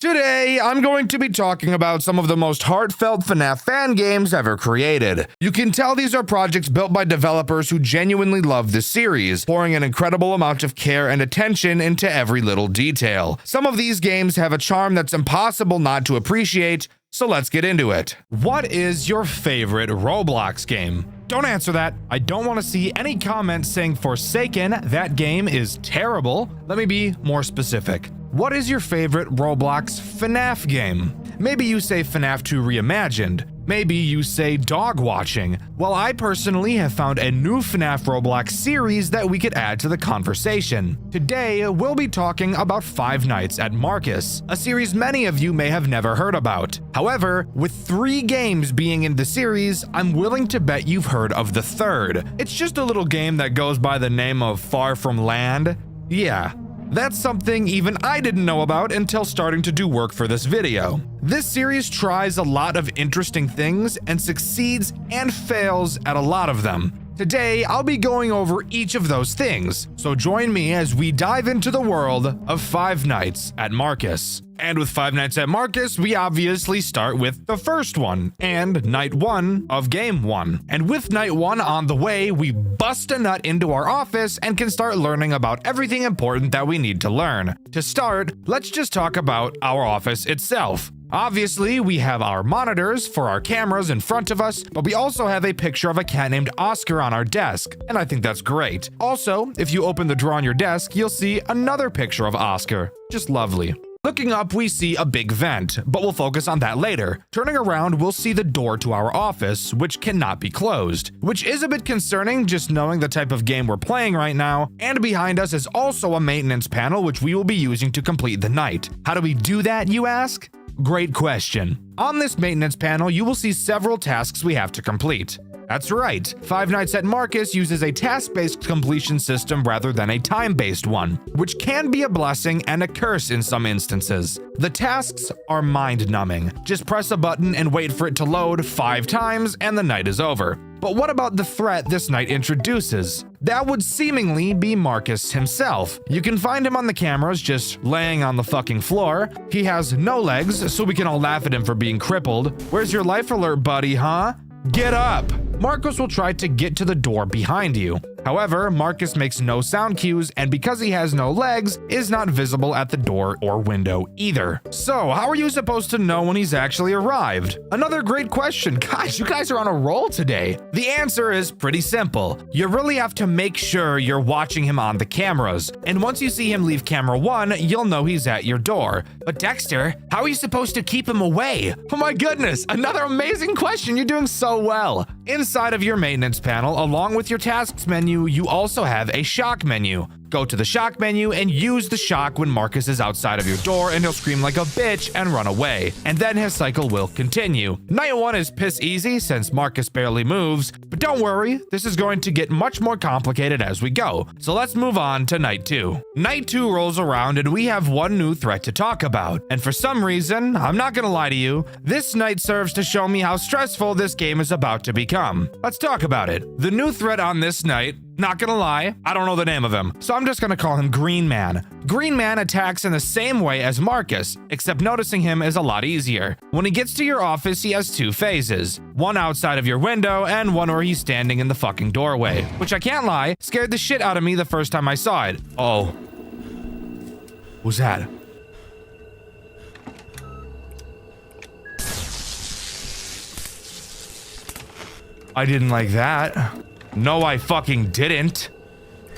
Today, I'm going to be talking about some of the most heartfelt FNAF fan games ever created. You can tell these are projects built by developers who genuinely love this series, pouring an incredible amount of care and attention into every little detail. Some of these games have a charm that's impossible not to appreciate, so let's get into it. What is your favorite Roblox game? Don't answer that. I don't want to see any comments saying Forsaken, that game is terrible. Let me be more specific. What is your favorite Roblox FNAF game? Maybe you say FNAF 2 Reimagined. Maybe you say dog watching. Well, I personally have found a new FNAF Roblox series that we could add to the conversation. Today, we'll be talking about Five Nights at Marcus, a series many of you may have never heard about. However, with 3 games being in the series, I'm willing to bet you've heard of the third. It's just a little game that goes by the name of Far From Land. Yeah. That's something even I didn't know about until starting to do work for this video. This series tries a lot of interesting things and succeeds and fails at a lot of them. Today, I'll be going over each of those things, so join me as we dive into the world of Five Nights at Marcus. And with Five Nights at Marcus, we obviously start with the first one, and night 1 of game 1. And with night 1 on the way, we bust a nut into our office and can start learning about everything important that we need to learn. To start, let's just talk about our office itself. Obviously, we have our monitors for our cameras in front of us, but we also have a picture of a cat named Oscar on our desk, and I think that's great. Also, if you open the drawer on your desk, you'll see another picture of Oscar. Just lovely. Looking up, we see a big vent, but we'll focus on that later. Turning around, we'll see the door to our office, which cannot be closed, which is a bit concerning just knowing the type of game we're playing right now. And behind us is also a maintenance panel, which we will be using to complete the night. How do we do that, you ask? Great question. On this maintenance panel, you will see several tasks we have to complete. That's right, Five Nights at Marcus uses a task-based completion system rather than a time-based one, which can be a blessing and a curse in some instances. The tasks are mind-numbing. Just press a button and wait for it to load 5 times and the night is over. But what about the threat this night introduces? That would seemingly be Marcus himself. You can find him on the cameras just laying on the fucking floor. He has no legs, so we can all laugh at him for being crippled. Where's your life alert, buddy, huh? Get up! Marcus will try to get to the door behind you. However, Marcus makes no sound cues, and because he has no legs, is not visible at the door or window either. So, how are you supposed to know when he's actually arrived? Another great question. Gosh, you guys are on a roll today. The answer is pretty simple. You really have to make sure you're watching him on the cameras, and once you see him leave camera 1, you'll know he's at your door. But Dexter, how are you supposed to keep him away? Oh my goodness, another amazing question. You're doing so well. Inside of your maintenance panel, along with your tasks menu, you also have a shock menu. Go to the shock menu and use the shock when Marcus is outside of your door, and he'll scream like a bitch and run away. And then his cycle will continue. Night 1 is piss easy since Marcus barely moves, but don't worry, this is going to get much more complicated as we go. So let's move on to night 2. Night 2 rolls around and we have one new threat to talk about. And for some reason, I'm not gonna lie to you, this night serves to show me how stressful this game is about to become. Let's talk about it. The new threat on this night, not gonna lie, I don't know the name of him, so I'm just gonna call him Green Man. Green Man attacks in the same way as Marcus, except noticing him is a lot easier. When he gets to your office, he has 2 phases. One outside of your window, and one where he's standing in the fucking doorway. Which I can't lie, scared the shit out of me the first time I saw it. Oh. What's that? I didn't like that. No, I fucking didn't.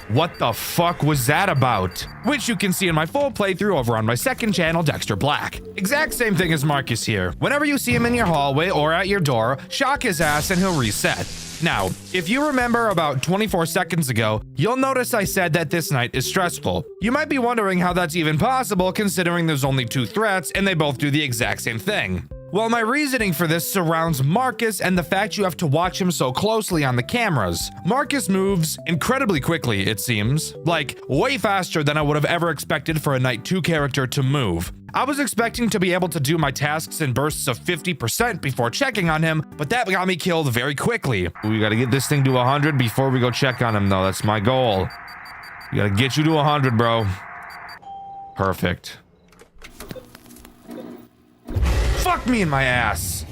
What the fuck was that about? Which you can see in my full playthrough over on my second channel, Dxtr Black. Exact same thing as Marcus here. Whenever you see him in your hallway or at your door, shock his ass and he'll reset. Now, if you remember about 24 seconds ago, you'll notice I said that this night is stressful. You might be wondering how that's even possible considering there's only 2 threats and they both do the exact same thing. Well, my reasoning for this surrounds Marcus and the fact you have to watch him so closely on the cameras. Marcus moves incredibly quickly, it seems. Like, way faster than I would have ever expected for a Night 2 character to move. I was expecting to be able to do my tasks in bursts of 50% before checking on him, but that got me killed very quickly. We gotta get this thing to 100 before we go check on him, though. That's my goal. We gotta get you to 100, bro. Perfect. Fuck me in my ass.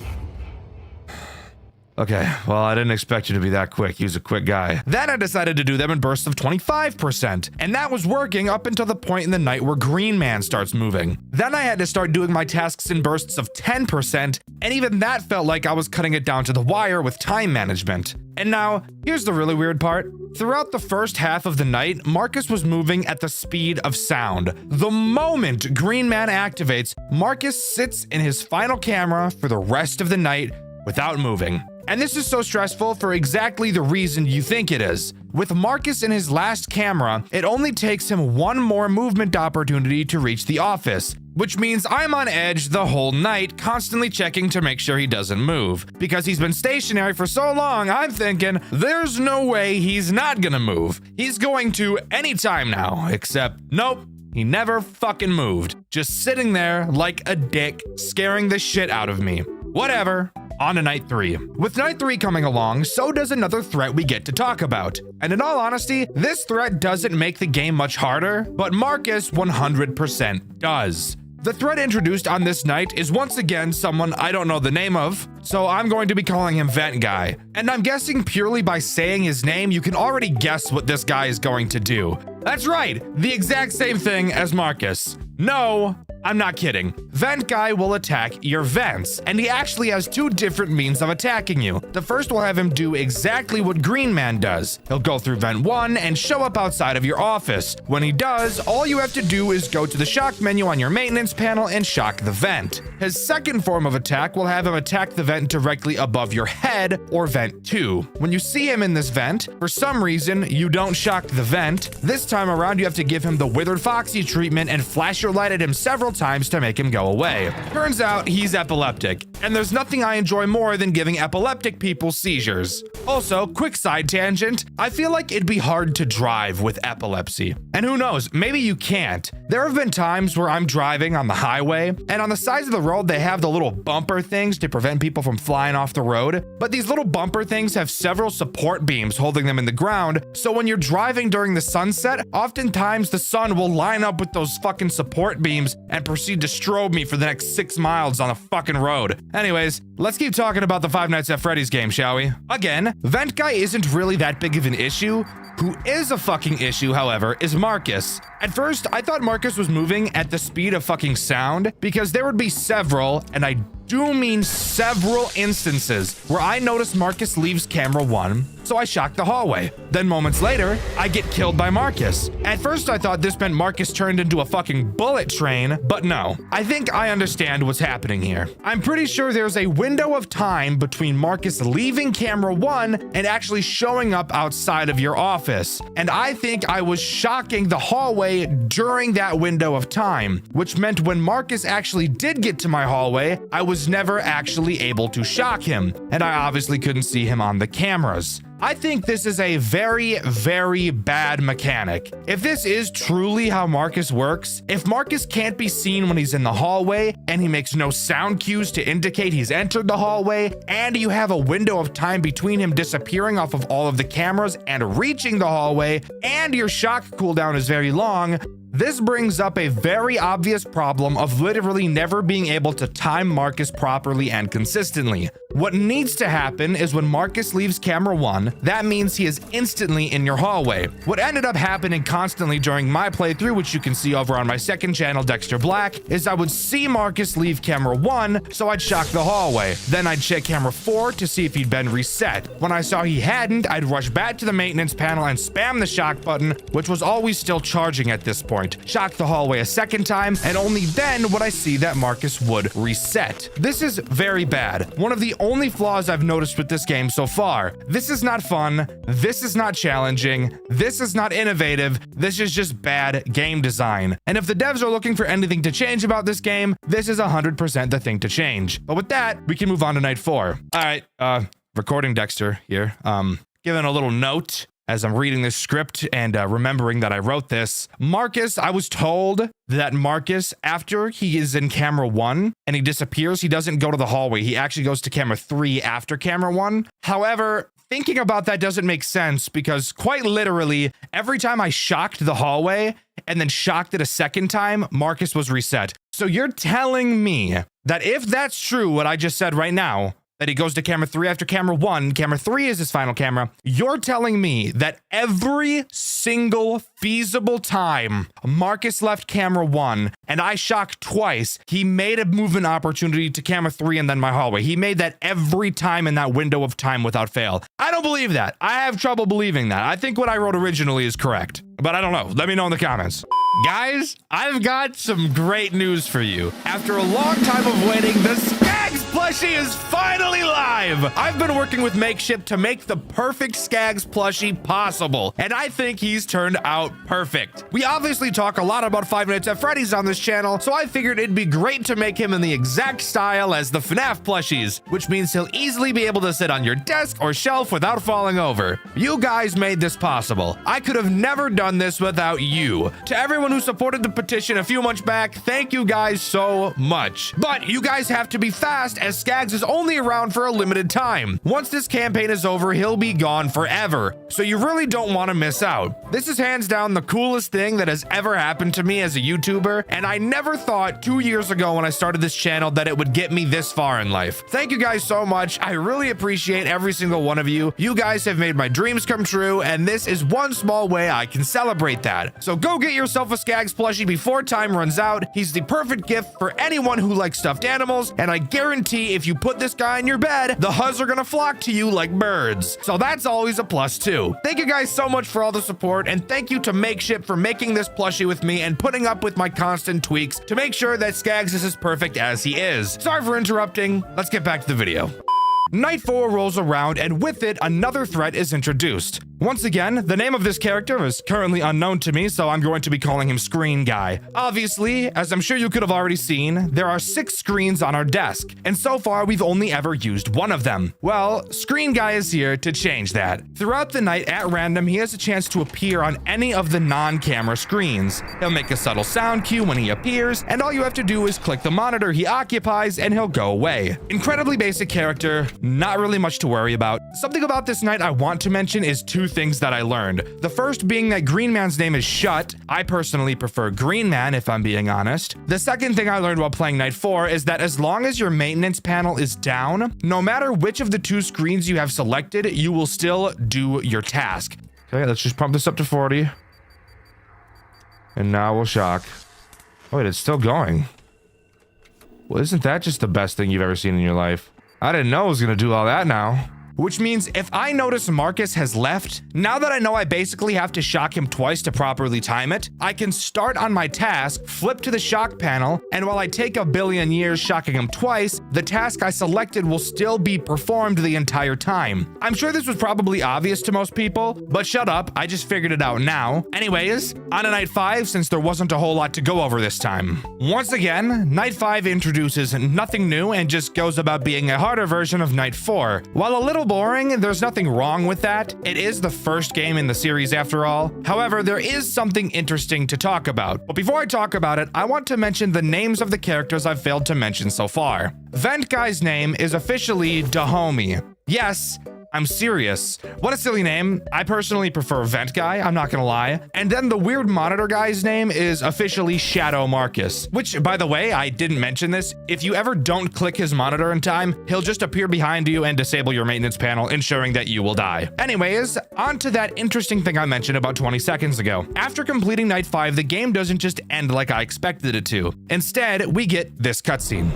Okay, well, I didn't expect you to be that quick. He was a quick guy. Then I decided to do them in bursts of 25%, and that was working up until the point in the night where Green Man starts moving. Then I had to start doing my tasks in bursts of 10%, and even that felt like I was cutting it down to the wire with time management. And now, here's the really weird part. Throughout the first half of the night, Marcus was moving at the speed of sound. The moment Green Man activates, Marcus sits in his final camera for the rest of the night without moving. And this is so stressful for exactly the reason you think it is. With Marcus in his last camera, it only takes him one more movement opportunity to reach the office, which means I'm on edge the whole night, constantly checking to make sure he doesn't move. Because he's been stationary for so long, I'm thinking, there's no way he's not gonna move. He's going to anytime now, except nope. He never fucking moved, just sitting there like a dick, scaring the shit out of me. Whatever. On to night 3. With night 3 coming along, so does another threat we get to talk about. And in all honesty, this threat doesn't make the game much harder, but Marcus 100% does. The threat introduced on this night is once again someone I don't know the name of, so I'm going to be calling him Vent Guy. And I'm guessing purely by saying his name, you can already guess what this guy is going to do. That's right, the exact same thing as Marcus. No, I'm not kidding. Vent Guy will attack your vents, and he actually has 2 different means of attacking you. The first will have him do exactly what Green Man does. He'll go through vent 1 and show up outside of your office. When he does, all you have to do is go to the shock menu on your maintenance panel and shock the vent. His second form of attack will have him attack the vent directly above your head, or vent 2. When you see him in this vent, for some reason, you don't shock the vent. This time around, you have to give him the Withered Foxy treatment and flash your light at him several times to make him go away. Turns out he's epileptic, and there's nothing I enjoy more than giving epileptic people seizures. Also, quick side tangent, I feel like it'd be hard to drive with epilepsy. And who knows, maybe you can't. There have been times where I'm driving on the highway, and on the sides of the road they have the little bumper things to prevent people from flying off the road, but these little bumper things have several support beams holding them in the ground, so when you're driving during the sunset, oftentimes the sun will line up with those fucking support beams and proceed to strobe me for the next 6 miles on the fucking road. Anyways, let's keep talking about the Five Nights at Freddy's game, shall we? Again, Vent Guy isn't really that big of an issue. Who is a fucking issue, however, is Marcus. At first, I thought Marcus was moving at the speed of fucking sound because there would be several, and I do mean several instances where I noticed Marcus leaves camera 1, so I shocked the hallway. Then moments later, I get killed by Marcus. At first, I thought this meant Marcus turned into a fucking bullet train, but no. I think I understand what's happening here. I'm pretty sure there's a window of time between Marcus leaving camera 1 and actually showing up outside of your office. And I think I was shocking the hallway during that window of time, which meant when Marcus actually did get to my hallway, I was never actually able to shock him, and I obviously couldn't see him on the cameras. I think this is a very, very bad mechanic. If this is truly how Marcus works, if Marcus can't be seen when he's in the hallway, and he makes no sound cues to indicate he's entered the hallway, and you have a window of time between him disappearing off of all of the cameras and reaching the hallway, and your shock cooldown is very long, this brings up a very obvious problem of literally never being able to time Marcus properly and consistently. What needs to happen is when Marcus leaves camera 1, that means he is instantly in your hallway. What ended up happening constantly during my playthrough, which you can see over on my second channel, Dxtr Black, is I would see Marcus leave camera 1, so I'd shock the hallway. Then I'd check camera 4 to see if he'd been reset. When I saw he hadn't, I'd rush back to the maintenance panel and spam the shock button, which was always still charging at this point. Shock the hallway a second time, and only then would I see that Marcus would reset. This is very bad. One of the only flaws I've noticed with this game so far. This is not fun. This is not challenging. This is not innovative. This is just bad game design. And if the devs are looking for anything to change about this game, this is 100% the thing to change. But with that, we can move on to night 4. All right, recording Dxtr here. Giving a little note as I'm reading this script and remembering that I wrote this. Marcus, I was told that Marcus, after he is in camera 1 and he disappears, he doesn't go to the hallway. He actually goes to camera 3 after camera 1. However, thinking about that doesn't make sense because quite literally, every time I shocked the hallway and then shocked it a second time, Marcus was reset. So you're telling me that if that's true, what I just said right now, that he goes to camera 3 after camera 1, camera 3 is his final camera, you're telling me that every single feasible time Marcus left camera 1 and I shocked twice, he made a movement opportunity to camera 3 and then my hallway. He made that every time in that window of time without fail. I don't believe that. I have trouble believing that. I think what I wrote originally is correct, but I don't know. Let me know in the comments. Guys, I've got some great news for you. After a long time of waiting, the Skags plushie is finally live. I've been working with Makeshift to make the perfect Skags plushie possible, and I think he's turned out perfect. We obviously talk a lot about Five Nights at Freddy's on this channel, so I figured it'd be great to make him in the exact style as the FNAF plushies, which means he'll easily be able to sit on your desk or shelf without falling over. You guys made this possible. I could have never done this without you. To everyone who supported the petition a few months back, thank you guys so much. But you guys have to be fast, as Skags is only around for a limited time. Once this campaign is over, he'll be gone forever, so you really don't want to miss out. This is hands down the coolest thing that has ever happened to me as a YouTuber, and I never thought 2 years ago when I started this channel that it would get me this far in life. Thank you guys so much. I really appreciate every single one of you. You guys have made my dreams come true, and this is one small way I can celebrate that. So go get yourself a Skags plushie before time runs out. He's the perfect gift for anyone who likes stuffed animals, and I guarantee if you put this guy in your bed, the Huzz are gonna flock to you like birds. So that's always a plus too. Thank you guys so much for all the support, and thank you to Makeshift for making this plushie with me and putting up with my constant tweaks to make sure that Skags is as perfect as he is. Sorry for interrupting. Let's get back to the video. Night 4 rolls around, and with it, another threat is introduced. Once again, the name of this character is currently unknown to me, so I'm going to be calling him Screen Guy. Obviously, as I'm sure you could have already seen, there are 6 screens on our desk, and so far we've only ever used one of them. Well, Screen Guy is here to change that. Throughout the night, at random, he has a chance to appear on any of the non-camera screens. He'll make a subtle sound cue when he appears, and all you have to do is click the monitor he occupies and he'll go away. Incredibly basic character, not really much to worry about. Something about this night I want to mention is 2 things that I learned. The first being that Green Man's name is Shut. I personally prefer Green Man, if I'm being honest. The second thing I learned while playing Night 4 is that as long as your maintenance panel is down, no matter which of the 2 screens you have selected, you will still do your task. Okay, let's just pump this up to 40. And now we'll shock. Oh, wait, it's still going. Well, isn't that just the best thing you've ever seen in your life? I didn't know it was gonna do all that now. Which means if I notice Marcus has left, now that I know I basically have to shock him twice to properly time it, I can start on my task, flip to the shock panel, and while I take a billion years shocking him twice, the task I selected will still be performed the entire time. I'm sure this was probably obvious to most people, but shut up, I just figured it out now. Anyways, on to Night 5, since there wasn't a whole lot to go over this time. Once again, Night 5 introduces nothing new and just goes about being a harder version of Night 4. While a little boring, there's nothing wrong with that. It is the first game in the series after all. However, there is something interesting to talk about. But before I talk about it, I want to mention the names of the characters I've failed to mention so far. Vent Guy's name is officially Dahomey. Yes, I'm serious. What a silly name. I personally prefer Vent Guy, I'm not gonna lie. And then the weird monitor guy's name is officially Shadow Marcus, which, by the way, I didn't mention this. If you ever don't click his monitor in time, he'll just appear behind you and disable your maintenance panel, ensuring that you will die. Anyways, on to that interesting thing I mentioned about 20 seconds ago. After completing Night 5, the game doesn't just end like I expected it to. Instead, we get this cutscene.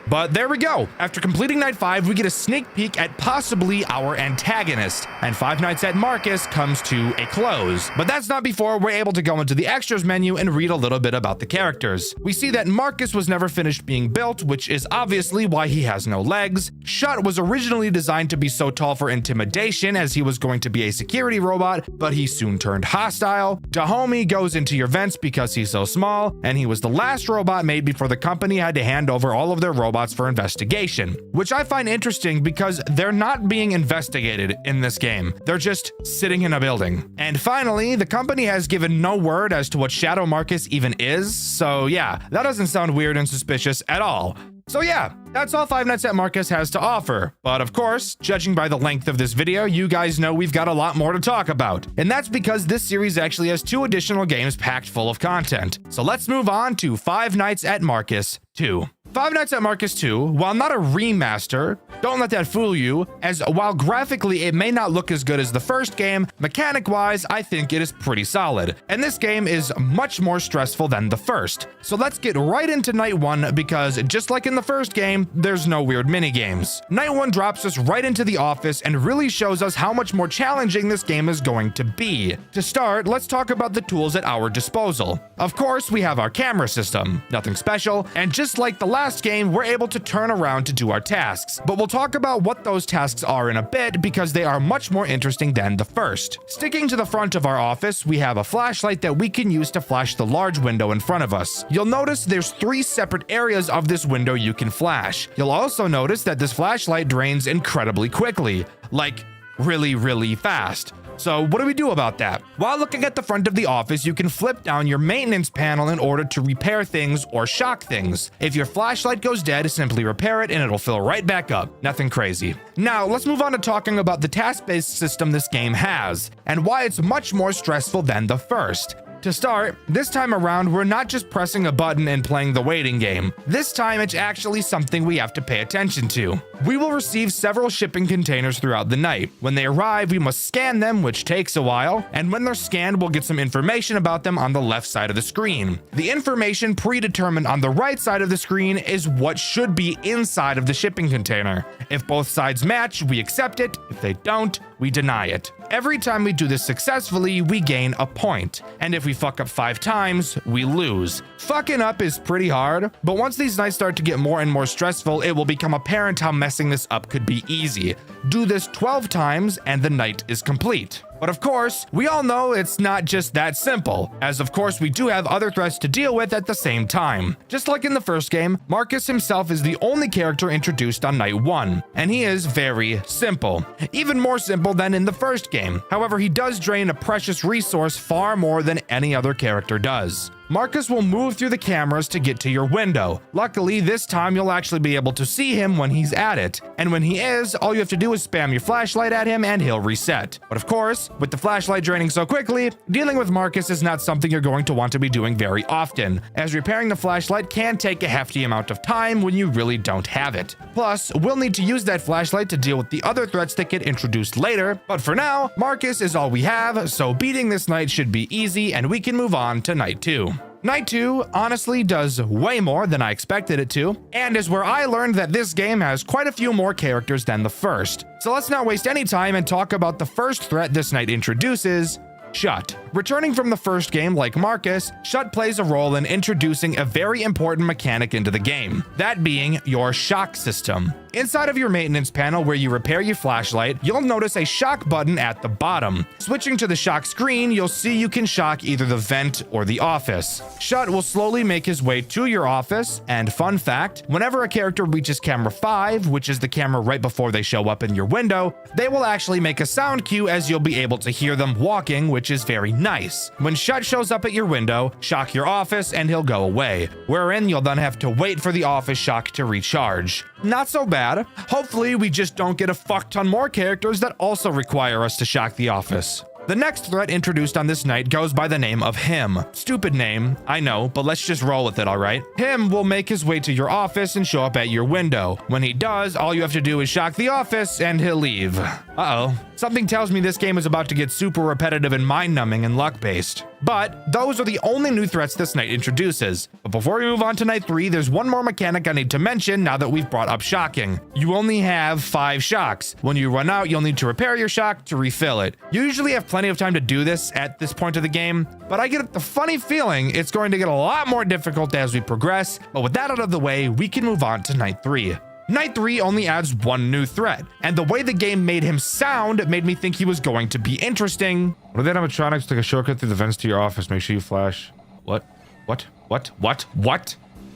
But there we go. After completing night 5, we get a sneak peek at possibly our antagonist, and Five Nights at Marcus comes to a close. But that's not before we're able to go into the extras menu and read a little bit about the characters. We see that Marcus was never finished being built, which is obviously why he has no legs. Shut was originally designed to be so tall for intimidation, as he was going to be a security robot, but he soon turned hostile. Dahomey goes into your vents because he's so small, and he was the last robot made before the company had to hand over all of their robots for investigation, which I find interesting because they're not being investigated in this game. They're just sitting in a building. And finally, the company has given no word as to what Shadow Marcus even is, so yeah, that doesn't sound weird and suspicious at all. So yeah, that's all Five Nights at Marcus has to offer. But of course, judging by the length of this video, you guys know we've got a lot more to talk about. And that's because this series actually has 2 additional games packed full of content. So let's move on to Five Nights at Marcus 2. Five Nights at Marcus 2, while not a remaster, don't let that fool you, as while graphically it may not look as good as the first game, mechanic-wise, I think it is pretty solid. And this game is much more stressful than the first. So let's get right into Night 1, because just like in the first game, there's no weird minigames. Night 1 drops us right into the office and really shows us how much more challenging this game is going to be. To start, let's talk about the tools at our disposal. Of course, we have our camera system, nothing special, and just like the last game, we're able to turn around to do our tasks. But we'll talk about what those tasks are in a bit because they are much more interesting than the first. Sticking to the front of our office, we have a flashlight that we can use to flash the large window in front of us. You'll notice there's 3 separate areas of this window you can flash. You'll also notice that this flashlight drains incredibly quickly, like really fast. So what do we do about that? While looking at the front of the office, you can flip down your maintenance panel in order to repair things or shock things. If your flashlight goes dead, simply repair it and it'll fill right back up. Nothing crazy. Now, let's move on to talking about the task-based system this game has, and why it's much more stressful than the first. To start, this time around, we're not just pressing a button and playing the waiting game. This time, it's actually something we have to pay attention to. We will receive several shipping containers throughout the night. When they arrive, we must scan them, which takes a while, and when they're scanned, we'll get some information about them on the left side of the screen. The information predetermined on the right side of the screen is what should be inside of the shipping container. If both sides match, we accept it. If they don't, we deny it. Every time we do this successfully, we gain a point, and if we fuck up 5 times, we lose. Fucking up is pretty hard, but once these nights start to get more and more stressful, it will become apparent how messing this up could be easy. Do this 12 times and the night is complete. But of course, we all know it's not just that simple, as of course we do have other threats to deal with at the same time. Just like in the first game, Marcus himself is the only character introduced on night 1, and he is very simple. Even more simple than in the first game. However, he does drain a precious resource far more than any other character does. Marcus will move through the cameras to get to your window. Luckily, this time you'll actually be able to see him when he's at it. And when he is, all you have to do is spam your flashlight at him and he'll reset. But of course, with the flashlight draining so quickly, dealing with Marcus is not something you're going to want to be doing very often, as repairing the flashlight can take a hefty amount of time when you really don't have it. Plus, we'll need to use that flashlight to deal with the other threats that get introduced later, but for now, Marcus is all we have, so beating this night should be easy and we can move on to night 2. Night 2 honestly does way more than I expected it to, and is where I learned that this game has quite a few more characters than the first. So let's not waste any time and talk about the first threat this night introduces, Shut. Returning from the first game like Marcus, Shut plays a role in introducing a very important mechanic into the game, that being your shock system. Inside of your maintenance panel where you repair your flashlight, you'll notice a shock button at the bottom. Switching to the shock screen, you'll see you can shock either the vent or the office. Shut will slowly make his way to your office, and fun fact, whenever a character reaches camera 5, which is the camera right before they show up in your window, they will actually make a sound cue as you'll be able to hear them walking, which is very nice. When Shut shows up at your window, shock your office and he'll go away, wherein you'll then have to wait for the office shock to recharge. Not so bad. Hopefully we just don't get a fuck ton more characters that also require us to shock the office. The next threat introduced on this night goes by the name of Him. Stupid name, I know, but let's just roll with it, alright? Him will make his way to your office and show up at your window. When he does, all you have to do is shock the office and he'll leave. Uh-oh. Something tells me this game is about to get super repetitive and mind-numbing and luck-based. But those are the only new threats this night introduces. But before we move on to night 3, there's one more mechanic I need to mention now that we've brought up shocking. You only have 5 shocks. When you run out, you'll need to repair your shock to refill it. You usually have plenty of time to do this at this point of the game, but I get the funny feeling it's going to get a lot more difficult as we progress. But with that out of the way, we can move on to night 3. Night 3 only adds one new threat, and the way the game made him sound made me think he was going to be interesting. What are the animatronics? Take a shortcut through the vents to your office. Make sure you flash. What?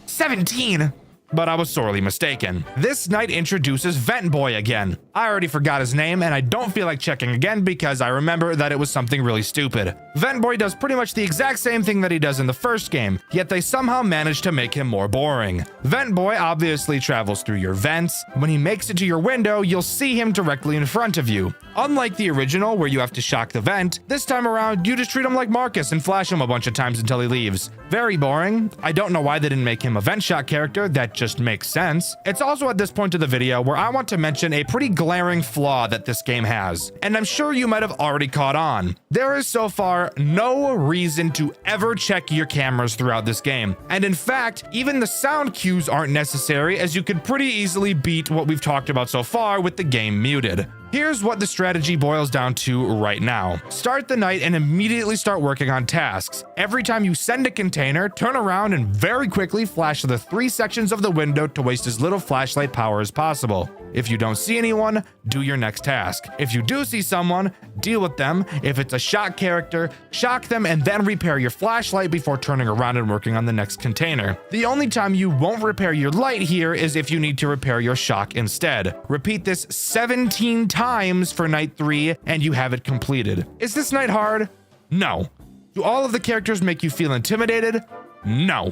17! But I was sorely mistaken. This night introduces Vent Boy again. I already forgot his name, and I don't feel like checking again because I remember that it was something really stupid. Vent Boy does pretty much the exact same thing that he does in the first game, yet they somehow managed to make him more boring. Vent Boy obviously travels through your vents. When he makes it to your window, you'll see him directly in front of you. Unlike the original, where you have to shock the vent, this time around, you just treat him like Marcus and flash him a bunch of times until he leaves. Very boring. I don't know why they didn't make him a vent shot character. That just makes sense. It's also at this point of the video where I want to mention a pretty glaring flaw that this game has, and I'm sure you might have already caught on. There is so far no reason to ever check your cameras throughout this game, and in fact, even the sound cues aren't necessary, as you could pretty easily beat what we've talked about so far with the game muted. Here's what the strategy boils down to right now. Start the night and immediately start working on tasks. Every time you send a container, turn around and very quickly flash the 3 sections of the window to waste as little flashlight power as possible. If you don't see anyone, do your next task. If you do see someone, deal with them. If it's a shock character, shock them and then repair your flashlight before turning around and working on the next container. The only time you won't repair your light here is if you need to repair your shock instead. Repeat this 17 times for night 3 and you have it completed. Is this night hard? No. Do all of the characters make you feel intimidated? No.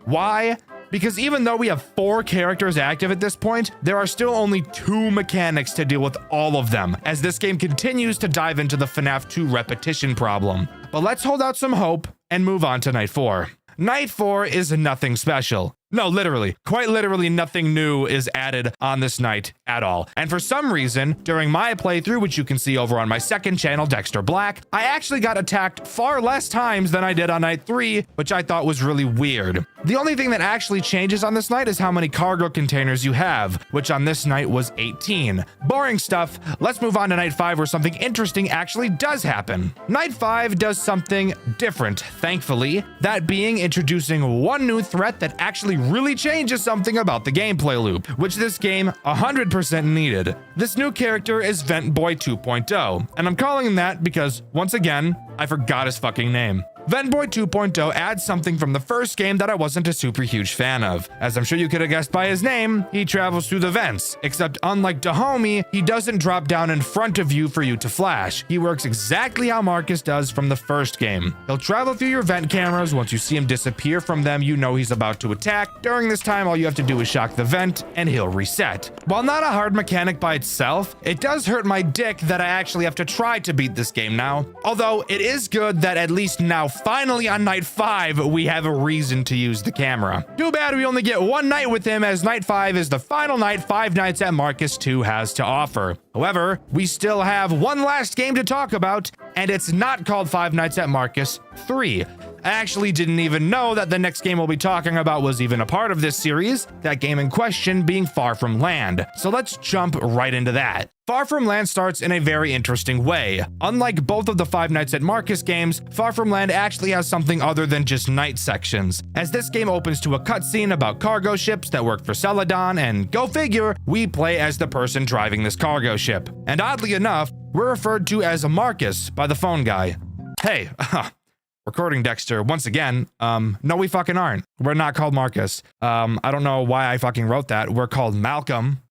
Why? Because even though we have 4 characters active at this point, there are still only 2 mechanics to deal with all of them, as this game continues to dive into the FNAF 2 repetition problem. But let's hold out some hope and move on to night 4. Night 4 is nothing special. No, literally, quite literally nothing new is added on this night at all. And for some reason, during my playthrough, which you can see over on my second channel, Dxtr Black, I actually got attacked far less times than I did on night 3, which I thought was really weird. The only thing that actually changes on this night is how many cargo containers you have, which on this night was 18. Boring stuff. Let's move on to night 5 where something interesting actually does happen. Night 5 does something different, thankfully, that being introducing one new threat that actually really changes something about the gameplay loop, which this game 100% needed. This new character is Vent Boy 2.0, and I'm calling him that because, once again, I forgot his fucking name. Vent Boy 2.0 adds something from the first game that I wasn't a super huge fan of. As I'm sure you could have guessed by his name, he travels through the vents, except unlike Dahomey, he doesn't drop down in front of you for you to flash. He works exactly how Marcus does from the first game. He'll travel through your vent cameras. Once you see him disappear from them, you know he's about to attack. During this time, all you have to do is shock the vent, and he'll reset. While not a hard mechanic by itself, it does hurt my dick that I actually have to try to beat this game now. Although, it is good that at least now finally on night 5, we have a reason to use the camera. Too bad we only get one night with him, as night 5 is the final night 5 Nights at Marcus 2 has to offer. However, we still have one last game to talk about, and it's not called 5 Nights at Marcus 3. I actually didn't even know that the next game we'll be talking about was even a part of this series, that game in question being Far From Land. So let's jump right into that. Far From Land starts in a very interesting way. Unlike both of the 5 Nights at Marcus games, Far From Land actually has something other than just night sections, as this game opens to a cutscene about cargo ships that work for Celadon, and go figure, we play as the person driving this cargo ship. And oddly enough, we're referred to as Marcus by the phone guy. Hey, recording Dxtr once again. No, we fucking aren't. We're not called Marcus. I don't know why I fucking wrote that. We're called Malcolm.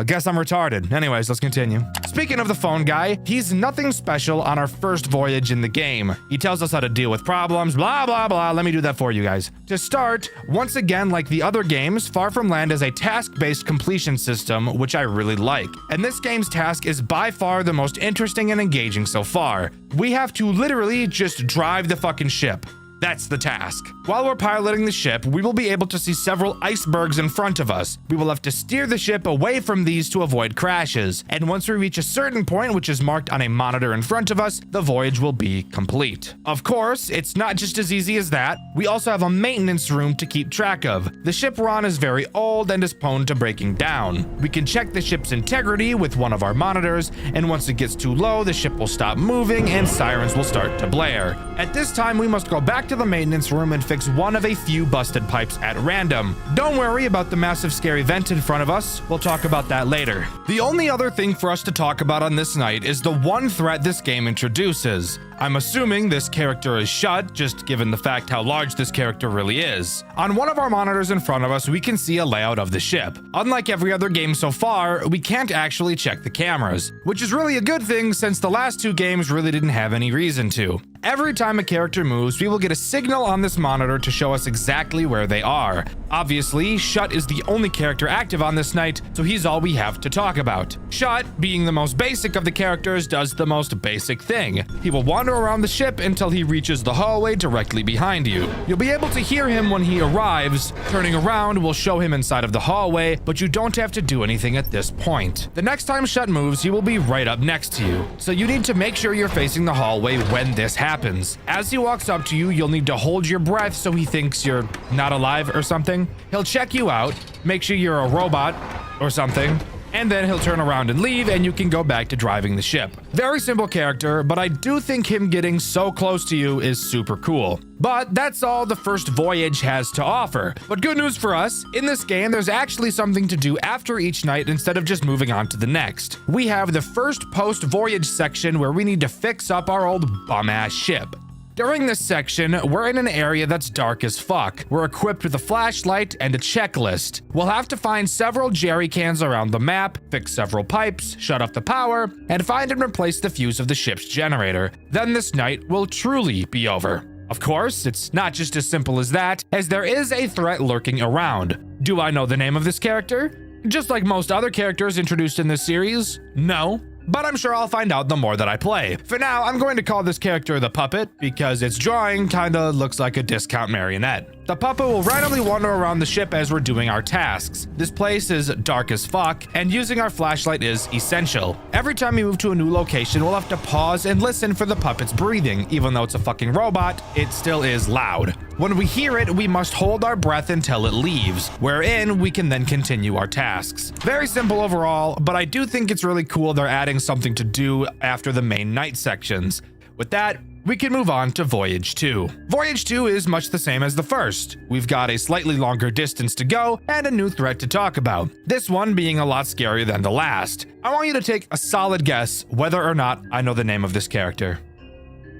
Guess I'm retarded. Anyways, let's continue. Speaking of the phone guy, he's nothing special on our first voyage in the game. He tells us how to deal with problems, blah, blah, blah. Let me do that for you guys. To start, once again, like the other games, Far From Land is a task-based completion system, which I really like. And this game's task is by far the most interesting and engaging so far. We have to literally just drive the fucking ship. That's the task. While we're piloting the ship, we will be able to see several icebergs in front of us. We will have to steer the ship away from these to avoid crashes, and once we reach a certain point, which is marked on a monitor in front of us, the voyage will be complete. Of course, it's not just as easy as that. We also have a maintenance room to keep track of. The ship we're on is very old and is prone to breaking down. We can check the ship's integrity with one of our monitors, and once it gets too low, the ship will stop moving and sirens will start to blare. At this time, we must go back to the maintenance room and fix one of a few busted pipes at random. Don't worry about the massive scary vent in front of us. We'll talk about that later. The only other thing for us to talk about on this night is the one threat this game introduces. I'm assuming this character is Shut, just given the fact how large this character really is. On one of our monitors in front of us, we can see a layout of the ship. Unlike every other game so far, we can't actually check the cameras, which is really a good thing since the last two games really didn't have any reason to. Every time a character moves, we will get a signal on this monitor to show us exactly where they are. Obviously, Shut is the only character active on this night, so he's all we have to talk about. Shut, being the most basic of the characters, does the most basic thing. He will wander around the ship until he reaches the hallway directly behind you. You'll be able to hear him when he arrives. Turning around will show him inside of the hallway, but you don't have to do anything at this point. The next time Shut moves, he will be right up next to you, so you need to make sure you're facing the hallway when this happens. As he walks up to you, you'll need to hold your breath so he thinks you're not alive or something. He'll check you out, make sure you're a robot or something, and then he'll turn around and leave and you can go back to driving the ship. Very simple character, but I do think him getting so close to you is super cool. But that's all the first voyage has to offer. But good news for us, in this game there's actually something to do after each night instead of just moving on to the next. We have the first post-voyage section where we need to fix up our old bum-ass ship. During this section, we're in an area that's dark as fuck. We're equipped with a flashlight and a checklist. We'll have to find several jerry cans around the map, fix several pipes, shut off the power, and find and replace the fuse of the ship's generator. Then this night will truly be over. Of course, it's not just as simple as that, as there is a threat lurking around. Do I know the name of this character? Just like most other characters introduced in this series, no. But I'm sure I'll find out the more that I play. For now, I'm going to call this character the Puppet because its drawing kinda looks like a discount marionette. The puppet will randomly wander around the ship as we're doing our tasks. This place is dark as fuck, and using our flashlight is essential. Every time we move to a new location, we'll have to pause and listen for the puppet's breathing. Even though it's a fucking robot, it still is loud. When we hear it, we must hold our breath until it leaves, wherein we can then continue our tasks. Very simple overall, but I do think it's really cool they're adding something to do after the main night sections. With that, we can move on to Voyage 2. Voyage 2 is much the same as the first. We've got a slightly longer distance to go and a new threat to talk about. This one being a lot scarier than the last. I want you to take a solid guess whether or not I know the name of this character.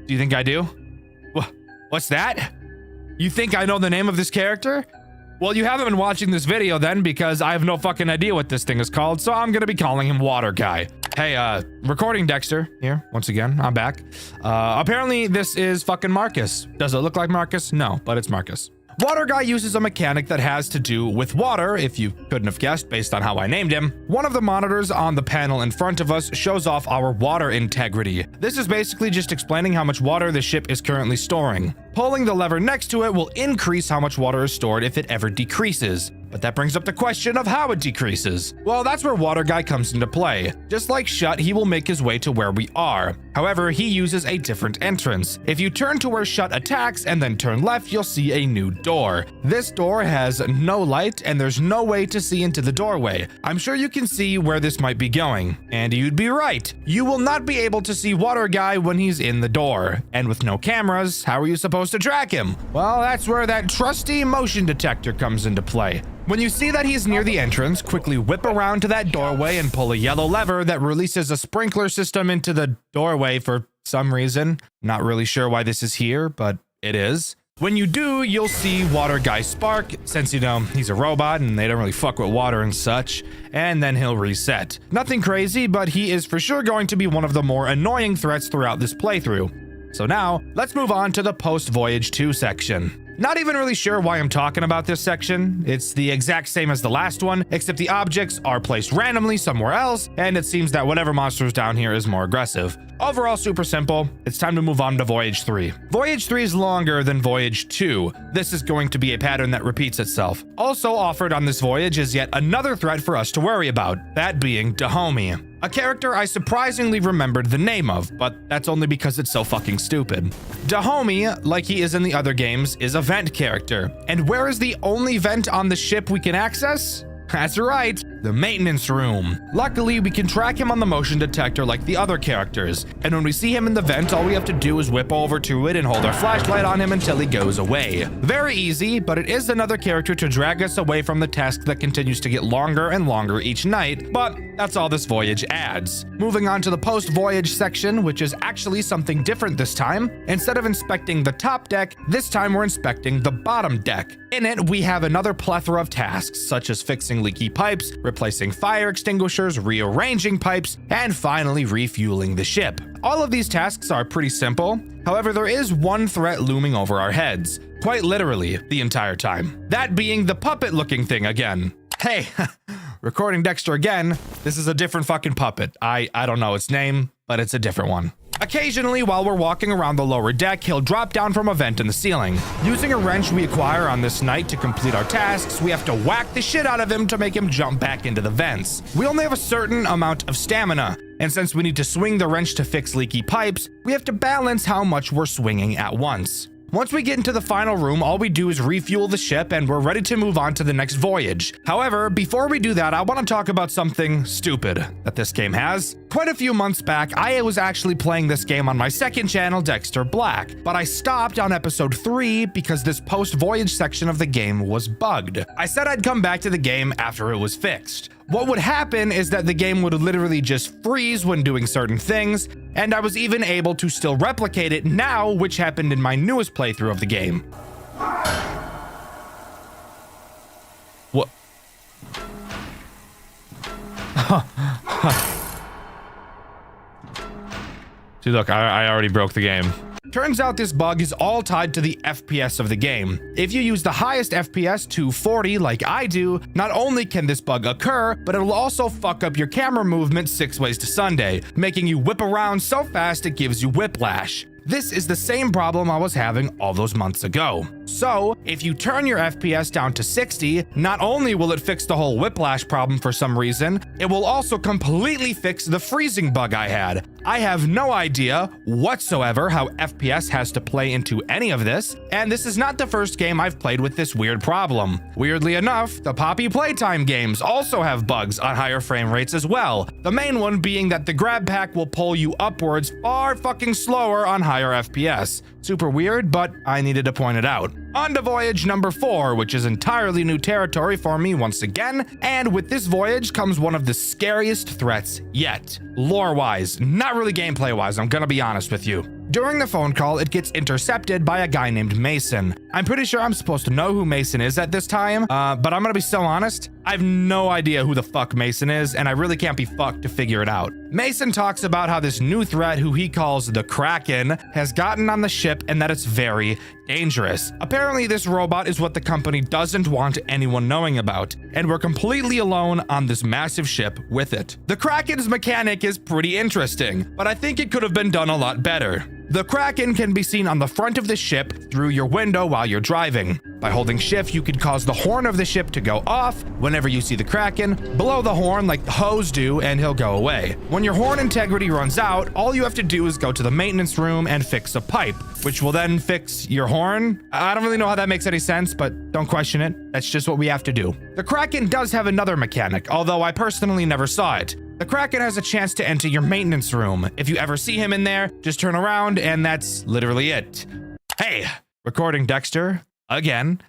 Do you think I do? What's that? You think I know the name of this character? Well, you haven't been watching this video then because I have no fucking idea what this thing is called, so I'm gonna be calling him Water Guy. Hey, recording Dxtr here, once again, I'm back. Apparently this is fucking Marcus. Does it look like Marcus? No, but it's Marcus. Water Guy uses a mechanic that has to do with water, if you couldn't have guessed based on how I named him. One of the monitors on the panel in front of us shows off our water integrity. This is basically just explaining how much water the ship is currently storing. Pulling the lever next to it will increase how much water is stored if it ever decreases. But that brings up the question of how it decreases. Well, that's where Water Guy comes into play. Just like Shut, he will make his way to where we are. However, he uses a different entrance. If you turn to where Shut attacks and then turn left, you'll see a new door. This door has no light and there's no way to see into the doorway. I'm sure you can see where this might be going. And you'd be right. You will not be able to see Water Guy when he's in the door. And with no cameras, how are you supposed to track him? Well, that's where that trusty motion detector comes into play. When you see that he's near the entrance, quickly whip around to that doorway and pull a yellow lever that releases a sprinkler system into the doorway for some reason. Not really sure why this is here, but it is. When you do, you'll see Water Guy spark, since you know he's a robot and they don't really fuck with water and such, and then he'll reset. Nothing crazy, but he is for sure going to be one of the more annoying threats throughout this playthrough. So now, let's move on to the post-Voyage 2 section. Not even really sure why I'm talking about this section. It's the exact same as the last one, except the objects are placed randomly somewhere else, and it seems that whatever monster is down here is more aggressive. Overall, super simple. It's time to move on to Voyage 3. Voyage 3 is longer than Voyage 2. This is going to be a pattern that repeats itself. Also offered on this voyage is yet another threat for us to worry about, that being Dahomey. A character I surprisingly remembered the name of, but that's only because it's so fucking stupid. Dahomey, like he is in the other games, is a vent character. And where is the only vent on the ship we can access? That's right, the maintenance room. Luckily, we can track him on the motion detector like the other characters, and when we see him in the vent, all we have to do is whip over to it and hold our flashlight on him until he goes away. Very easy, but it is another character to drag us away from the task that continues to get longer and longer each night, but that's all this voyage adds. Moving on to the post-voyage section, which is actually something different this time. Instead of inspecting the top deck, this time we're inspecting the bottom deck. In it, we have another plethora of tasks, such as fixing leaky pipes, replacing fire extinguishers, rearranging pipes, and finally refueling the ship. All of these tasks are pretty simple. However, there is one threat looming over our heads, quite literally the entire time. That being the puppet-looking thing again. Hey, recording Dxtr again. This is a different fucking puppet. I don't know its name, but it's a different one. Occasionally, while we're walking around the lower deck, he'll drop down from a vent in the ceiling. Using a wrench we acquire on this night to complete our tasks, we have to whack the shit out of him to make him jump back into the vents. We only have a certain amount of stamina, and since we need to swing the wrench to fix leaky pipes, we have to balance how much we're swinging at once. Once we get into the final room, all we do is refuel the ship and we're ready to move on to the next voyage. However, before we do that, I want to talk about something stupid that this game has. Quite a few months back, I was actually playing this game on my second channel, Dxtr Black, but I stopped on episode 3 because this post-voyage section of the game was bugged. I said I'd come back to the game after it was fixed. What would happen is that the game would literally just freeze when doing certain things, and I was even able to still replicate it now, which happened in my newest playthrough of the game. What? See, look, I already broke the game. Turns out this bug is all tied to the FPS of the game. If you use the highest FPS to 40 like I do, not only can this bug occur, but it'll also fuck up your camera movement 6 ways to Sunday, making you whip around so fast it gives you whiplash. This is the same problem I was having all those months ago. So, if you turn your FPS down to 60, not only will it fix the whole whiplash problem for some reason, it will also completely fix the freezing bug I had. I have no idea whatsoever how FPS has to play into any of this, and this is not the first game I've played with this weird problem. Weirdly enough, the Poppy Playtime games also have bugs on higher frame rates as well, the main one being that the grab pack will pull you upwards far fucking slower on higher FPS. Super weird, but I needed to point it out. On to voyage number 4, which is entirely new territory for me once again, and with this voyage comes one of the scariest threats yet. Lore-wise, not really gameplay-wise, I'm gonna be honest with you. During the phone call, it gets intercepted by a guy named Mason. I'm pretty sure I'm supposed to know who Mason is at this time, but I'm gonna be so honest, I have no idea who the fuck Mason is, and I really can't be fucked to figure it out. Mason talks about how this new threat, who he calls the Kraken, has gotten on the ship and that it's very dangerous. Apparently, this robot is what the company doesn't want anyone knowing about, and we're completely alone on this massive ship with it. The Kraken's mechanic is pretty interesting, but I think it could have been done a lot better. The Kraken can be seen on the front of the ship through your window while you're driving. By holding shift, you can cause the horn of the ship to go off. Whenever you see the Kraken, blow the horn like the hose do and he'll go away. When your horn integrity runs out, all you have to do is go to the maintenance room and fix a pipe, which will then fix your horn. I don't really know how that makes any sense, but don't question it. That's just what we have to do. The Kraken does have another mechanic, although I personally never saw it. The Kraken has a chance to enter your maintenance room. If you ever see him in there, just turn around and that's literally it. Hey, recording Dxtr again.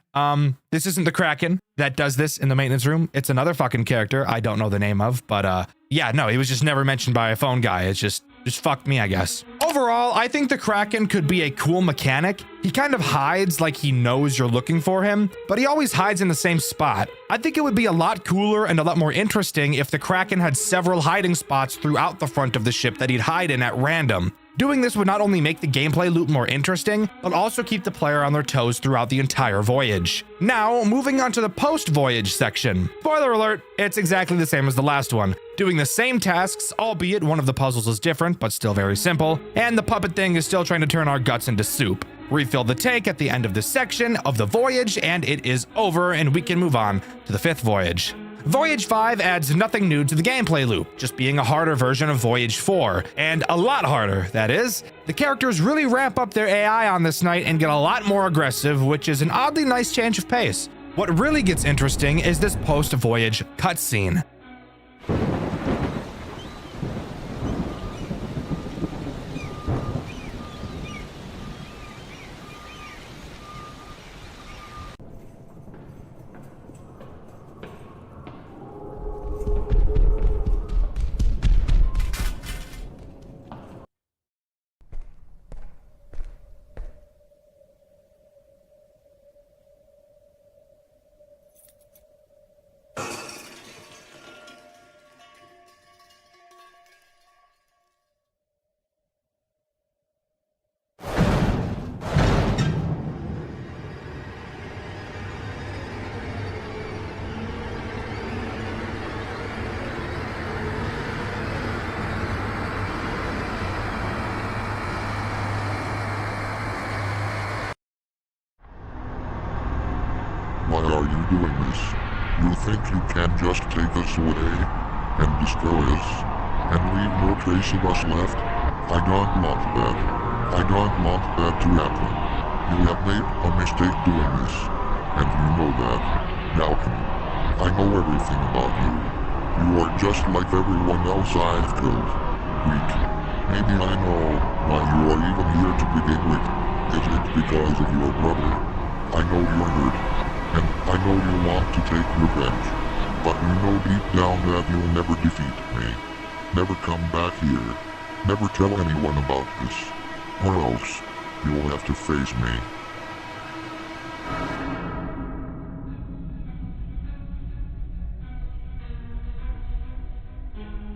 This isn't the Kraken that does this in the maintenance room. It's another fucking character I don't know the name of, but yeah, no, he was just never mentioned by a phone guy. It's just fucked me, I guess. Overall, I think the Kraken could be a cool mechanic. He kind of hides like he knows you're looking for him, but he always hides in the same spot. I think it would be a lot cooler and a lot more interesting if the Kraken had several hiding spots throughout the front of the ship that he'd hide in at random. Doing this would not only make the gameplay loop more interesting, but also keep the player on their toes throughout the entire voyage. Now, moving on to the post-voyage section. Spoiler alert, it's exactly the same as the last one. Doing the same tasks, albeit one of the puzzles is different, but still very simple, and the puppet thing is still trying to turn our guts into soup. Refill the tank at the end of this section of the voyage, and it is over, and we can move on to the 5th voyage. Voyage 5 adds nothing new to the gameplay loop, just being a harder version of Voyage 4, and a lot harder, that is. The characters really ramp up their AI on this night and get a lot more aggressive, which is an oddly nice change of pace. What really gets interesting is this post-voyage cutscene. Why are you doing this? You think you can just take us away and destroy us and leave no trace of us left? I don't want that. I don't want that to happen. You have made a mistake doing this, and you know that. Malcolm, I know everything about you. You are just like everyone else I've killed. Weak. Maybe I know why you are even here to begin with. Is it because of your brother? I know you're hurt. And I know you want to take revenge, but you know deep down that you'll never defeat me. Never come back here. Never tell anyone about this, or else you'll have to face me.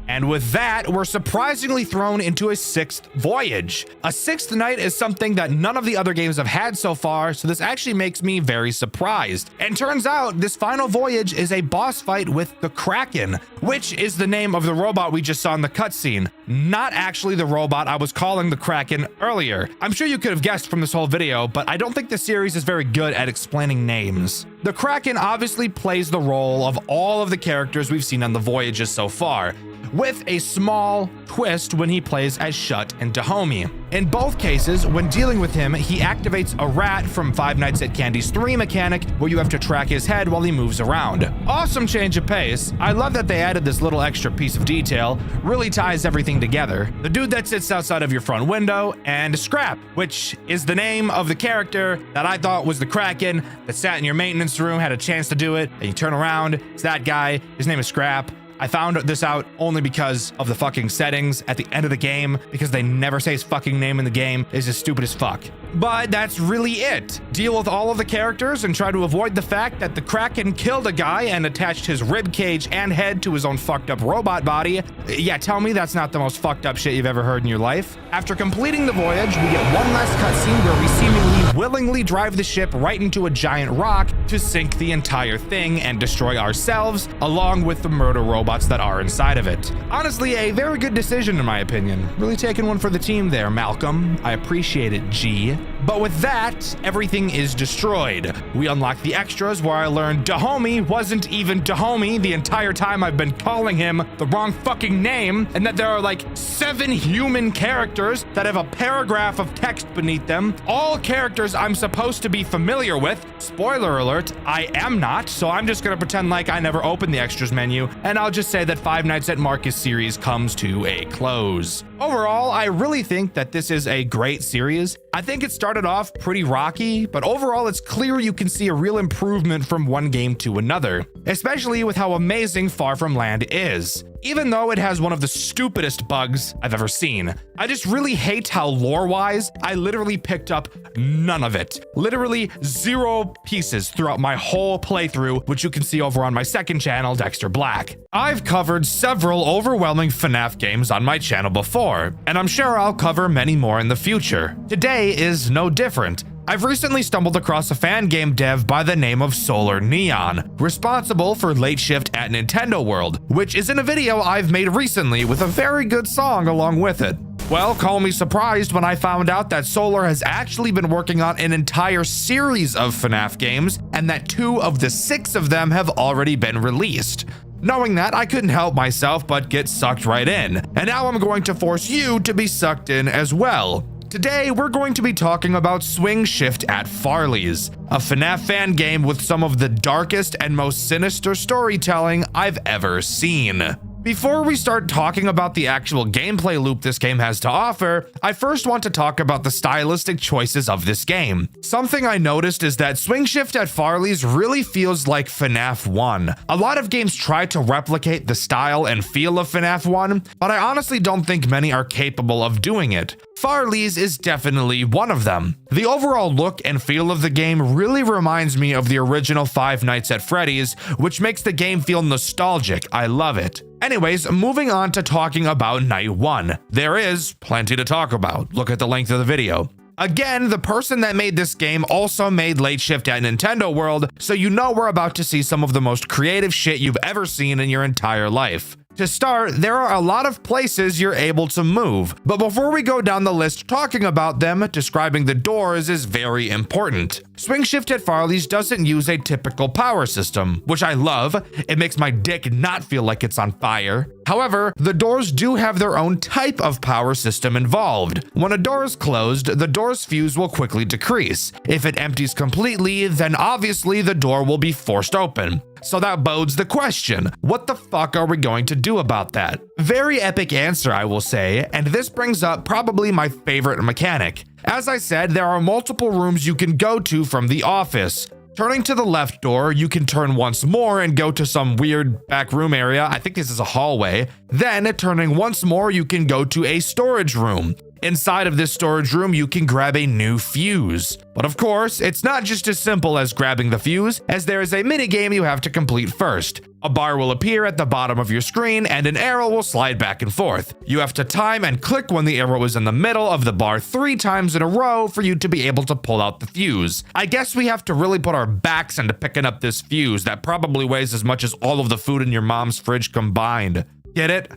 And with that, we're surprisingly thrown into a 6th voyage. A 6th night is something that none of the other games have had so far, so this actually makes me very surprised. And turns out this final voyage is a boss fight with the Kraken, which is the name of the robot we just saw in the cutscene. Not actually the robot I was calling the Kraken earlier. I'm sure you could have guessed from this whole video, but I don't think the series is very good at explaining names. The Kraken obviously plays the role of all of the characters we've seen on the voyages so far, with a small twist when he plays as Shut and Dahomey. In both cases, when dealing with him, he activates a rat from Five Nights at Candy's 3 mechanic, where you have to track his head while he moves around. Awesome change of pace. I love that they added this little extra piece of detail, really ties everything together. The dude that sits outside of your front window, and Scrap, which is the name of the character that I thought was the Kraken that sat in your maintenance room, had a chance to do it, and you turn around, it's that guy, his name is Scrap. I found this out only because of the fucking settings at the end of the game, because they never say his fucking name in the game. It's just stupid as fuck. But that's really it. Deal with all of the characters and try to avoid the fact that the Kraken killed a guy and attached his rib cage and head to his own fucked up robot body. Yeah, tell me that's not the most fucked up shit you've ever heard in your life. After completing the voyage, we get one last cutscene where we seemingly willingly drive the ship right into a giant rock to sink the entire thing and destroy ourselves, along with the murder robots that are inside of it. Honestly, a very good decision in my opinion. Really taking one for the team there, Malcolm. I appreciate it, G. But with that, everything is destroyed. We unlock the extras where I learned Dahomey wasn't even Dahomey the entire time I've been calling him the wrong fucking name, and that there are like 7 human characters that have a paragraph of text beneath them, all characters I'm supposed to be familiar with. Spoiler alert, I am not, so I'm just gonna pretend like I never opened the extras menu, and I'll just say that Five Nights at Marcus series comes to a close. Overall, I really think that this is a great series. I think it started off pretty rocky, but overall it's clear you can see a real improvement from one game to another, especially with how amazing Far From Land is. even though it has one of the stupidest bugs I've ever seen. I just really hate how lore-wise, I literally picked up none of it. Literally 0 pieces throughout my whole playthrough, which you can see over on my second channel, Dxtr Black. I've covered several overwhelming FNAF games on my channel before, and I'm sure I'll cover many more in the future. Today is no different. I've recently stumbled across a fan game dev by the name of Solar Neon, responsible for Late Shift at Nintendo World, which is in a video I've made recently with a very good song along with it. Well, call me surprised when I found out that Solar has actually been working on an entire series of FNAF games, and that 2 of the 6 of them have already been released. Knowing that, I couldn't help myself but get sucked right in, and now I'm going to force you to be sucked in as well. Today, we're going to be talking about Swing Shift at Farley's, a FNAF fan game with some of the darkest and most sinister storytelling I've ever seen. Before we start talking about the actual gameplay loop this game has to offer, I first want to talk about the stylistic choices of this game. Something I noticed is that Swing Shift at Farley's really feels like FNAF 1. A lot of games try to replicate the style and feel of FNAF 1, but I honestly don't think many are capable of doing it. Farley's is definitely one of them. The overall look and feel of the game really reminds me of the original Five Nights at Freddy's, which makes the game feel nostalgic. I love it. Anyways, moving on to talking about Night 1. There is plenty to talk about. Look at the length of the video. Again, the person that made this game also made Late Shift at Nintendo World, so you know we're about to see some of the most creative shit you've ever seen in your entire life. To start, there are a lot of places you're able to move, but before we go down the list talking about them, describing the doors is very important. Swing Shift at Farley's doesn't use a typical power system, which I love. It makes my dick not feel like it's on fire. However, the doors do have their own type of power system involved. When a door is closed, the door's fuse will quickly decrease. If it empties completely, then obviously the door will be forced open. So that bodes the question, what the fuck are we going to do about that? Very epic answer, I will say, and this brings up probably my favorite mechanic. As I said, there are multiple rooms you can go to from the office. Turning to the left door, you can turn once more and go to some weird back room area. I think this is a hallway. Then, turning once more, you can go to a storage room. Inside of this storage room, you can grab a new fuse. But of course, it's not just as simple as grabbing the fuse, as there is a minigame you have to complete first. A bar will appear at the bottom of your screen, and an arrow will slide back and forth. You have to time and click when the arrow is in the middle of the bar 3 times in a row for you to be able to pull out the fuse. I guess we have to really put our backs into picking up this fuse that probably weighs as much as all of the food in your mom's fridge combined. Get it?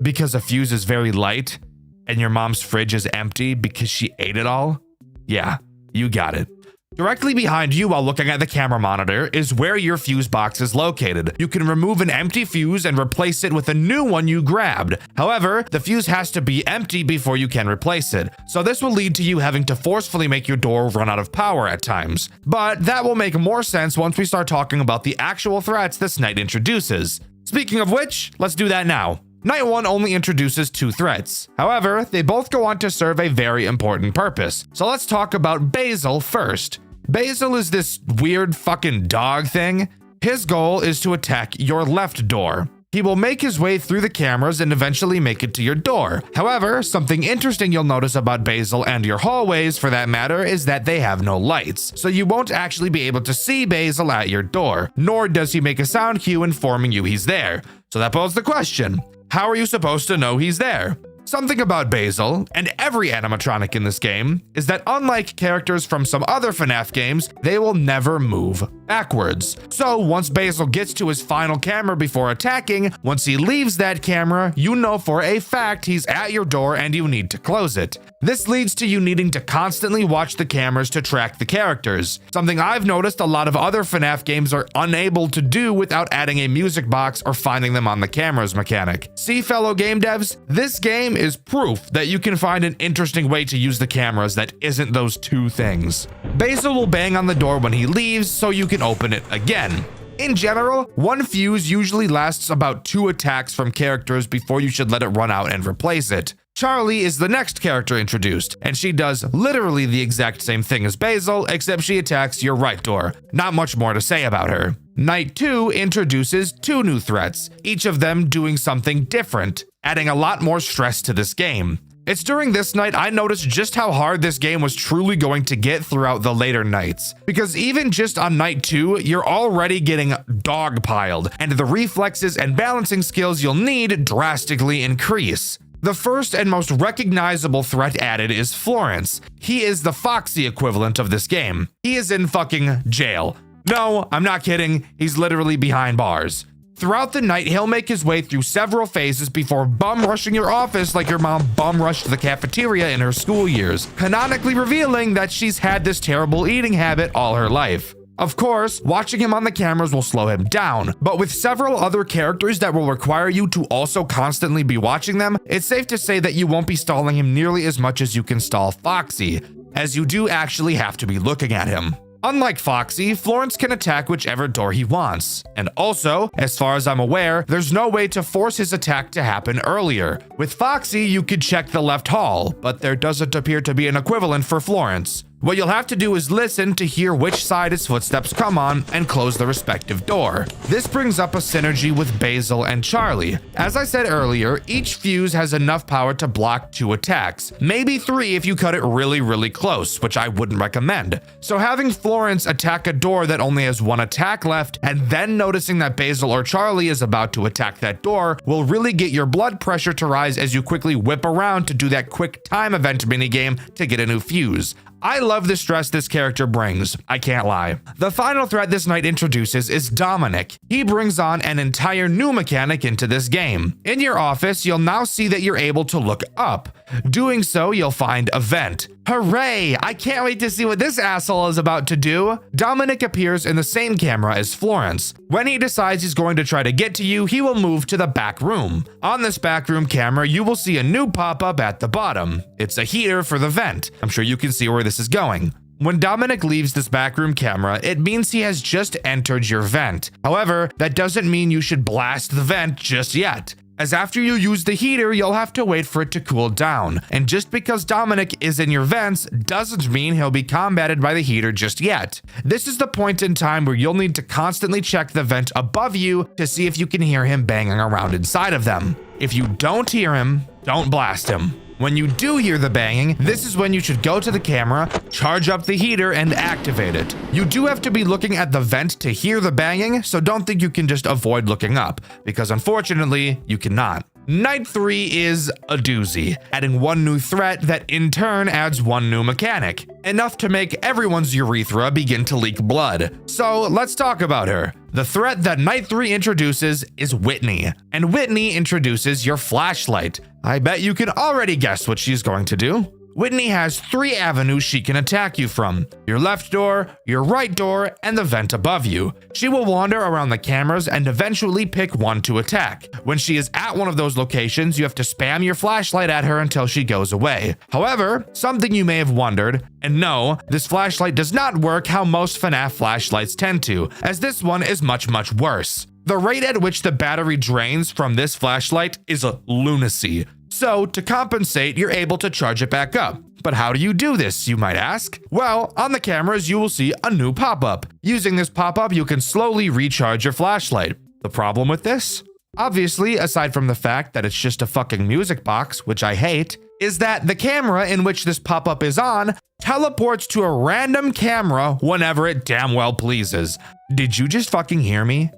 Because a fuse is very light, and your mom's fridge is empty because she ate it all? Yeah, you got it. Directly behind you while looking at the camera monitor is where your fuse box is located. You can remove an empty fuse and replace it with a new one you grabbed. However, the fuse has to be empty before you can replace it. So this will lead to you having to forcefully make your door run out of power at times. But that will make more sense once we start talking about the actual threats this night introduces. Speaking of which, let's do that now. Night 1 only introduces 2 threats. However, they both go on to serve a very important purpose. So let's talk about Basil first. Basil is this weird fucking dog thing. His goal is to attack your left door. He will make his way through the cameras and eventually make it to your door. However, something interesting you'll notice about Basil and your hallways for that matter is that they have no lights. So you won't actually be able to see Basil at your door, nor does he make a sound cue informing you he's there. So that poses the question, how are you supposed to know he's there? Something about Basil, and every animatronic in this game, is that unlike characters from some other FNAF games, they will never move backwards. So once Basil gets to his final camera before attacking, once he leaves that camera, you know for a fact he's at your door and you need to close it. This leads to you needing to constantly watch the cameras to track the characters, something I've noticed a lot of other FNAF games are unable to do without adding a music box or finding them on the cameras mechanic. See, fellow game devs, this game is proof that you can find an interesting way to use the cameras that isn't those 2 things. Basil will bang on the door when he leaves so you can open it again. In general, 1 fuse usually lasts about 2 attacks from characters before you should let it run out and replace it. Charlie is the next character introduced, and she does literally the exact same thing as Basil, except she attacks your right door. Not much more to say about her. Night 2 introduces 2 new threats, each of them doing something different, adding a lot more stress to this game. It's during this night I noticed just how hard this game was truly going to get throughout the later nights, because even just on night 2, you're already getting dogpiled, and the reflexes and balancing skills you'll need drastically increase. The first and most recognizable threat added is Florence. He is the Foxy equivalent of this game. He is in fucking jail. No, I'm not kidding, he's literally behind bars. Throughout the night, he'll make his way through several phases before bum rushing your office like your mom bum rushed the cafeteria in her school years, canonically revealing that she's had this terrible eating habit all her life. Of course, watching him on the cameras will slow him down, but with several other characters that will require you to also constantly be watching them, it's safe to say that you won't be stalling him nearly as much as you can stall Foxy, as you do actually have to be looking at him. Unlike Foxy, Florence can attack whichever door he wants. And also, as far as I'm aware, there's no way to force his attack to happen earlier. With Foxy, you could check the left hall, but there doesn't appear to be an equivalent for Florence. What you'll have to do is listen to hear which side his footsteps come on and close the respective door. This brings up a synergy with Basil and Charlie. As I said earlier, each fuse has enough power to block 2 attacks, maybe 3 if you cut it really close, which I wouldn't recommend. So having Florence attack a door that only has 1 attack left, and then noticing that Basil or Charlie is about to attack that door will really get your blood pressure to rise as you quickly whip around to do that quick time event minigame to get a new fuse. I love the stress this character brings, I can't lie. The final threat this night introduces is Dominic. He brings on an entire new mechanic into this game. In your office, you'll now see that you're able to look up. Doing so, you'll find a vent. Hooray! I can't wait to see what this asshole is about to do. Dominic appears in the same camera as Florence. When he decides he's going to try to get to you, he will move to the back room. On this back room camera, you will see a new pop-up at the bottom. It's a heater for the vent. I'm sure you can see where this is going. When Dominic leaves this backroom camera, it means he has just entered your vent. However, that doesn't mean you should blast the vent just yet, as after you use the heater, you'll have to wait for it to cool down. And just because Dominic is in your vents doesn't mean he'll be combated by the heater just yet. This is the point in time where you'll need to constantly check the vent above you to see if you can hear him banging around inside of them. If you don't hear him, don't blast him. When you do hear the banging, this is when you should go to the camera, charge up the heater, and activate it. You do have to be looking at the vent to hear the banging, so don't think you can just avoid looking up, because unfortunately, you cannot. Night 3 is a doozy, adding 1 new threat that in turn adds 1 new mechanic, enough to make everyone's urethra begin to leak blood. So let's talk about her. The threat that Night 3 introduces is Whitney, and Whitney introduces your flashlight. I bet you can already guess what she's going to do. Whitney has 3 avenues she can attack you from: your left door, your right door, and the vent above you. She will wander around the cameras and eventually pick one to attack. When she is at one of those locations, you have to spam your flashlight at her until she goes away. However, something you may have wondered, and no, this flashlight does not work how most FNAF flashlights tend to, as this one is much worse. The rate at which the battery drains from this flashlight is a lunacy. So, to compensate, you're able to charge it back up. But how do you do this, you might ask? Well, on the cameras, you will see a new pop-up. Using this pop-up, you can slowly recharge your flashlight. The problem with this? Obviously, aside from the fact that it's just a fucking music box, which I hate, is that the camera in which this pop-up is on teleports to a random camera whenever it damn well pleases. Did you just fucking hear me?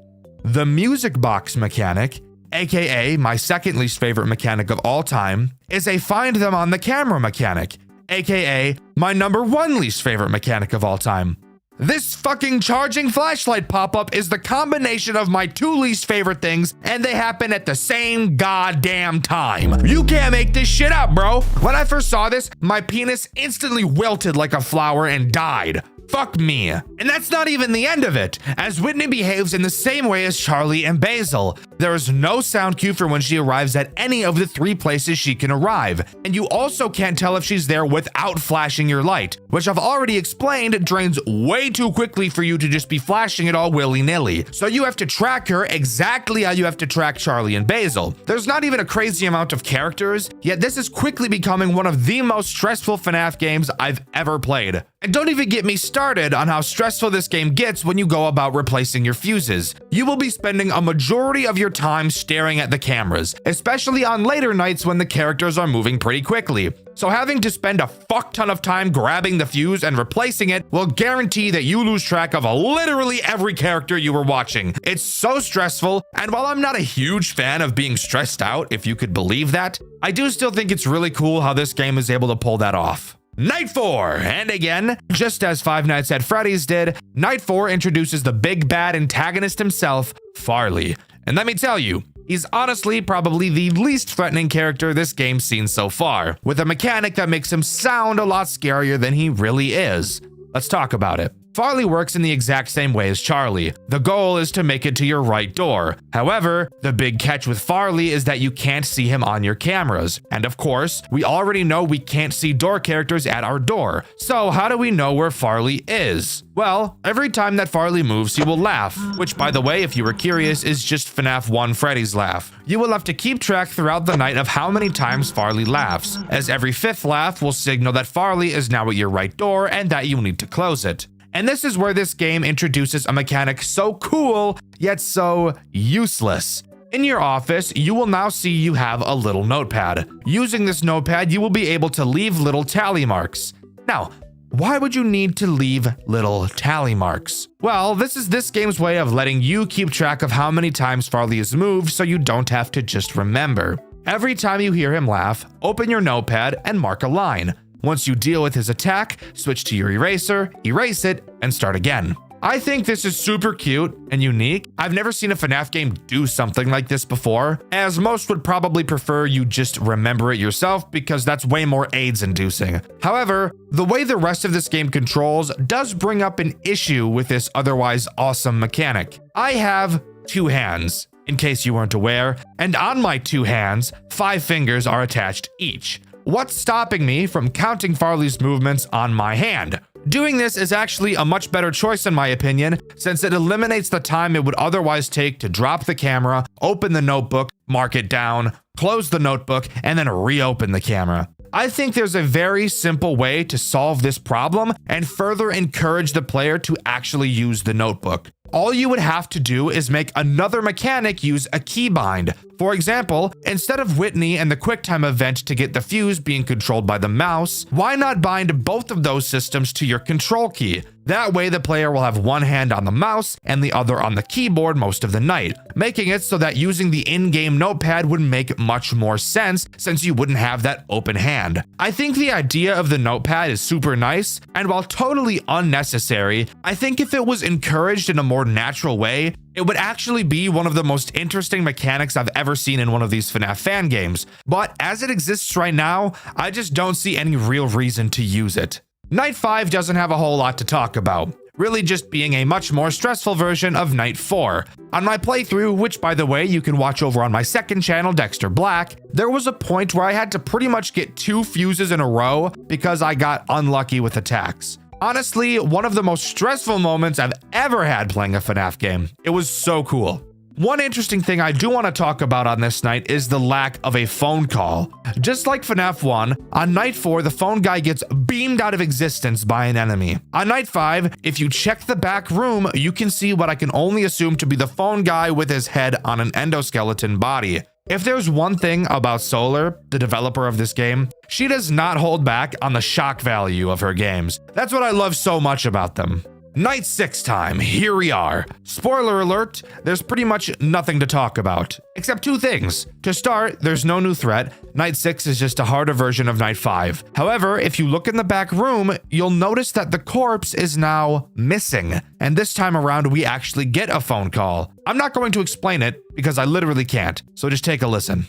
The music box mechanic, aka my second least favorite mechanic of all time, is a find them on the camera mechanic, aka my number 1 least favorite mechanic of all time. This fucking charging flashlight pop-up is the combination of my 2 least favorite things, and they happen at the same goddamn time. You can't make this shit up, bro. When I first saw this, my penis instantly wilted like a flower and died. Fuck me. And that's not even the end of it, as Whitney behaves in the same way as Charlie and Basil. There is no sound cue for when she arrives at any of the 3 places she can arrive, and you also can't tell if she's there without flashing your light, which I've already explained drains way too quickly for you to just be flashing it all willy-nilly. So you have to track her exactly how you have to track Charlie and Basil. There's not even a crazy amount of characters, yet this is quickly becoming one of the most stressful FNAF games I've ever played. And don't even get me started started on how stressful this game gets when you go about replacing your fuses. You will be spending a majority of your time staring at the cameras, especially on later nights when the characters are moving pretty quickly. So having to spend a fuck ton of time grabbing the fuse and replacing it will guarantee that you lose track of literally every character you were watching. It's so stressful, and while I'm not a huge fan of being stressed out, if you could believe that, I do still think it's really cool how this game is able to pull that off. Night 4, and again, just as Five Nights at Freddy's did, Night 4 introduces the big bad antagonist himself, Farley. And let me tell you, he's honestly probably the least threatening character this game's seen so far, with a mechanic that makes him sound a lot scarier than he really is. Let's talk about it. Farley works in the exact same way as Charlie. The goal is to make it to your right door. However, the big catch with Farley is that you can't see him on your cameras. And of course, we already know we can't see door characters at our door. So how do we know where Farley is? Well, every time that Farley moves, he will laugh, which by the way, if you were curious, is just FNAF 1 Freddy's laugh. You will have to keep track throughout the night of how many times Farley laughs, as every 5th laugh will signal that Farley is now at your right door and that you need to close it. And this is where this game introduces a mechanic so cool, yet so useless. In your office, you will now see you have a little notepad. Using this notepad, you will be able to leave little tally marks. Now, why would you need to leave little tally marks? Well, this is this game's way of letting you keep track of how many times Farley has moved so you don't have to just remember. Every time you hear him laugh, open your notepad and mark a line. Once you deal with his attack, switch to your eraser, erase it, and start again. I think this is super cute and unique. I've never seen a FNAF game do something like this before, as most would probably prefer you just remember it yourself because that's way more AIDS-inducing. However, the way the rest of this game controls does bring up an issue with this otherwise awesome mechanic. I have 2 hands, in case you weren't aware, and on my 2 hands, 5 fingers are attached each. What's stopping me from counting Farley's movements on my hand? Doing this is actually a much better choice in my opinion, since it eliminates the time it would otherwise take to drop the camera, open the notebook, mark it down, close the notebook, and then reopen the camera. I think there's a very simple way to solve this problem and further encourage the player to actually use the notebook. All you would have to do is make another mechanic use a keybind. For example, instead of Whitney and the QuickTime event to get the fuse being controlled by the mouse, why not bind both of those systems to your control key? That way the player will have one hand on the mouse and the other on the keyboard most of the night, making it so that using the in-game notepad would make much more sense since you wouldn't have that open hand. I think the idea of the notepad is super nice, and while totally unnecessary, I think if it was encouraged in a more natural way, it would actually be one of the most interesting mechanics I've ever seen in one of these FNAF fan games. But as it exists right now, I just don't see any real reason to use it. Night 5 doesn't have a whole lot to talk about, really just being a much more stressful version of Night 4. On my playthrough, which by the way you can watch over on my second channel, Dxtr Black, there was a point where I had to pretty much get 2 fuses in a row because I got unlucky with attacks. Honestly, one of the most stressful moments I've ever had playing a FNAF game. It was so cool. One interesting thing I do want to talk about on this night is the lack of a phone call. Just like FNAF 1, on Night 4, the phone guy gets beamed out of existence by an enemy. On Night 5, if you check the back room, you can see what I can only assume to be the phone guy with his head on an endoskeleton body. If there's one thing about Solar, the developer of this game, she does not hold back on the shock value of her games. That's what I love so much about them. Night 6 time, here we are. Spoiler alert, there's pretty much nothing to talk about, except 2 things. To start, there's no new threat. Night 6 is just a harder version of Night 5. However, if you look in the back room, you'll notice that the corpse is now missing. And this time around, we actually get a phone call. I'm not going to explain it because I literally can't, so just take a listen.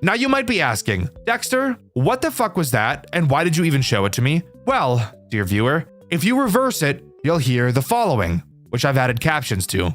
Now you might be asking, Dxtr, what the fuck was that and why did you even show it to me? Well, dear viewer, if you reverse it, you'll hear the following, which I've added captions to.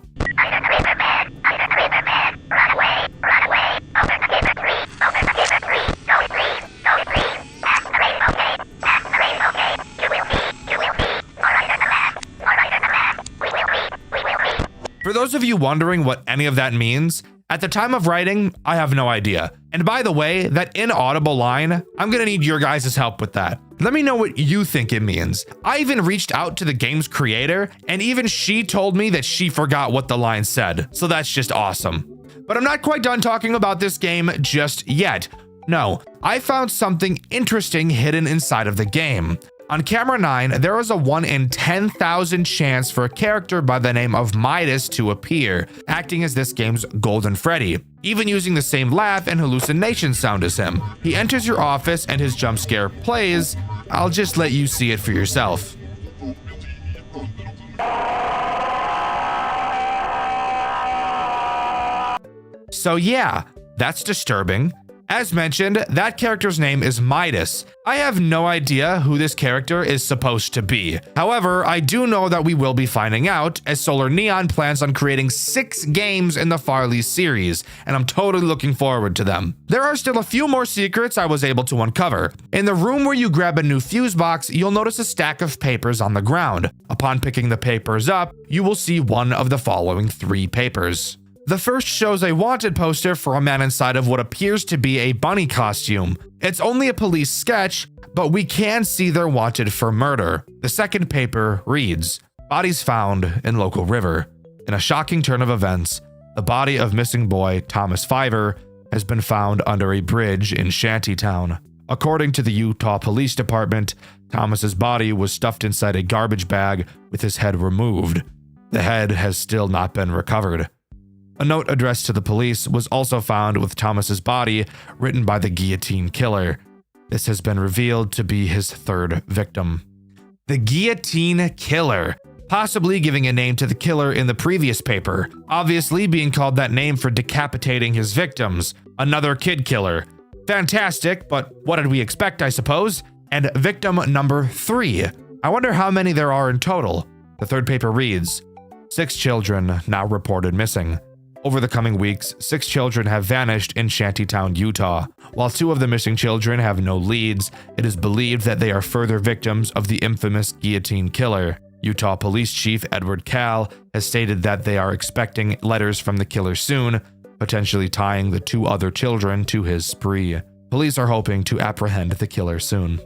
For those of you wondering what any of that means, at the time of writing, I have no idea. And by the way, that inaudible line, I'm gonna need your guys' help with that. Let me know what you think it means. I even reached out to the game's creator, and even she told me that she forgot what the line said. So that's just awesome. But I'm not quite done talking about this game just yet. No, I found something interesting hidden inside of the game. On camera 9, there is a 1 in 10,000 chance for a character by the name of Midas to appear, acting as this game's Golden Freddy, even using the same laugh and hallucination sound as him. He enters your office and his jump scare plays. I'll just let you see it for yourself. So yeah, that's disturbing. As mentioned, that character's name is Midas. I have no idea who this character is supposed to be. However, I do know that we will be finding out, as Solar Neon plans on creating 6 games in the Farley's series, and I'm totally looking forward to them. There are still a few more secrets I was able to uncover. In the room where you grab a new fuse box, you'll notice a stack of papers on the ground. Upon picking the papers up, you will see one of the following 3 papers. The first shows a wanted poster for a man inside of what appears to be a bunny costume. It's only a police sketch, but we can see they're wanted for murder. The second paper reads, "Bodies found in local river." In a shocking turn of events, the body of missing boy Thomas Fiver has been found under a bridge in Shantytown. According to the Utah Police Department, Thomas's body was stuffed inside a garbage bag with his head removed. The head has still not been recovered. A note addressed to the police was also found with Thomas's body, written by the guillotine killer. This has been revealed to be his 3rd victim. The guillotine killer, possibly giving a name to the killer in the previous paper, obviously being called that name for decapitating his victims. Another kid killer. Fantastic, but what did we expect, I suppose? And victim number 3. I wonder how many there are in total. The 3rd paper reads, 6 children now reported missing. Over the coming weeks, 6 children have vanished in Shantytown, Utah. While 2 of the missing children have no leads, it is believed that they are further victims of the infamous guillotine killer. Utah Police Chief Edward Cal has stated that they are expecting letters from the killer soon, potentially tying the 2 other children to his spree. Police are hoping to apprehend the killer soon.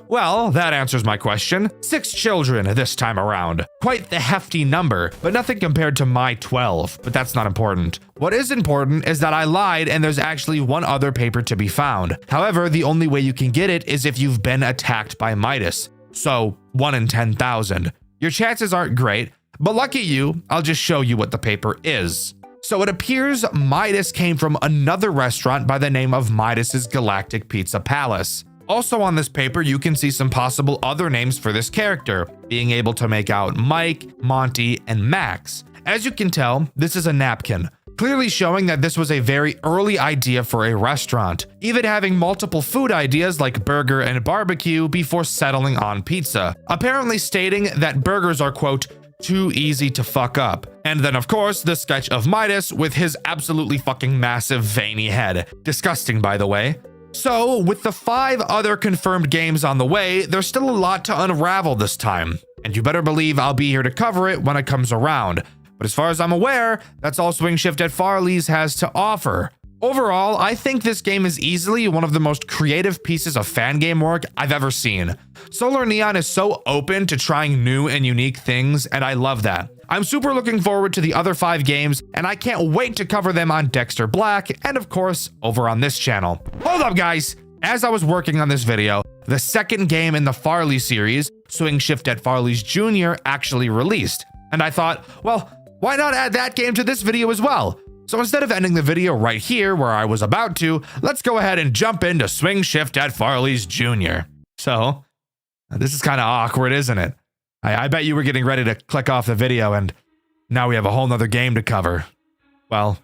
Well, that answers my question. 6 children this time around. Quite the hefty number, but nothing compared to my 12, but that's not important. What is important is that I lied and there's actually 1 other paper to be found. However, the only way you can get it is if you've been attacked by Midas. So, 1 in 10,000. Your chances aren't great, but lucky you, I'll just show you what the paper is. So it appears Midas came from another restaurant by the name of Midas's Galactic Pizza Palace. Also on this paper, you can see some possible other names for this character, being able to make out Mike, Monty, and Max. As you can tell, this is a napkin, clearly showing that this was a very early idea for a restaurant, even having multiple food ideas like burger and barbecue before settling on pizza, apparently stating that burgers are, quote, too easy to fuck up. And then of course, the sketch of Midas with his absolutely fucking massive veiny head. Disgusting, by the way. So, with the 5 other confirmed games on the way, there's still a lot to unravel this time. And you better believe I'll be here to cover it when it comes around. But as far as I'm aware, that's all Swing Shift at Farley's has to offer. Overall, I think this game is easily one of the most creative pieces of fan game work I've ever seen. Solar Neon is so open to trying new and unique things, and I love that. I'm super looking forward to the other 5 games, and I can't wait to cover them on Dxtr Black, and of course, over on this channel. Hold up, guys! As I was working on this video, the 2nd game in the Farley series, Swing Shift at Farley's Jr., actually released. And I thought, well, why not add that game to this video as well? So instead of ending the video right here where I was about to, let's go ahead and jump into Swing Shift at Farley's Jr. So, this is kind of awkward, isn't it? I bet you were getting ready to click off the video and now we have a whole nother game to cover. Well,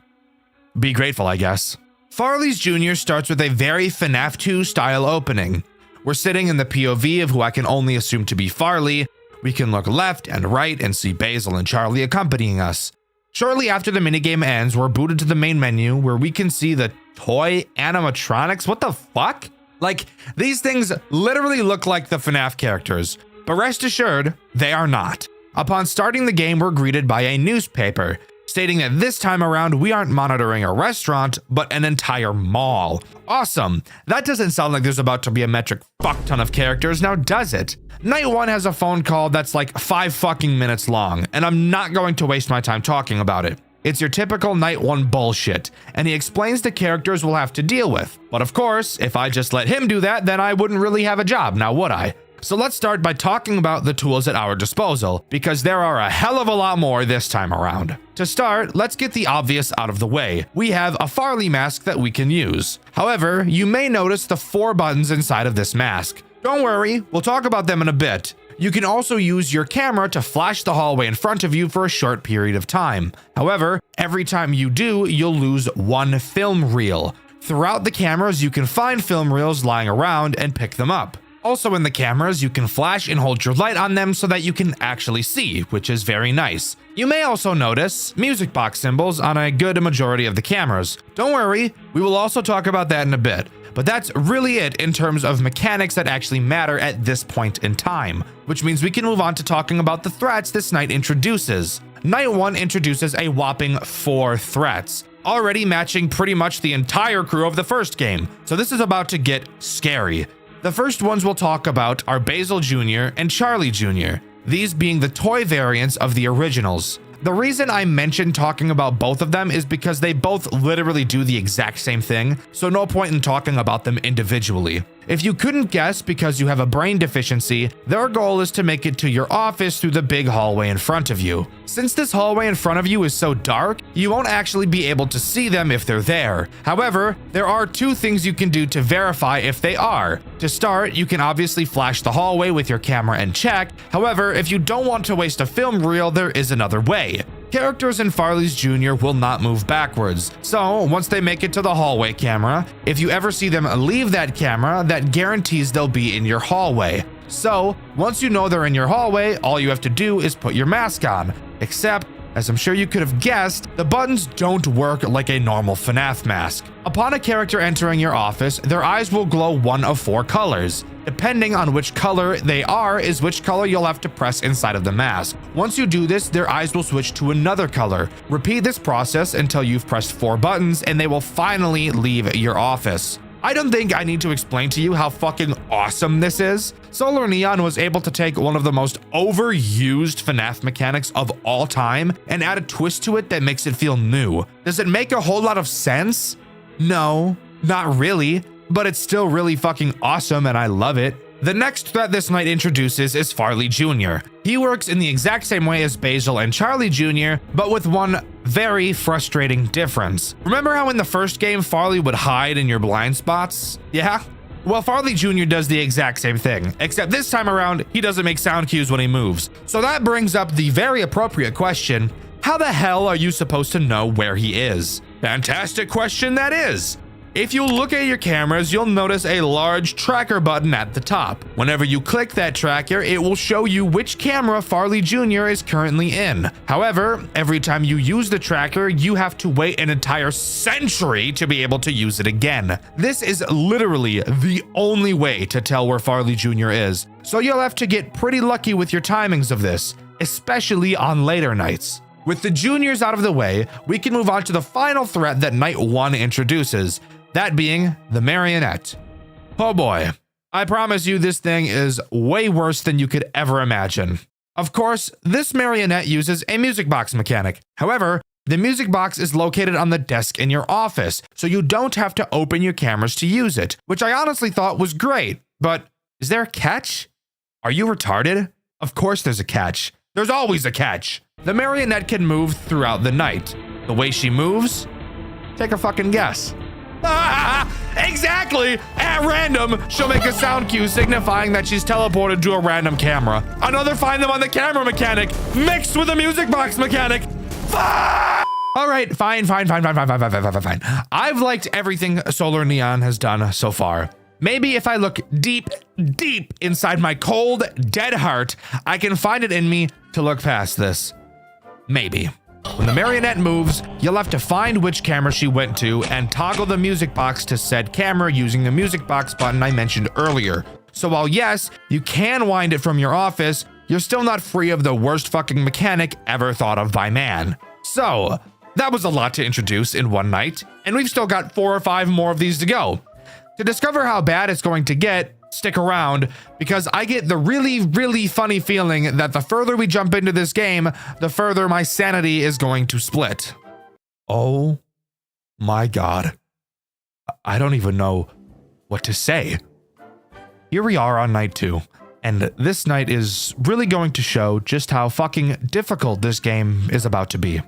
be grateful, I guess. Farley's Jr. starts with a very FNAF 2 style opening. We're sitting in the POV of who I can only assume to be Farley. We can look left and right and see Basil and Charlie accompanying us. Shortly after the minigame ends, we're booted to the main menu where we can see the toy animatronics. What the fuck? Like, these things literally look like the FNAF characters, but rest assured, they are not. Upon starting the game, we're greeted by a newspaper stating that this time around we aren't monitoring a restaurant, but an entire mall. Awesome. That doesn't sound like there's about to be a metric fuck ton of characters, now does it? Night 1 has a phone call that's like 5 fucking minutes long, and I'm not going to waste my time talking about it. It's your typical Night 1 bullshit, and he explains the characters we'll have to deal with. But of course, if I just let him do that, then I wouldn't really have a job, now would I? So let's start by talking about the tools at our disposal, because there are a hell of a lot more this time around. To start, let's get the obvious out of the way. We have a Farley mask that we can use. However, you may notice the 4 buttons inside of this mask. Don't worry, we'll talk about them in a bit. You can also use your camera to flash the hallway in front of you for a short period of time. However, every time you do, you'll lose 1 film reel. Throughout the cameras, you can find film reels lying around and pick them up. Also in the cameras, you can flash and hold your light on them so that you can actually see, which is very nice. You may also notice music box symbols on a good majority of the cameras. Don't worry, we will also talk about that in a bit. But that's really it in terms of mechanics that actually matter at this point in time, which means we can move on to talking about the threats this night introduces. Night 1 introduces a whopping 4 threats, already matching pretty much the entire crew of the first game, so this is about to get scary. The first ones we'll talk about are Basil Jr. and Charlie Jr., these being the toy variants of the originals. The reason I mentioned talking about both of them is because they both literally do the exact same thing, so no point in talking about them individually. If you couldn't guess because you have a brain deficiency, their goal is to make it to your office through the big hallway in front of you. Since this hallway in front of you is so dark, you won't actually be able to see them if they're there. However, there are 2 things you can do to verify if they are. To start, you can obviously flash the hallway with your camera and check. However, if you don't want to waste a film reel, there is another way. Characters in Farley's Jr. will not move backwards, so once they make it to the hallway camera, if you ever see them leave that camera, that guarantees they'll be in your hallway. So once you know they're in your hallway, all you have to do is put your mask on. Except, as I'm sure you could have guessed, the buttons don't work like a normal FNAF mask. Upon a character entering your office, their eyes will glow one of 4 colors. Depending on which color they are is which color you'll have to press inside of the mask. Once you do this, their eyes will switch to another color. Repeat this process until you've pressed 4 buttons and they will finally leave your office. I don't think I need to explain to you how fucking awesome this is. Solar Neon was able to take one of the most overused FNAF mechanics of all time and add a twist to it that makes it feel new. Does it make a whole lot of sense? No, not really, but it's still really fucking awesome and I love it. The next threat this night introduces is Farley Jr. He works in the exact same way as Basil and Charlie Jr., but with one very frustrating difference. Remember how in the first game Farley would hide in your blind spots? Yeah? Well, Farley Jr. does the exact same thing, except this time around, he doesn't make sound cues when he moves. So that brings up the very appropriate question, how the hell are you supposed to know where he is? Fantastic question that is. If you look at your cameras, you'll notice a large tracker button at the top. Whenever you click that tracker, it will show you which camera Farley Jr. is currently in. However, every time you use the tracker, you have to wait an entire century to be able to use it again. This is literally the only way to tell where Farley Jr. is, so you'll have to get pretty lucky with your timings of this, especially on later nights. With the juniors out of the way, we can move on to the final threat that Night 1 introduces, that being the marionette. Oh boy, I promise you this thing is way worse than you could ever imagine. Of course, this marionette uses a music box mechanic. However, the music box is located on the desk in your office, so you don't have to open your cameras to use it, which I honestly thought was great. But is there a catch? Are you retarded? Of course there's a catch. There's always a catch. The marionette can move throughout the night. The way she moves? Take a fucking guess. Exactly! At random, she'll make a sound cue signifying that she's teleported to a random camera. Another find them on the camera mechanic mixed with a music box mechanic. All right, fine. I've liked everything Solar Neon has done so far. Maybe if I look deep inside my cold, dead heart, I can find it in me to look past this. Maybe. When the marionette moves, you'll have to find which camera she went to and toggle the music box to said camera using the music box button I mentioned earlier. So while yes, you can wind it from your office, you're still not free of the worst fucking mechanic ever thought of by man. So, that was a lot to introduce in one night, and we've still got 4 or 5 more of these to go. To discover how bad it's going to get, stick around, because I get the really funny feeling that the further we jump into this game, the further my sanity is going to split. Oh my god. I don't even know what to say. Here we are on night 2, and this night is really going to show just how fucking difficult this game is about to be.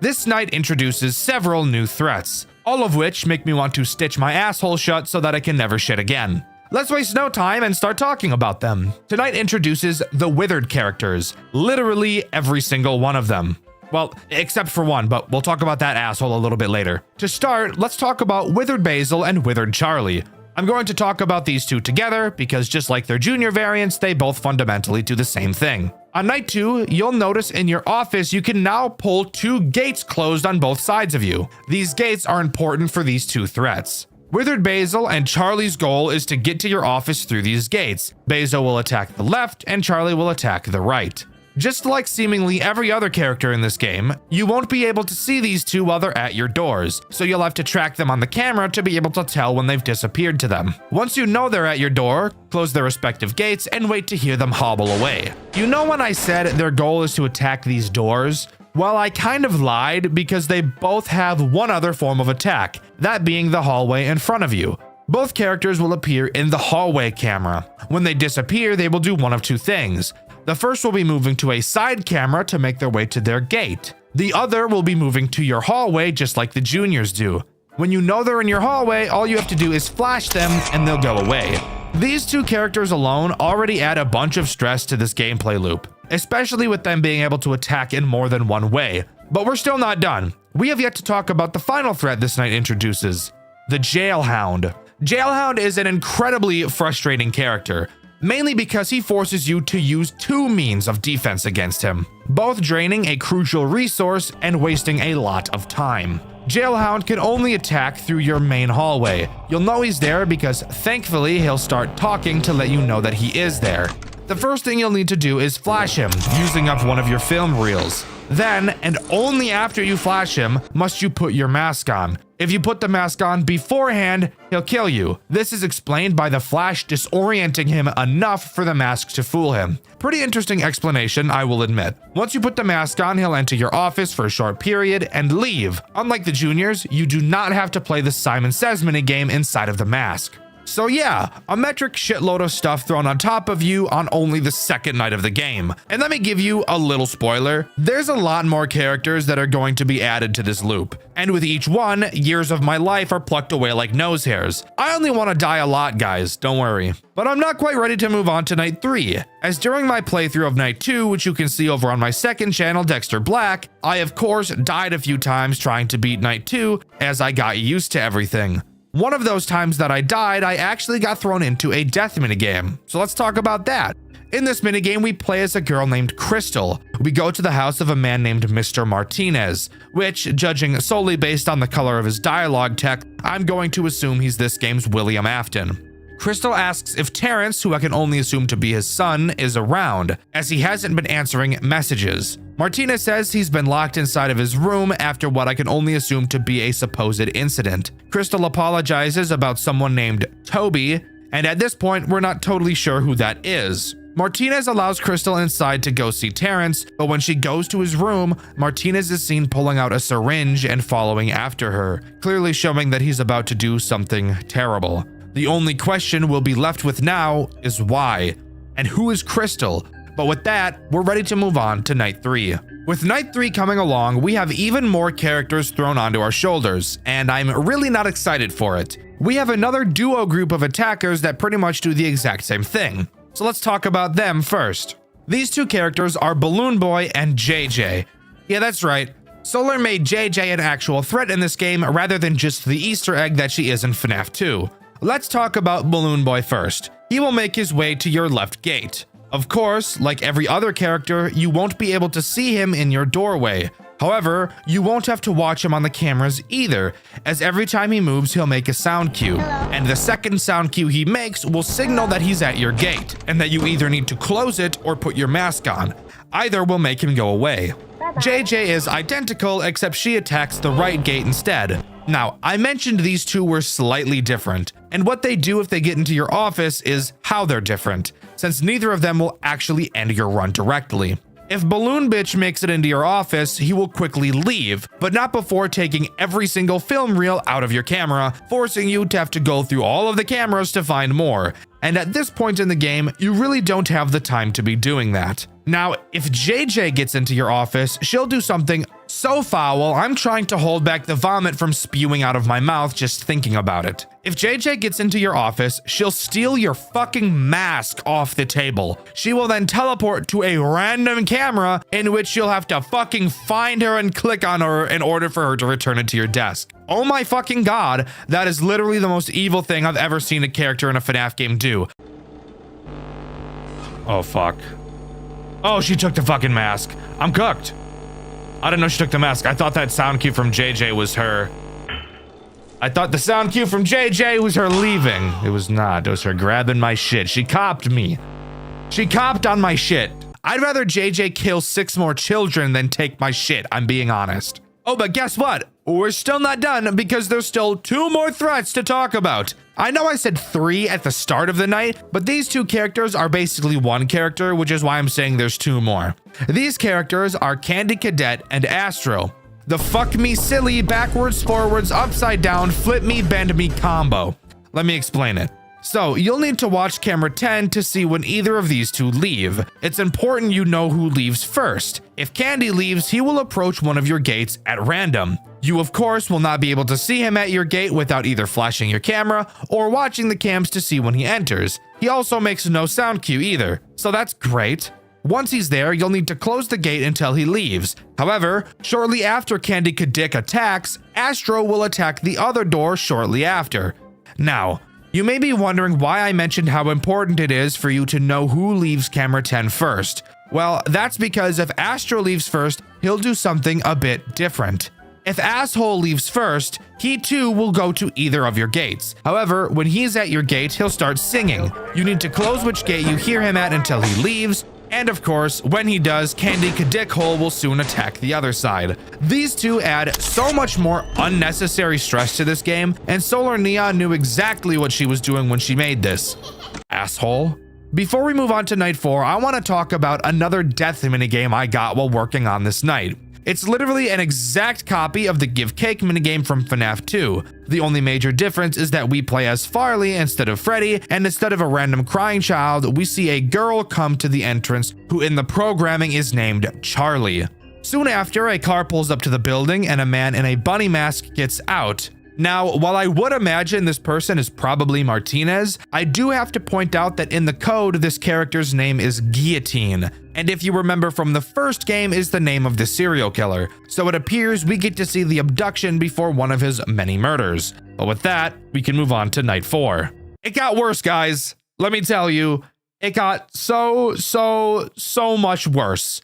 This night introduces several new threats, all of which make me want to stitch my asshole shut so that I can never shit again. Let's waste no time and start talking about them. Tonight introduces the withered characters, literally every single one of them. Well, except for one, but we'll talk about that asshole a little bit later. To start, let's talk about Withered Basil and Withered Charlie. I'm going to talk about these two together because just like their junior variants, they both fundamentally do the same thing. On night 2, you'll notice in your office you can now pull 2 gates closed on both sides of you. These gates are important for these 2 threats. Withered Basil and Charlie's goal is to get to your office through these gates. Basil will attack the left and Charlie will attack the right. Just like seemingly every other character in this game, you won't be able to see these two while they're at your doors, so you'll have to track them on the camera to be able to tell when they've disappeared to them. Once you know they're at your door, close their respective gates and wait to hear them hobble away. You know when I said their goal is to attack these doors? Well, I kind of lied because they both have one other form of attack, that being the hallway in front of you. Both characters will appear in the hallway camera. When they disappear, they will do one of 2 things. The first will be moving to a side camera to make their way to their gate. The other will be moving to your hallway just like the juniors do. When you know they're in your hallway, all you have to do is flash them and they'll go away. These 2 characters alone already add a bunch of stress to this gameplay loop, especially with them being able to attack in more than one way. But we're still not done. We have yet to talk about the final threat this night introduces, the Jailhound. Jailhound is an incredibly frustrating character, mainly because he forces you to use 2 means of defense against him, both draining a crucial resource and wasting a lot of time. Jailhound can only attack through your main hallway. You'll know he's there because thankfully he'll start talking to let you know that he is there. The first thing you'll need to do is flash him, using up one of your film reels. Then, and only after you flash him, must you put your mask on. If you put the mask on beforehand, he'll kill you. This is explained by the flash disorienting him enough for the mask to fool him. Pretty interesting explanation, I will admit. Once you put the mask on, he'll enter your office for a short period and leave. Unlike the juniors, you do not have to play the Simon Says minigame inside of the mask. So yeah, a metric shitload of stuff thrown on top of you on only the second night of the game. And let me give you a little spoiler. There's a lot more characters that are going to be added to this loop. And with each one, years of my life are plucked away like nose hairs. I only want to die a lot, guys, don't worry. But I'm not quite ready to move on to night 3, as during my playthrough of night 2, which you can see over on my second channel, Dxtr Black, I of course died a few times trying to beat night 2 as I got used to everything. One of those times that I died, I actually got thrown into a death minigame. So let's talk about that. In this minigame, we play as a girl named Crystal. We go to the house of a man named Mr. Martinez, which, judging solely based on the color of his dialogue tech, I'm going to assume he's this game's William Afton. Crystal asks if Terrence, who I can only assume to be his son, is around, as he hasn't been answering messages. Martinez says he's been locked inside of his room after what I can only assume to be a supposed incident. Crystal apologizes about someone named Toby, and at this point, we're not totally sure who that is. Martinez allows Crystal inside to go see Terrence, but when she goes to his room, Martinez is seen pulling out a syringe and following after her, clearly showing that he's about to do something terrible. The only question we'll be left with now is why, and who is Crystal? But with that, we're ready to move on to night 3. With night 3 coming along, we have even more characters thrown onto our shoulders, and I'm really not excited for it. We have another duo group of attackers that pretty much do the exact same thing. So let's talk about them first. These 2 characters are Balloon Boy and JJ. Yeah, that's right. Solar made JJ an actual threat in this game rather than just the Easter egg that she is in FNAF 2. Let's talk about Balloon Boy first. He will make his way to your left gate. Of course, like every other character, you won't be able to see him in your doorway. However, you won't have to watch him on the cameras either, as every time he moves, he'll make a sound cue. And the second sound cue he makes will signal that he's at your gate, and that you either need to close it or put your mask on. Either will make him go away. JJ is identical, except she attacks the right gate instead. Now, I mentioned these two were slightly different, and what they do if they get into your office is how they're different, since neither of them will actually end your run directly. If Balloon Bitch makes it into your office, he will quickly leave, but not before taking every single film reel out of your camera, forcing you to have to go through all of the cameras to find more. And at this point in the game, you really don't have the time to be doing that. Now, if JJ gets into your office, she'll do something so foul, I'm trying to hold back the vomit from spewing out of my mouth just thinking about it. If JJ gets into your office, she'll steal your fucking mask off the table. She will then teleport to a random camera in which you'll have to fucking find her and click on her in order for her to return it to your desk. Oh my fucking god, that is literally the most evil thing I've ever seen a character in a FNAF game do. Oh fuck. Oh, she took the fucking mask. I'm cooked. I didn't know she took the mask. I thought that sound cue from JJ was her. I thought the sound cue from JJ was her leaving. It was not. It was her grabbing my shit. She copped me. She copped on my shit. I'd rather JJ kill 6 more children than take my shit. I'm being honest. Oh, but guess what? We're still not done because there's still 2 more threats to talk about. I know I said 3 at the start of the night, but these 2 characters are basically 1 character, which is why I'm saying there's 2 more. These characters are Candy Cadet and Astro. The fuck me silly, backwards, forwards, upside down, flip me, bend me combo. Let me explain it. So, you'll need to watch camera 10 to see when either of these 2 leave. It's important you know who leaves first. If Candy leaves, he will approach one of your gates at random. You, of course, will not be able to see him at your gate without either flashing your camera or watching the cams to see when he enters. He also makes no sound cue either, so that's great. Once he's there, you'll need to close the gate until he leaves. However, shortly after Candy Cadet attacks, Astro will attack the other door shortly after. Now, you may be wondering why I mentioned how important it is for you to know who leaves camera 10 first. Well, that's because if Astro leaves first, he'll do something a bit different. If Asshole leaves first, he too will go to either of your gates. However, when he's at your gate, he'll start singing. You need to close which gate you hear him at until he leaves. And of course, when he does, Candy Cadet Hole will soon attack the other side. These 2 add so much more unnecessary stress to this game, and Solar Neon knew exactly what she was doing when she made this. Asshole. Before we move on to night 4, I want to talk about another death minigame I got while working on this night. It's literally an exact copy of the Give Cake minigame from FNAF 2. The only major difference is that we play as Farley instead of Freddy, and instead of a random crying child, we see a girl come to the entrance who in the programming is named Charlie. Soon after, a car pulls up to the building and a man in a bunny mask gets out. Now, while I would imagine this person is probably Martinez, I do have to point out that in the code, this character's name is Guillotine. And if you remember from the first game, is the name of the serial killer. So it appears we get to see the abduction before one of his many murders. But with that, we can move on to night 4. It got worse, guys. Let me tell you, it got so much worse.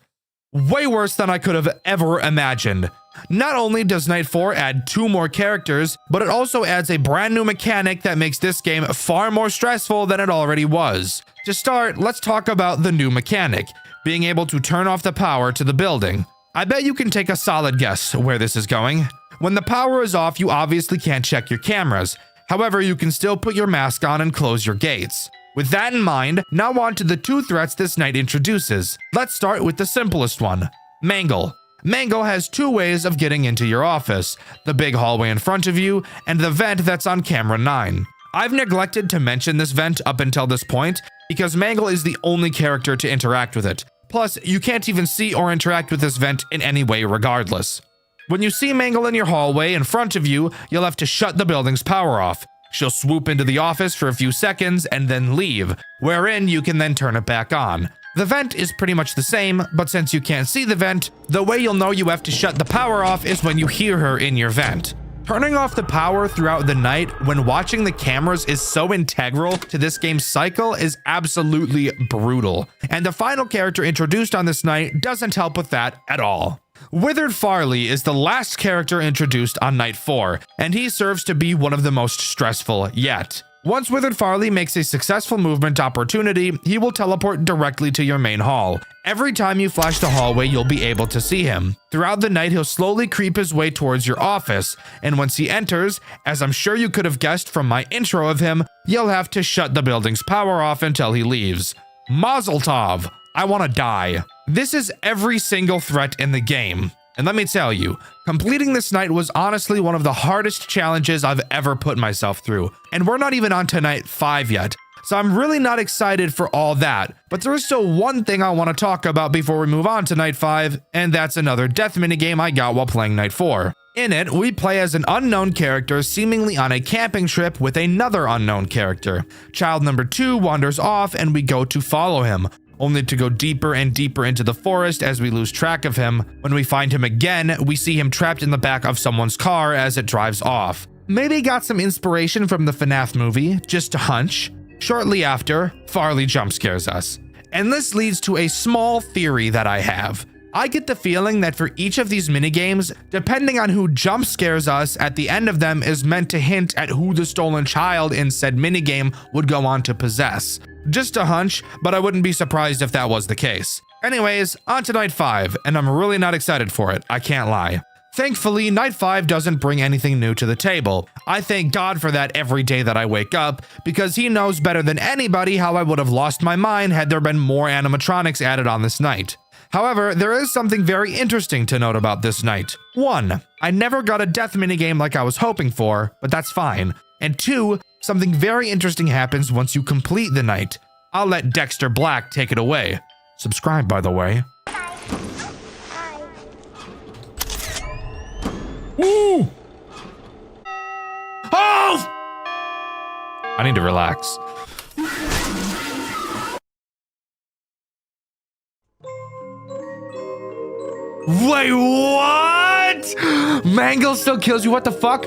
Way worse than I could have ever imagined. Not only does Night 4 add 2 more characters, but it also adds a brand new mechanic that makes this game far more stressful than it already was. To start, let's talk about the new mechanic, being able to turn off the power to the building. I bet you can take a solid guess where this is going. When the power is off, you obviously can't check your cameras. However, you can still put your mask on and close your gates. With that in mind, now on to the 2 threats this night introduces. Let's start with the simplest one, Mangle. Mangle has 2 ways of getting into your office, the big hallway in front of you, and the vent that's on camera 9. I've neglected to mention this vent up until this point, because Mangle is the only character to interact with it. Plus, you can't even see or interact with this vent in any way regardless. When you see Mangle in your hallway in front of you, you'll have to shut the building's power off. She'll swoop into the office for a few seconds and then leave, wherein you can then turn it back on. The vent is pretty much the same, but since you can't see the vent, the way you'll know you have to shut the power off is when you hear her in your vent. Turning off the power throughout the night when watching the cameras is so integral to this game's cycle is absolutely brutal. And the final character introduced on this night doesn't help with that at all. Withered Farley is the last character introduced on night 4, and he serves to be one of the most stressful yet. Once Withered Farley makes a successful movement opportunity, he will teleport directly to your main hall. Every time you flash the hallway, you'll be able to see him. Throughout the night, he'll slowly creep his way towards your office, and once he enters, as I'm sure you could have guessed from my intro of him, you'll have to shut the building's power off until he leaves. Mazel tov! I want to die. This is every single threat in the game. And let me tell you, completing this night was honestly one of the hardest challenges I've ever put myself through. And we're not even on to night 5 yet, so I'm really not excited for all that. But there is still one thing I want to talk about before we move on to night 5, and that's another death minigame I got while playing night 4. In it, we play as an unknown character seemingly on a camping trip with another unknown character. Child number 2 wanders off and we go to follow him, only to go deeper and deeper into the forest as we lose track of him. When we find him again, we see him trapped in the back of someone's car as it drives off. Maybe got some inspiration from the FNAF movie, just a hunch. Shortly after, Farley jump scares us. And this leads to a small theory that I have. I get the feeling that for each of these minigames, depending on who jump scares us at the end of them is meant to hint at who the stolen child in said minigame would go on to possess. Just a hunch, but I wouldn't be surprised if that was the case. Anyways, on to night 5, and I'm really not excited for it, I can't lie. Thankfully, night 5 doesn't bring anything new to the table. I thank God for that every day that I wake up, because he knows better than anybody how I would have lost my mind had there been more animatronics added on this night. However, there is something very interesting to note about this night. 1, I never got a death minigame like I was hoping for, but that's fine. And 2, something very interesting happens once you complete the night. I'll let Dxtr Black take it away. Subscribe, by the way. Ooh! Oh! I need to relax. Wait, what? Mangle still kills you? What the fuck?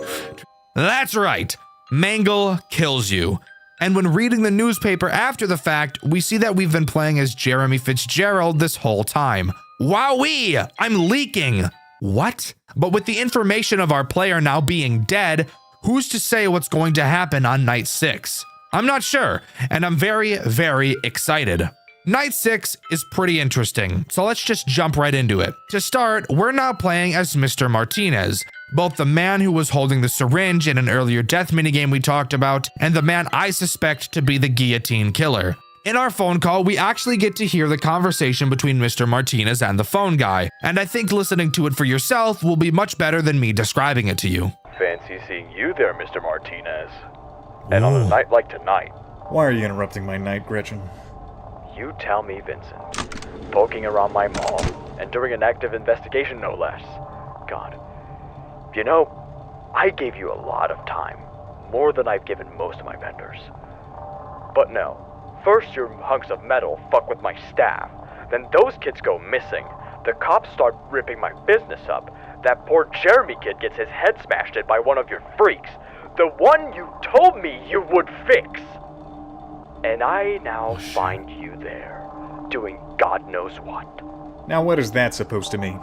That's right. Mangle kills you. And when reading the newspaper after the fact, we see that we've been playing as Jeremy Fitzgerald this whole time. Wowee! I'm leaking. What? But with the information of our player now being dead, who's to say what's going to happen on night 6? I'm not sure, and I'm very, very excited. Night 6 is pretty interesting, so let's just jump right into it. To start, we're now playing as Mr. Martinez, both the man who was holding the syringe in an earlier death minigame we talked about, and the man I suspect to be the guillotine killer. In our phone call, we actually get to hear the conversation between Mr. Martinez and the phone guy, and I think listening to it for yourself will be much better than me describing it to you. Fancy seeing you there, Mr. Martinez. And on a night like tonight. Why are you interrupting my night, Gretchen? You tell me, Vincent. Poking around my mall, and during an active investigation, no less. God. You know, I gave you a lot of time. More than I've given most of my vendors. But no. First your hunks of metal fuck with my staff. Then those kids go missing. The cops start ripping my business up. That poor Jeremy kid gets his head smashed in by one of your freaks. The one you told me you would fix. And I now find you there, doing God knows what. Now what is that supposed to mean?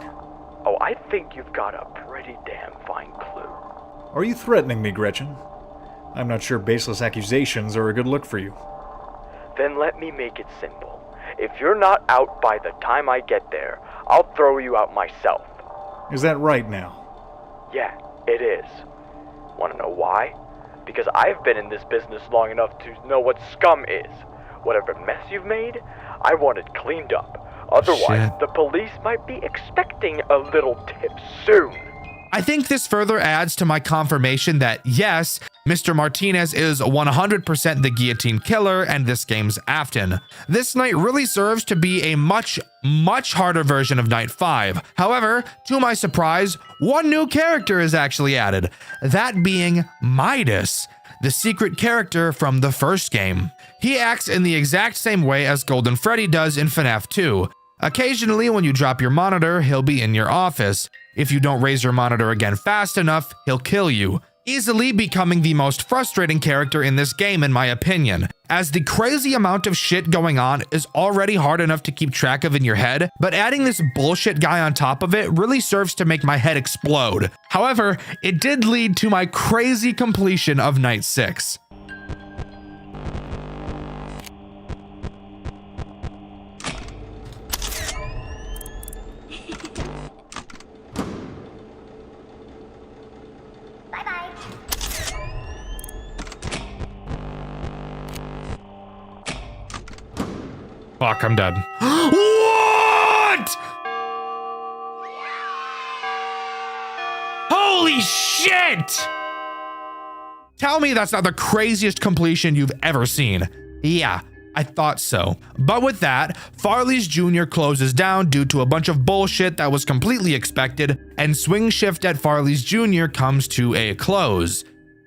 Oh, I think you've got a pretty damn fine clue. Are you threatening me, Gretchen? I'm not sure baseless accusations are a good look for you. Then let me make it simple. If you're not out by the time I get there, I'll throw you out myself. Is that right now? Yeah, it is. Wanna know why? Because I've been in this business long enough to know what scum is. Whatever mess you've made, I want it cleaned up. Otherwise, the police might be expecting a little tip soon. I think this further adds to my confirmation that yes, Mr. Martinez is 100% the guillotine killer and this game's Afton. This night really serves to be a much harder version of Night 5. However, to my surprise, one new character is actually added, that being Midas, the secret character from the first game. He acts in the exact same way as Golden Freddy does in FNAF 2. Occasionally, when you drop your monitor, he'll be in your office. If you don't raise your monitor again fast enough, he'll kill you. easily becoming the most frustrating character in this game in my opinion, as the crazy amount of shit going on is already hard enough to keep track of in your head, but adding this bullshit guy on top of it really serves to make my head explode. However, it did lead to my crazy completion of Night 6. Fuck, I'm dead. What? Holy shit! Tell me that's not the craziest completion you've ever seen. Yeah, I thought so. But with that, Farley's Jr. closes down due to a bunch of bullshit that was completely expected, and Swing Shift at Farley's Jr. comes to a close.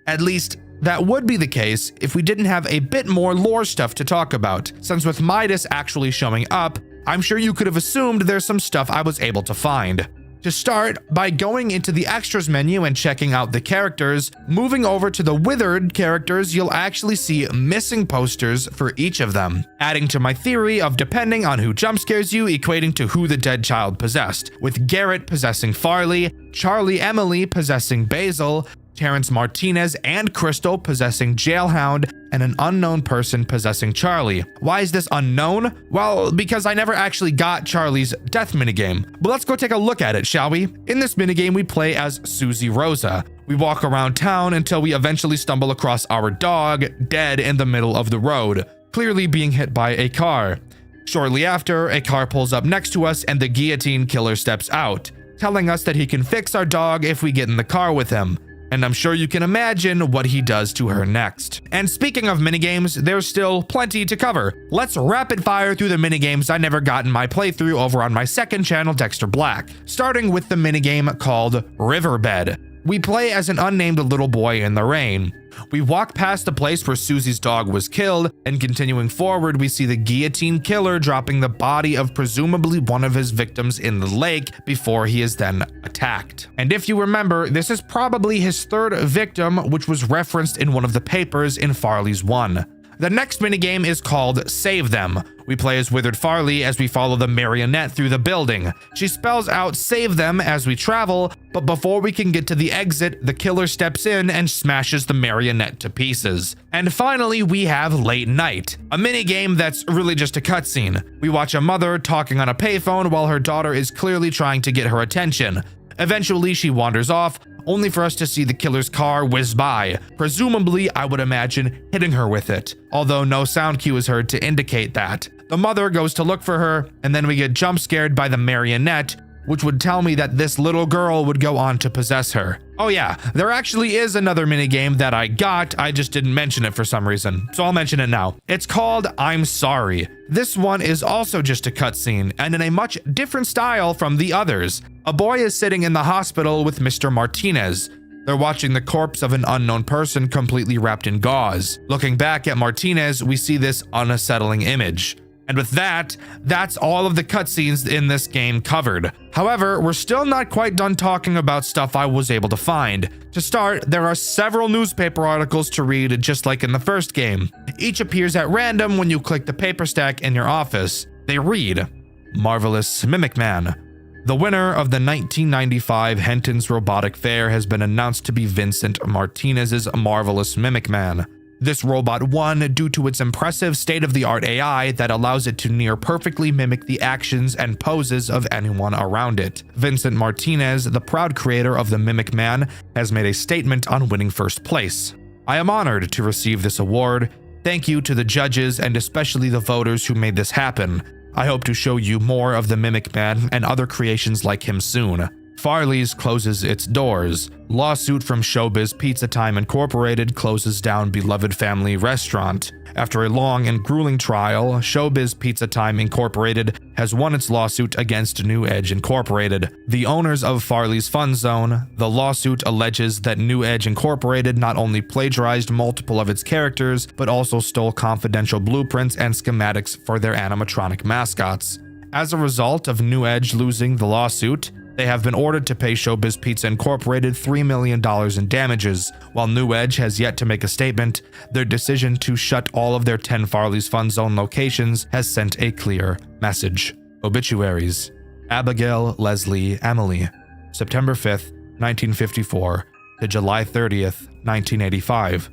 At least, that would be the case if we didn't have a bit more lore stuff to talk about, since with Midas actually showing up, I'm sure you could have assumed there's some stuff I was able to find. To start, by going into the extras menu and checking out the characters, moving over to the withered characters, you'll actually see missing posters for each of them, adding to my theory of depending on who jump scares you equating to who the dead child possessed, with Garrett possessing Farley, Charlie Emily possessing Basil, Terrence Martinez and Crystal possessing Jailhound, and an unknown person possessing Charlie. Why is this unknown? Well, because I never actually got Charlie's death minigame. But let's go take a look at it, shall we? In this minigame, we play as Susie Rosa. We walk around town until we eventually stumble across our dog, dead in the middle of the road, clearly being hit by a car. Shortly after, a car pulls up next to us and the guillotine killer steps out, telling us that he can fix our dog if we get in the car with him. And I'm sure you can imagine what he does to her next. And speaking of minigames, there's still plenty to cover. Let's rapid fire through the minigames I never got in my playthrough over on my second channel, Dxtr Black, starting with the minigame called Riverbed. We play as an unnamed little boy in the rain. We walk past the place where Susie's dog was killed, and continuing forward, we see the guillotine killer dropping the body of presumably one of his victims in the lake before he is then attacked. And if you remember, this is probably his third victim, which was referenced in one of the papers in Farley's 1. The next minigame is called Save Them. We play as Withered Farley as we follow the marionette through the building. She spells out save them as we travel, but before we can get to the exit, the killer steps in and smashes the marionette to pieces. And finally, we have Late Night, a minigame that's really just a cutscene. We watch a mother talking on a payphone while her daughter is clearly trying to get her attention. Eventually, she wanders off, only for us to see the killer's car whiz by, presumably, I would imagine, hitting her with it, although no sound cue is heard to indicate that. The mother goes to look for her, and then we get jump scared by the marionette, which would tell me that this little girl would go on to possess her. Oh yeah, there actually is another minigame that I got, I just didn't mention it for some reason, so I'll mention it now. It's called I'm Sorry. This one is also just a cutscene, and in a much different style from the others. A boy is sitting in the hospital with Mr. Martinez. They're watching the corpse of an unknown person completely wrapped in gauze. Looking back at Martinez, we see this unsettling image. And with that, that's all of the cutscenes in this game covered. However, we're still not quite done talking about stuff I was able to find. To start, there are several newspaper articles to read just like in the first game. Each appears at random when you click the paper stack in your office. They read, Marvelous Mimic Man. The winner of the 1995 Henton's Robotic Fair has been announced to be Vincent Martinez's Marvelous Mimic Man. This robot won due to its impressive state-of-the-art AI that allows it to near perfectly mimic the actions and poses of anyone around it. Vincent Martinez, the proud creator of the Mimic Man, has made a statement on winning first place. I am honored to receive this award. Thank you to the judges and especially the voters who made this happen. I hope to show you more of the Mimic Man and other creations like him soon. Farley's closes its doors. Lawsuit from Showbiz Pizza Time Incorporated closes down beloved family restaurant. After a long and grueling trial, Showbiz Pizza Time Incorporated has won its lawsuit against New Edge Incorporated, the owners of Farley's Fun Zone. The lawsuit alleges that New Edge Incorporated not only plagiarized multiple of its characters, but also stole confidential blueprints and schematics for their animatronic mascots. As a result of New Edge losing the lawsuit, They have been ordered to pay Showbiz Pizza Incorporated $3 million in damages. While New Edge has yet to make a statement, their decision to shut all of their 10 Farley's Fun Zone locations has sent a clear message. Obituaries: Abigail Leslie Emily, September 5th, 1954 to July 30th, 1985.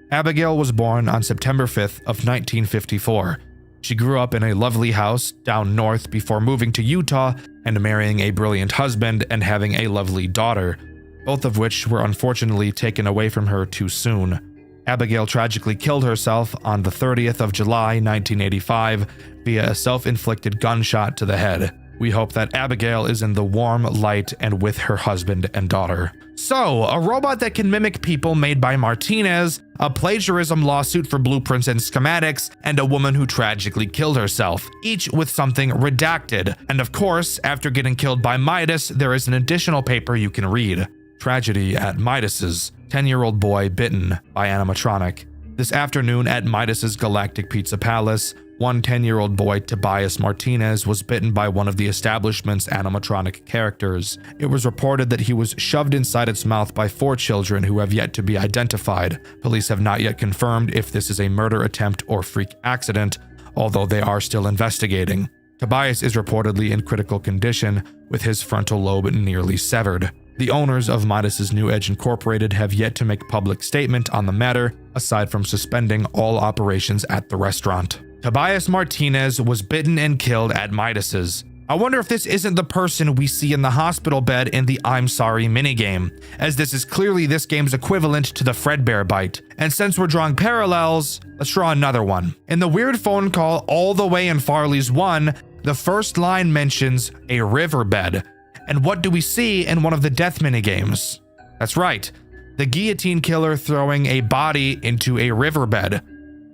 Abigail was born on September 5th of 1954. She grew up in a lovely house down north before moving to Utah and marrying a brilliant husband and having a lovely daughter, both of which were unfortunately taken away from her too soon. Abigail tragically killed herself on the 30th of July, 1985 via a self-inflicted gunshot to the head. We hope that Abigail is in the warm light and with her husband and daughter. So, a robot that can mimic people made by Martinez, a plagiarism lawsuit for blueprints and schematics, and a woman who tragically killed herself, each with something redacted. And of course, after getting killed by Midas, there is an additional paper you can read. Tragedy at Midas's. 10-year-old boy bitten by animatronic. This afternoon at Midas's Galactic Pizza Palace, one 10-year-old boy, Tobias Martinez, was bitten by one of the establishment's animatronic characters. It was reported that he was shoved inside its mouth by 4 children who have yet to be identified. Police have not yet confirmed if this is a murder attempt or freak accident, although they are still investigating. Tobias is reportedly in critical condition, with his frontal lobe nearly severed. The owners of Midas's New Edge Incorporated have yet to make public statement on the matter, aside from suspending all operations at the restaurant. Tobias Martinez was bitten and killed at Midas's. I wonder if this isn't the person we see in the hospital bed in the I'm Sorry minigame, as this is clearly this game's equivalent to the Fredbear bite. And since we're drawing parallels, let's draw another one. In the weird phone call all the way in Farley's 1, the first line mentions a riverbed. And what do we see in one of the death minigames? That's right, the guillotine killer throwing a body into a riverbed.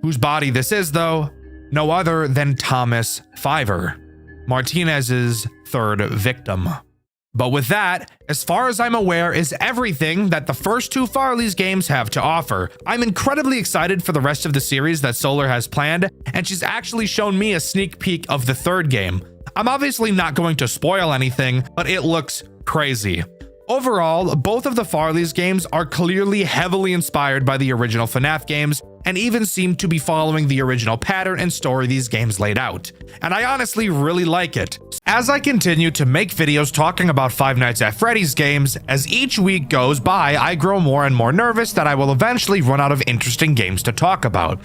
Whose body this is, though? No other than Thomas Fiver, Martinez's third victim. But with that, as far as I'm aware, is everything that the first 2 Farley's games have to offer. I'm incredibly excited for the rest of the series that Solar has planned, and she's actually shown me a sneak peek of the 3rd game. I'm obviously not going to spoil anything, but it looks crazy. Overall, both of the Farley's games are clearly heavily inspired by the original FNAF games, and even seem to be following the original pattern and story these games laid out. And I honestly really like it. As I continue to make videos talking about Five Nights at Freddy's games, as each week goes by, I grow more and more nervous that I will eventually run out of interesting games to talk about.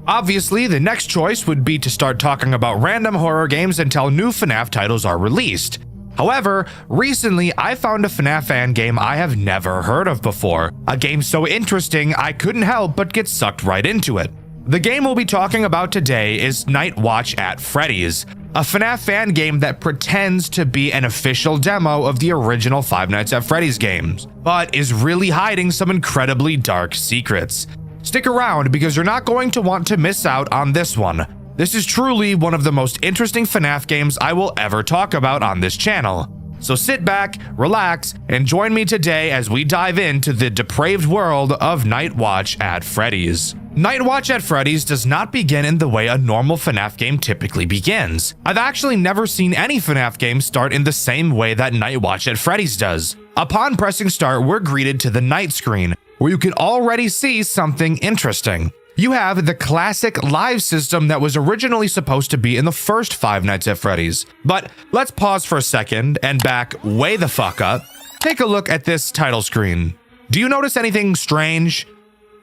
Obviously, the next choice would be to start talking about random horror games until new FNAF titles are released. However, recently I found a FNAF fan game I have never heard of before. A game so interesting I couldn't help but get sucked right into it. The game we'll be talking about today is Night Watch at Freddy's, a FNAF fan game that pretends to be an official demo of the original Five Nights at Freddy's games, but is really hiding some incredibly dark secrets. Stick around because you're not going to want to miss out on this one. This is truly one of the most interesting FNAF games I will ever talk about on this channel. So sit back, relax, and join me today as we dive into the depraved world of Night Watch at Freddy's. Night Watch at Freddy's does not begin in the way a normal FNAF game typically begins. I've actually never seen any FNAF game start in the same way that Night Watch at Freddy's does. Upon pressing start, we're greeted to the night screen, where you can already see something interesting. You have the classic live system that was originally supposed to be in the first Five Nights at Freddy's. But let's pause for a second and back way the fuck up. Take a look at this title screen. Do you notice anything strange?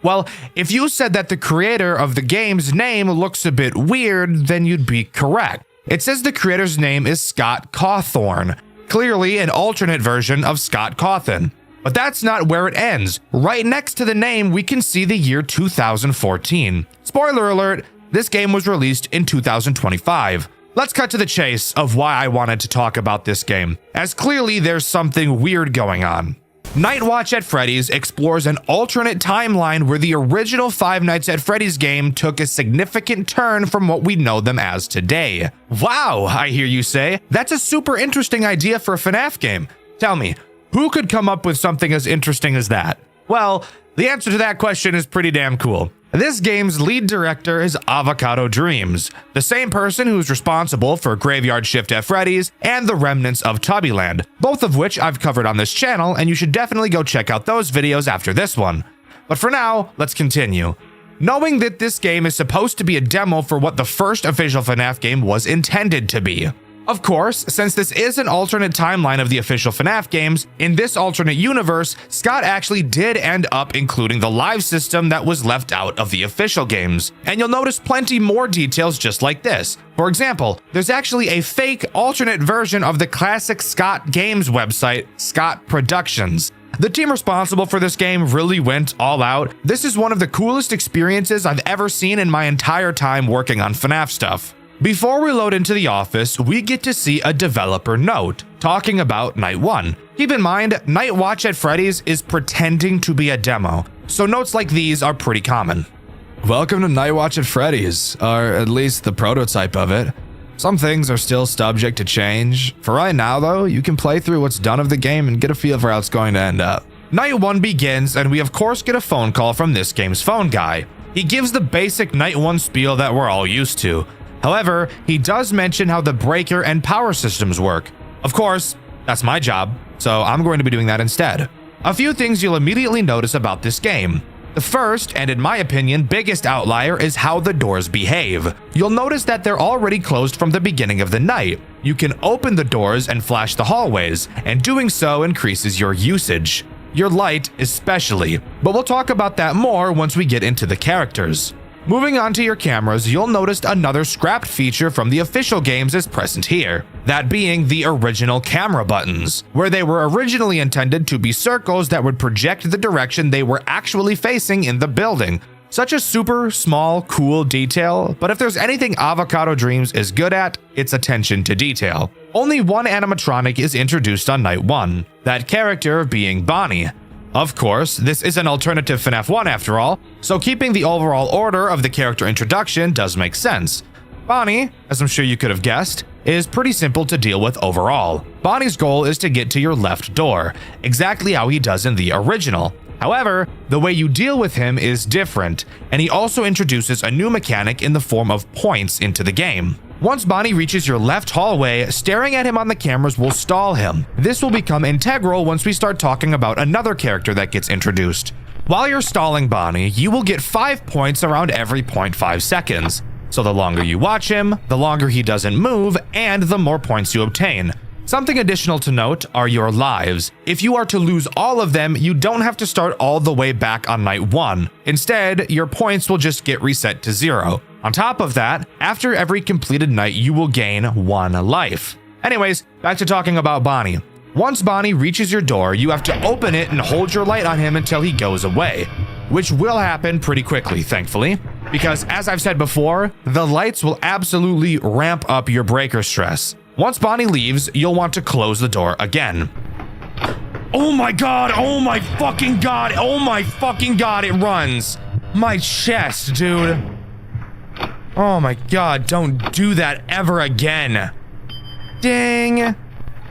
Well, if you said that the creator of the game's name looks a bit weird, then you'd be correct. It says the creator's name is Scott Cawthorn, clearly an alternate version of Scott Cawthon. But that's not where it ends. Right next to the name, we can see the year 2014. Spoiler alert, this game was released in 2025. Let's cut to the chase of why I wanted to talk about this game, as clearly there's something weird going on. Night Watch at Freddy's explores an alternate timeline where the original Five Nights at Freddy's game took a significant turn from what we know them as today. Wow, I hear you say. That's a super interesting idea for a FNAF game. Tell me, who could come up with something as interesting as that? Well, the answer to that question is pretty damn cool. This game's lead director is Avocado Dreams, the same person who is responsible for Graveyard Shift at Freddy's and the remnants of Tubbyland, both of which I've covered on this channel, and you should definitely go check out those videos after this one. But for now, let's continue. Knowing that this game is supposed to be a demo for what the first official FNAF game was intended to be. Of course, since this is an alternate timeline of the official FNAF games, in this alternate universe, Scott actually did end up including the live system that was left out of the official games. And you'll notice plenty more details just like this. For example, there's actually a fake alternate version of the classic Scott Games website, Scott Productions. The team responsible for this game really went all out. This is one of the coolest experiences I've ever seen in my entire time working on FNAF stuff. Before we load into the office, we get to see a developer note talking about Night 1. Keep in mind, Night Watch at Freddy's is pretending to be a demo, so notes like these are pretty common. Welcome to Night Watch at Freddy's, or at least the prototype of it. Some things are still subject to change. For right now though, you can play through what's done of the game and get a feel for how it's going to end up. Night 1 begins, and we of course get a phone call from this game's phone guy. He gives the basic Night 1 spiel that we're all used to. However, he does mention how the breaker and power systems work. Of course, that's my job, so I'm going to be doing that instead. A few things you'll immediately notice about this game. The first, and in my opinion, biggest outlier is how the doors behave. You'll notice that they're already closed from the beginning of the night. You can open the doors and flash the hallways, and doing so increases your usage. Your light especially, but we'll talk about that more once we get into the characters. Moving on to your cameras, you'll notice another scrapped feature from the official games is present here, that being the original camera buttons, where they were originally intended to be circles that would project the direction they were actually facing in the building. Such a super small, cool detail, but if there's anything Avocado Dreams is good at, it's attention to detail. Only one animatronic is introduced on Night 1, that character being Bonnie. Of course, this is an alternative FNAF 1 after all, so keeping the overall order of the character introduction does make sense. Bonnie, as I'm sure you could have guessed, is pretty simple to deal with overall. Bonnie's goal is to get to your left door, exactly how he does in the original. However, the way you deal with him is different, and he also introduces a new mechanic in the form of points into the game. Once Bonnie reaches your left hallway, staring at him on the cameras will stall him. This will become integral once we start talking about another character that gets introduced. While you're stalling Bonnie, you will get 5 points around every 0.5 seconds. So the longer you watch him, the longer he doesn't move, and the more points you obtain. Something additional to note are your lives. If you are to lose all of them, you don't have to start all the way back on Night 1. Instead, your points will just get reset to 0. On top of that, after every completed night, you will gain 1 life. Anyways, back to talking about Bonnie. Once Bonnie reaches your door, you have to open it and hold your light on him until he goes away, which will happen pretty quickly, thankfully, because as I've said before, the lights will absolutely ramp up your breaker stress. Once Bonnie leaves, you'll want to close the door again. Oh my god, oh my fucking god, oh my fucking god, it runs. My chest, dude. Oh my god, don't do that ever again. Ding.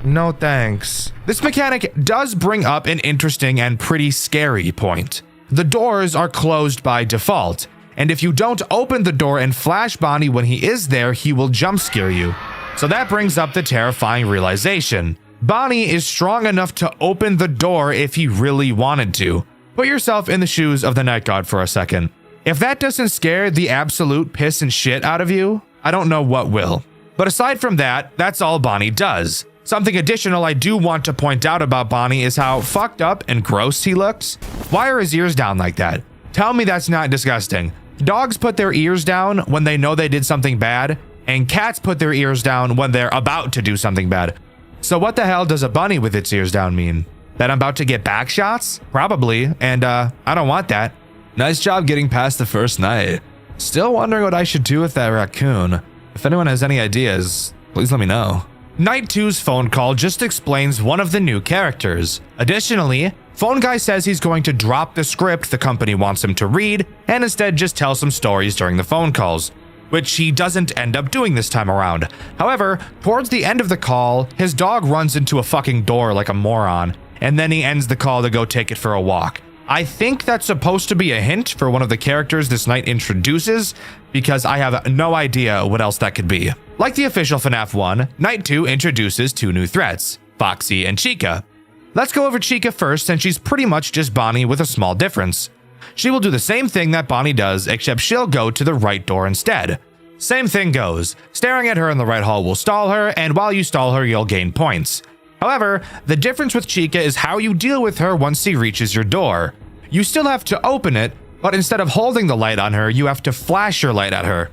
No thanks. This mechanic does bring up an interesting and pretty scary point. The doors are closed by default, and if you don't open the door and flash Bonnie when he is there, he will jump scare you. So that brings up the terrifying realization. Bonnie is strong enough to open the door if he really wanted to. Put yourself in the shoes of the Night God for a second. If that doesn't scare the absolute piss and shit out of you, I don't know what will. But aside from that, that's all Bonnie does. Something additional I do want to point out about Bonnie is how fucked up and gross he looks. Why are his ears down like that? Tell me that's not disgusting. Dogs put their ears down when they know they did something bad, and cats put their ears down when they're about to do something bad. So what the hell does a bunny with its ears down mean? That I'm about to get back shots? Probably, and I don't want that. Nice job getting past the first night. Still wondering what I should do with that raccoon. If anyone has any ideas, please let me know. Night 2's phone call just explains one of the new characters. Additionally, Phone Guy says he's going to drop the script the company wants him to read and instead just tell some stories during the phone calls, which he doesn't end up doing this time around. However, towards the end of the call, his dog runs into a fucking door like a moron, and then he ends the call to go take it for a walk. I think that's supposed to be a hint for one of the characters this night introduces, because I have no idea what else that could be. Like the official FNAF 1, Night 2 introduces 2 new threats, Foxy and Chica. Let's go over Chica first, since she's pretty much just Bonnie with a small difference. She will do the same thing that Bonnie does, except she'll go to the right door instead. Same thing goes. Staring at her in the right hall will stall her, and while you stall her, you'll gain points. However, the difference with Chica is how you deal with her once she reaches your door. You still have to open it, but instead of holding the light on her, you have to flash your light at her.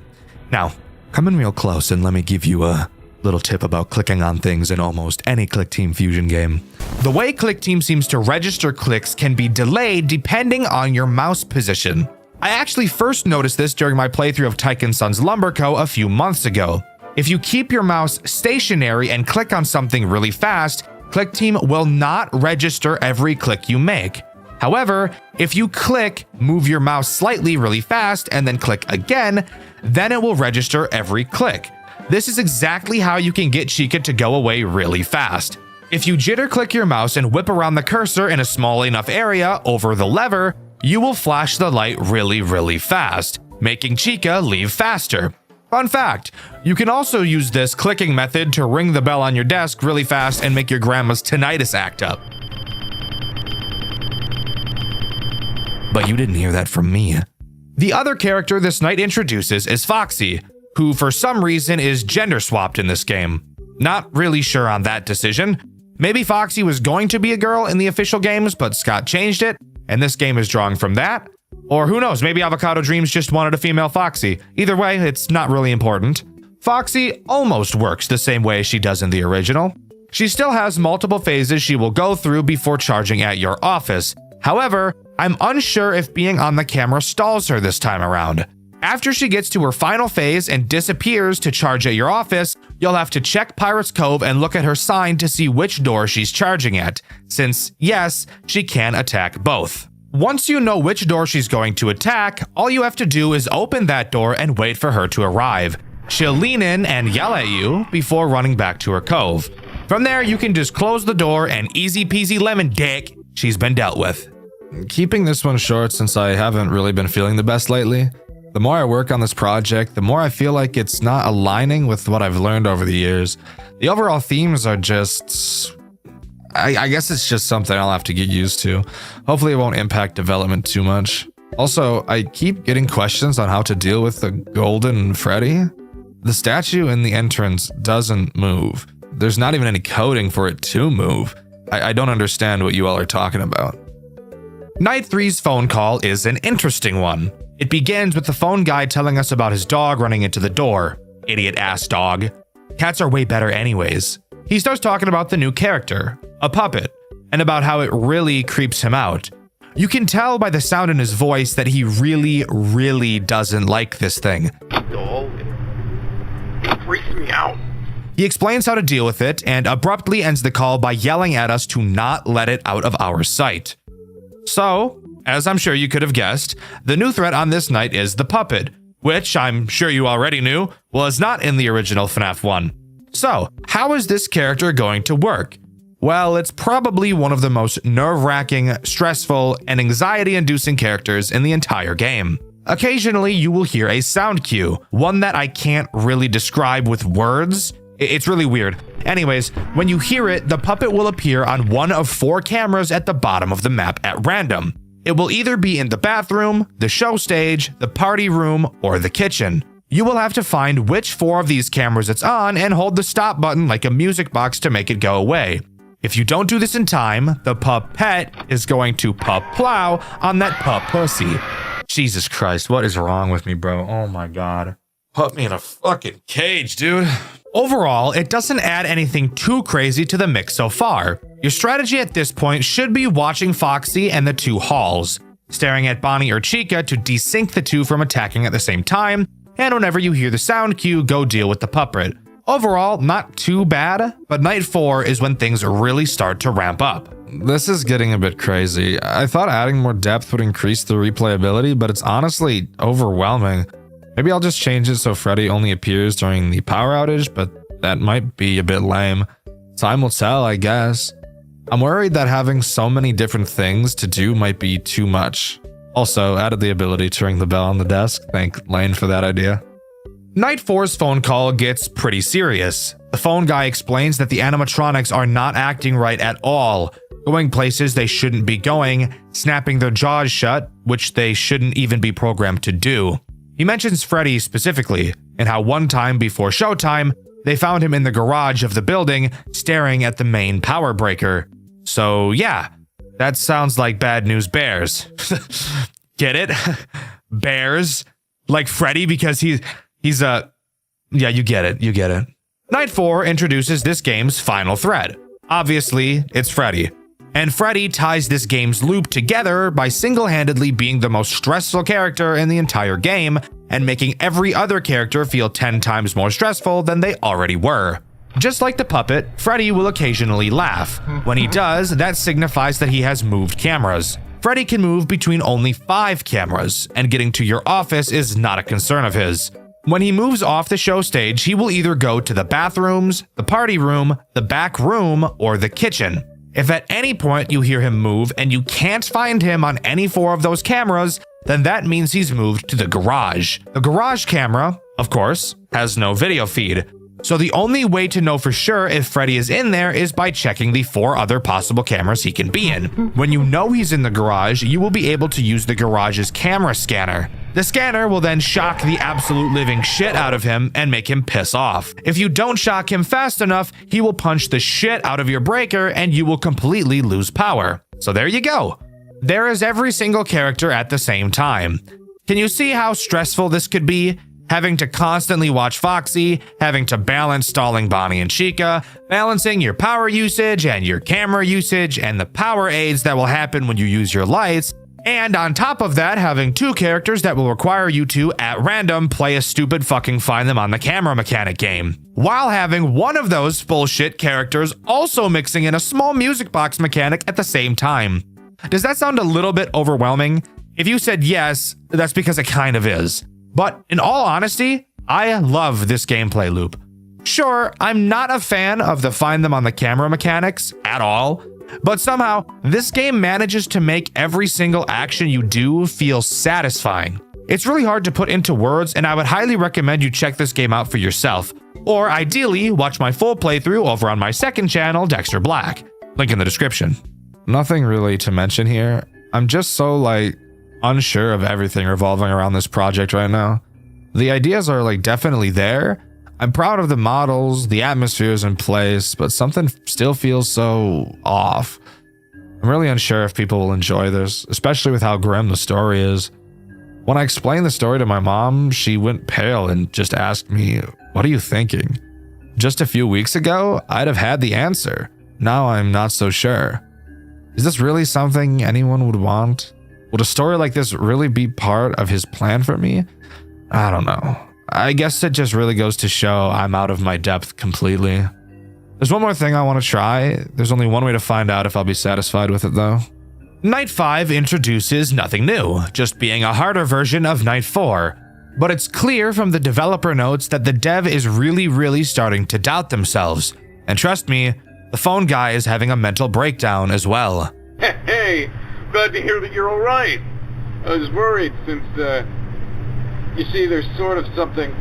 Now, come in real close and let me give you a little tip about clicking on things in almost any Click Team Fusion game. The way Click Team seems to register clicks can be delayed depending on your mouse position. I actually first noticed this during my playthrough of Tyke & Sons Lumber Co. a few months ago. If you keep your mouse stationary and click on something really fast, Click Team will not register every click you make. However, if you click, move your mouse slightly really fast, and then click again, then it will register every click. This is exactly how you can get Chica to go away really fast. If you jitter click your mouse and whip around the cursor in a small enough area over the lever, you will flash the light really fast, making Chica leave faster. Fun fact, you can also use this clicking method to ring the bell on your desk really fast and make your grandma's tinnitus act up. But you didn't hear that from me. The other character this night introduces is Foxy, who for some reason is gender swapped in this game. Not really sure on that decision. Maybe Foxy was going to be a girl in the official games, but Scott changed it, and this game is drawing from that. Or who knows, maybe Avocado Dreams just wanted a female Foxy. Either way, it's not really important. Foxy almost works the same way she does in the original. She still has multiple phases she will go through before charging at your office. However, I'm unsure if being on the camera stalls her this time around. After she gets to her final phase and disappears to charge at your office, you'll have to check Pirate's Cove and look at her sign to see which door she's charging at, since yes, she can attack both. Once you know which door she's going to attack, all you have to do is open that door and wait for her to arrive. She'll lean in and yell at you before running back to her cove. From there, you can just close the door and easy peasy lemon dick, she's been dealt with. Keeping this one short since I haven't really been feeling the best lately. The more I work on this project, the more I feel like it's not aligning with what I've learned over the years. The overall themes are just... I guess it's just something I'll have to get used to. Hopefully it won't impact development too much. Also, I keep getting questions on how to deal with the Golden Freddy. The statue in the entrance doesn't move. There's not even any coding for it to move. I don't understand what you all are talking about. Night 3's phone call is an interesting one. It begins with the phone guy telling us about his dog running into the door. Idiot ass dog. Cats are way better anyways. He starts talking about the new character, a puppet, and about how it really creeps him out. You can tell by the sound in his voice that he really doesn't like this thing. Dog. It freaks me out. He explains how to deal with it and abruptly ends the call by yelling at us to not let it out of our sight. So, as I'm sure you could have guessed, the new threat on this night is the puppet, which I'm sure you already knew was not in the original FNAF 1. So, how is this character going to work? Well, it's probably one of the most nerve-wracking, stressful, and anxiety-inducing characters in the entire game. Occasionally, you will hear a sound cue, one that I can't really describe with words. It's really weird. Anyways, when you hear it, the puppet will appear on one of 4 cameras at the bottom of the map at random. It will either be in the bathroom, the show stage, the party room, or the kitchen. You will have to find which 4 of these cameras it's on and hold the stop button like a music box to make it go away. If you don't do this in time, the puppet is going to plow on that pussy. Jesus Christ, what is wrong with me, bro? Oh my god. Put me in a fucking cage, dude. Overall, it doesn't add anything too crazy to the mix so far. Your strategy at this point should be watching Foxy and the 2 halls, staring at Bonnie or Chica to desync the 2 from attacking at the same time, and whenever you hear the sound cue, go deal with the puppet. Overall, not too bad, but night 4 is when things really start to ramp up. This is getting a bit crazy. I thought adding more depth would increase the replayability, but it's honestly overwhelming. Maybe I'll just change it so Freddy only appears during the power outage, but that might be a bit lame. Time will tell, I guess. I'm worried that having so many different things to do might be too much. Also, added the ability to ring the bell on the desk. Thank Lane for that idea. Night 4's phone call gets pretty serious. The phone guy explains that the animatronics are not acting right at all, going places they shouldn't be going, snapping their jaws shut, which they shouldn't even be programmed to do. He mentions Freddy specifically, and how one time before showtime, they found him in the garage of the building, staring at the main power breaker. So yeah, that sounds like Bad News Bears. Get it? Bears? Like Freddy because he's yeah, you get it. Night 4 introduces this game's final threat. Obviously, it's Freddy. And Freddy ties this game's loop together by single-handedly being the most stressful character in the entire game and making every other character feel 10 times more stressful than they already were. Just like the puppet, Freddy will occasionally laugh. When he does, that signifies that he has moved cameras. Freddy can move between only 5 cameras, and getting to your office is not a concern of his. When he moves off the show stage, he will either go to the bathrooms, the party room, the back room, or the kitchen. If at any point you hear him move and you can't find him on any 4 of those cameras, then that means he's moved to the garage. The garage camera, of course, has no video feed. So the only way to know for sure if Freddy is in there is by checking the 4 other possible cameras he can be in. When you know he's in the garage, you will be able to use the garage's camera scanner. The scanner will then shock the absolute living shit out of him and make him piss off. If you don't shock him fast enough, he will punch the shit out of your breaker and you will completely lose power. So there you go. There is every single character at the same time. Can you see how stressful this could be? Having to constantly watch Foxy, having to balance stalling Bonnie and Chica, balancing your power usage and your camera usage and the power aids that will happen when you use your lights, and on top of that, having 2 characters that will require you to, at random, play a stupid fucking find them on the camera mechanic game, while having one of those bullshit characters also mixing in a small music box mechanic at the same time. Does that sound a little bit overwhelming? If you said yes, that's because it kind of is. But in all honesty, I love this gameplay loop. Sure, I'm not a fan of the find them on the camera mechanics at all, but somehow this game manages to make every single action you do feel satisfying. It's really hard to put into words, and I would highly recommend you check this game out for yourself, or ideally watch my full playthrough over on my second channel, Dxtr Black. Link in the description. Nothing really to mention here. I'm just so unsure of everything revolving around this project right now. The ideas are definitely there. I'm proud of the models, the atmosphere is in place, but something still feels so off. I'm really unsure if people will enjoy this, especially with how grim the story is. When I explained the story to my mom, she went pale and just asked me, "What are you thinking?" Just a few weeks ago, I'd have had the answer. Now I'm not so sure. Is this really something anyone would want? Would a story like this really be part of his plan for me? I don't know. I guess it just really goes to show I'm out of my depth completely. There's one more thing I want to try. There's only one way to find out if I'll be satisfied with it though. Night 5 introduces nothing new, just being a harder version of Night 4. But it's clear from the developer notes that the dev is really starting to doubt themselves. And trust me, the phone guy is having a mental breakdown as well. Hey, glad to hear that you're alright. I was worried since, you see, there's sort of something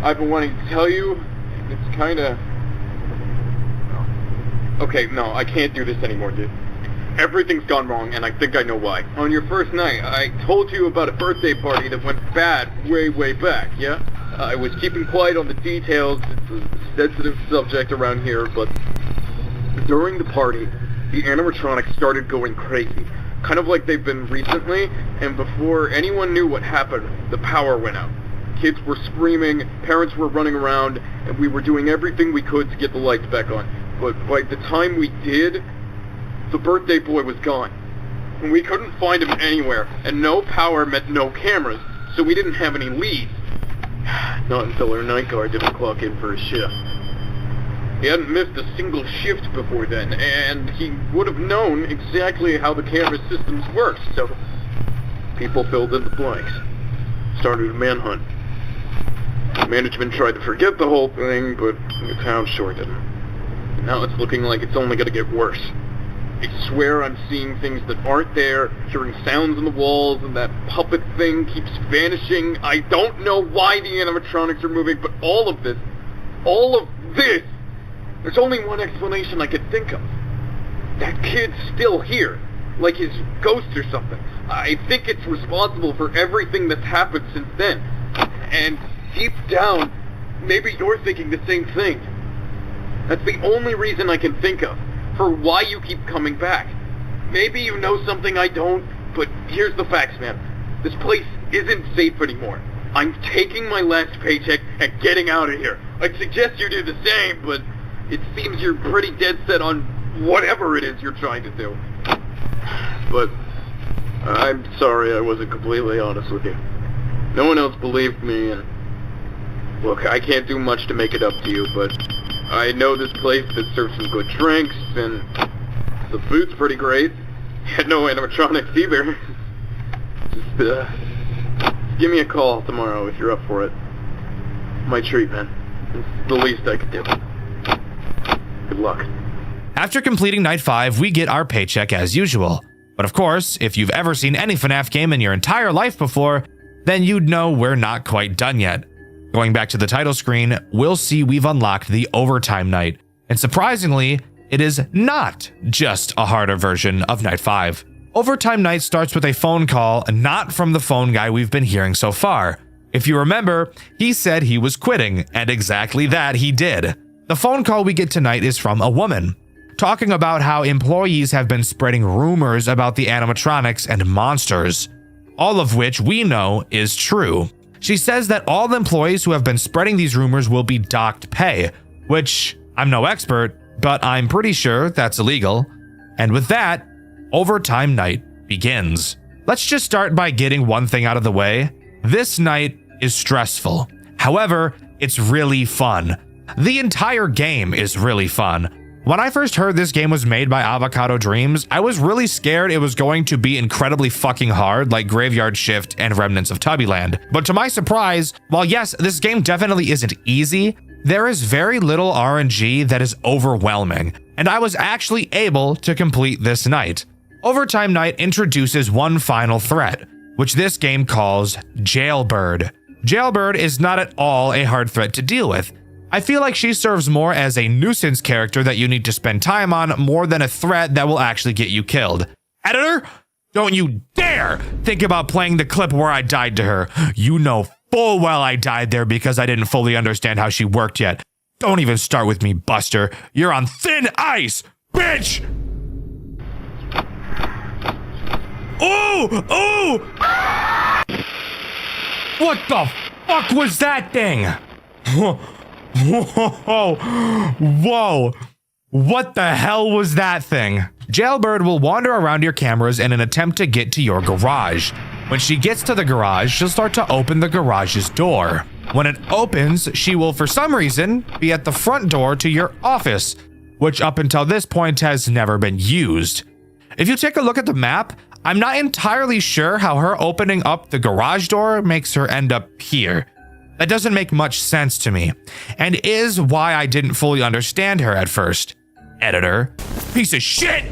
I've been wanting to tell you. It's kinda... Okay, no, I can't do this anymore, dude. Everything's gone wrong, and I think I know why. On your first night, I told you about a birthday party that went bad way back, yeah? I was keeping quiet on the details. It's a sensitive subject around here, but during the party, the animatronics started going crazy. Kind of like they've been recently, and before anyone knew what happened, the power went out. Kids were screaming, parents were running around, and we were doing everything we could to get the lights back on. But by the time we did, the birthday boy was gone. And we couldn't find him anywhere, and no power meant no cameras, so we didn't have any leads. Not until our night guard didn't clock in for a shift. He hadn't missed a single shift before then, and he would have known exactly how the camera systems worked, so people filled in the blanks. Started a manhunt. Management tried to forget the whole thing, but the town sure didn't. Now it's looking like it's only going to get worse. I swear I'm seeing things that aren't there, hearing sounds on the walls, and that puppet thing keeps vanishing. I don't know why the animatronics are moving, but all of this, there's only one explanation I could think of. That kid's still here, like his ghost or something. I think it's responsible for everything that's happened since then. And deep down, maybe you're thinking the same thing. That's the only reason I can think of for why you keep coming back. Maybe you know something I don't, but here's the facts, man. This place isn't safe anymore. I'm taking my last paycheck and getting out of here. I'd suggest you do the same, but it seems you're pretty dead set on whatever it is you're trying to do. But I'm sorry I wasn't completely honest with you. No one else believed me, and look, I can't do much to make it up to you, but I know this place that serves some good drinks, and the food's pretty great. Had no animatronics either. Just give me a call tomorrow if you're up for it. My treat, man. It's the least I could do. Good luck. After completing Night 5, we get our paycheck as usual. But of course, if you've ever seen any FNAF game in your entire life before, then you'd know we're not quite done yet. Going back to the title screen, we'll see we've unlocked the Overtime Night. And surprisingly, it is not just a harder version of Night 5. Overtime Night starts with a phone call, not from the phone guy we've been hearing so far. If you remember, he said he was quitting, and exactly that he did. The phone call we get tonight is from a woman, talking about how employees have been spreading rumors about the animatronics and monsters, all of which we know is true. She says that all the employees who have been spreading these rumors will be docked pay, which I'm no expert, but I'm pretty sure that's illegal. And with that, Overtime Night begins. Let's just start by getting one thing out of the way. This night is stressful. However, it's really fun. The entire game is really fun. When I first heard this game was made by Avocado Dreams, I was really scared it was going to be incredibly fucking hard like Graveyard Shift and Remnants of Tubbyland. But to my surprise, while yes, this game definitely isn't easy, there is very little RNG that is overwhelming, and I was actually able to complete this night. Overtime Night introduces one final threat, which this game calls Jailbird. Jailbird is not at all a hard threat to deal with. I feel like she serves more as a nuisance character that you need to spend time on more than a threat that will actually get you killed. Editor, don't you dare think about playing the clip where I died to her. You know full well I died there because I didn't fully understand how she worked yet. Don't even start with me, Buster. You're on thin ice, bitch! Ooh! Ooh! What the fuck was that thing? Whoa! Whoa! What the hell was that thing? Jailbird will wander around your cameras in an attempt to get to your garage. When she gets to the garage, she'll start to open the garage's door. When it opens, she will, for some reason, be at the front door to your office, which up until this point has never been used. If you take a look at the map, I'm not entirely sure how her opening up the garage door makes her end up here. That doesn't make much sense to me, and is why I didn't fully understand her at first. Editor, piece of shit!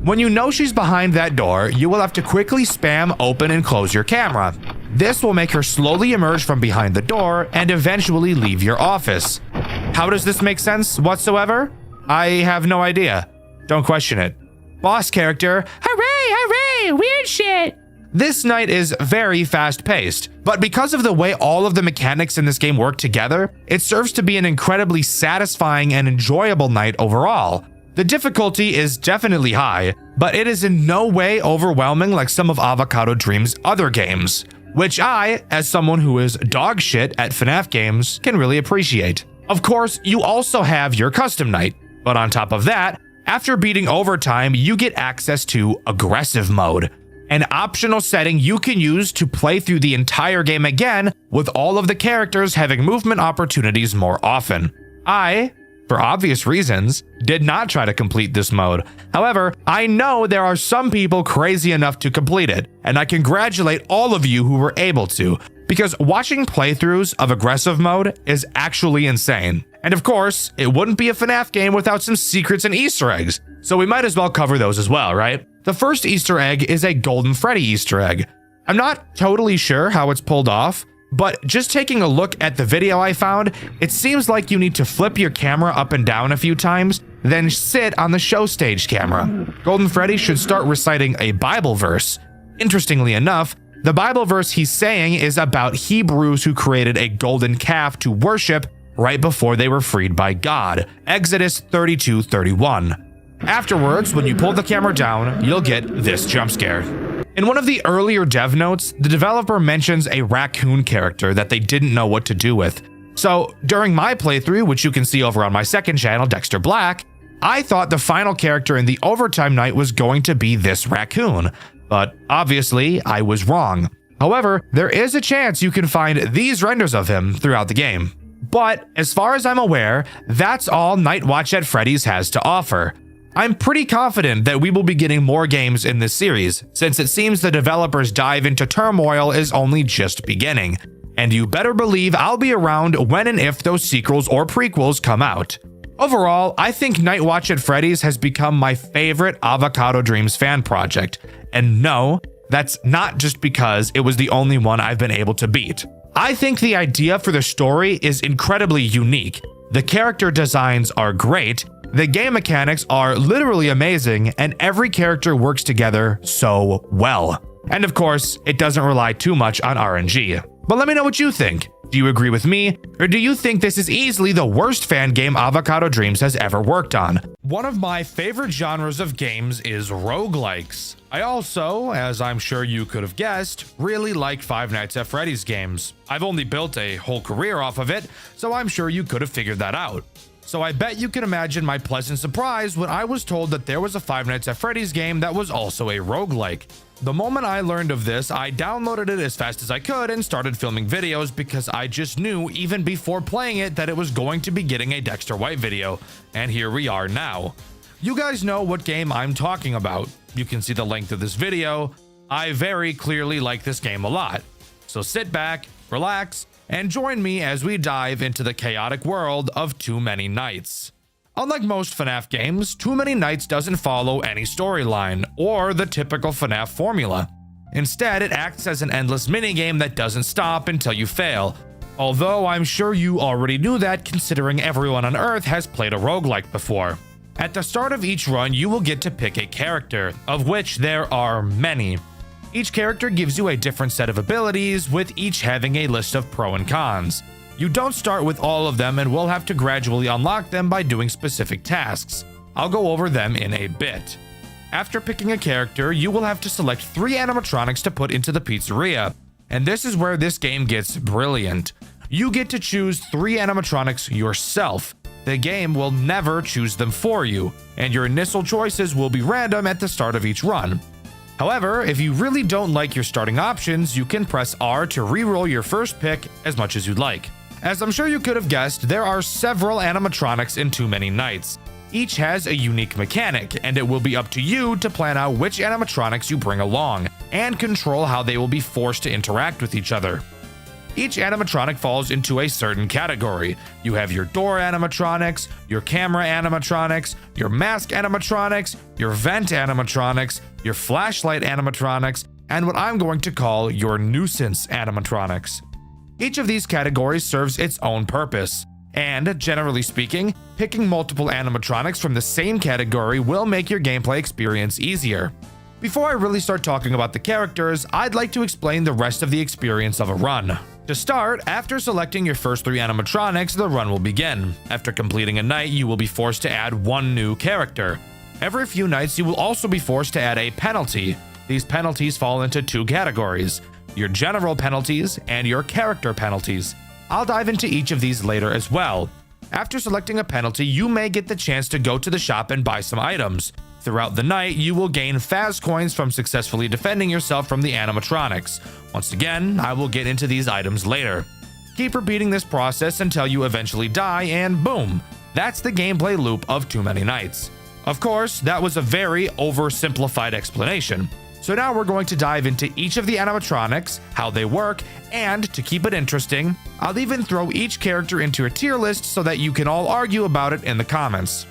When you know she's behind that door, you will have to quickly spam open and close your camera. This will make her slowly emerge from behind the door and eventually leave your office. How does this make sense whatsoever? I have no idea. Don't question it. Boss character, hooray, hooray, weird shit! This night is very fast-paced, but because of the way all of the mechanics in this game work together, it serves to be an incredibly satisfying and enjoyable night overall. The difficulty is definitely high, but it is in no way overwhelming like some of Avocado Dreams' other games, which I, as someone who is dog shit at FNAF games, can really appreciate. Of course, you also have your custom night, but on top of that, after beating Overtime, you get access to Aggressive Mode, an optional setting you can use to play through the entire game again, with all of the characters having movement opportunities more often. I, for obvious reasons, did not try to complete this mode. However, I know there are some people crazy enough to complete it, and I congratulate all of you who were able to, because watching playthroughs of Aggressive Mode is actually insane. And of course, it wouldn't be a FNAF game without some secrets and Easter eggs, so we might as well cover those as well, right? The first Easter egg is a Golden Freddy Easter egg. I'm not totally sure how it's pulled off, but just taking a look at the video I found, it seems like you need to flip your camera up and down a few times, then sit on the show stage camera. Golden Freddy should start reciting a Bible verse. Interestingly enough, the Bible verse he's saying is about Hebrews who created a golden calf to worship right before they were freed by God. Exodus 32:31. Afterwards, when you pull the camera down, you'll get this jump scare. In one of the earlier dev notes, the developer mentions a raccoon character that they didn't know what to do with. So during my playthrough, which you can see over on my second channel, Dxtr Black, I thought the final character in the overtime night was going to be this raccoon, but obviously I was wrong. However, there is a chance you can find these renders of him throughout the game. But as far as I'm aware, that's all Night Watch at Freddy's has to offer. I'm pretty confident that we will be getting more games in this series, since it seems the developers' dive into turmoil is only just beginning. And you better believe I'll be around when and if those sequels or prequels come out. Overall, I think Night Watch at Freddy's has become my favorite Avocado Dreams fan project. And no, that's not just because it was the only one I've been able to beat. I think the idea for the story is incredibly unique. The character designs are great, the game mechanics are literally amazing, and every character works together so well. And of course, it doesn't rely too much on RNG. But let me know what you think. Do you agree with me, or do you think this is easily the worst fan game Avocado Dreams has ever worked on? One of my favorite genres of games is roguelikes. I also, as I'm sure you could have guessed, really like Five Nights at Freddy's games. I've only built a whole career off of it, so I'm sure you could have figured that out. So I bet you can imagine my pleasant surprise when I was told that there was a Five Nights at Freddy's game that was also a roguelike. The moment I learned of this, I downloaded it as fast as I could and started filming videos because I just knew even before playing it that it was going to be getting a Dxtr White video, and here we are now. You guys know what game I'm talking about. You can see the length of this video. I very clearly like this game a lot. So sit back, relax, and join me as we dive into the chaotic world of Too Many Nights. Unlike most FNAF games, Too Many Nights doesn't follow any storyline or the typical FNAF formula. Instead, it acts as an endless minigame that doesn't stop until you fail. Although I'm sure you already knew that considering everyone on Earth has played a roguelike before. At the start of each run, you will get to pick a character, of which there are many. Each character gives you a different set of abilities, with each having a list of pro and cons. You don't start with all of them and will have to gradually unlock them by doing specific tasks. I'll go over them in a bit. After picking a character, you will have to select 3 animatronics to put into the pizzeria. And this is where this game gets brilliant. You get to choose 3 animatronics yourself. The game will never choose them for you, and your initial choices will be random at the start of each run. However, if you really don't like your starting options, you can press R to re-roll your first pick as much as you'd like. As I'm sure you could have guessed, there are several animatronics in Too Many Nights. Each has a unique mechanic, and it will be up to you to plan out which animatronics you bring along, and control how they will be forced to interact with each other. Each animatronic falls into a certain category. You have your door animatronics, your camera animatronics, your mask animatronics, your vent animatronics, your flashlight animatronics, and what I'm going to call your nuisance animatronics. Each of these categories serves its own purpose, and generally speaking, picking multiple animatronics from the same category will make your gameplay experience easier. Before I really start talking about the characters, I'd like to explain the rest of the experience of a run. To start, after selecting your first 3 animatronics, the run will begin. After completing a night, you will be forced to add 1 new character. Every few nights, you will also be forced to add a penalty. These penalties fall into 2 categories: your general penalties and your character penalties. I'll dive into each of these later as well. After selecting a penalty, you may get the chance to go to the shop and buy some items. Throughout the night, you will gain Faz coins from successfully defending yourself from the animatronics. Once again, I will get into these items later. Keep repeating this process until you eventually die, and boom, that's the gameplay loop of Too Many Nights. Of course, that was a very oversimplified explanation. So now we're going to dive into each of the animatronics, how they work, and to keep it interesting, I'll even throw each character into a tier list so that you can all argue about it in the comments.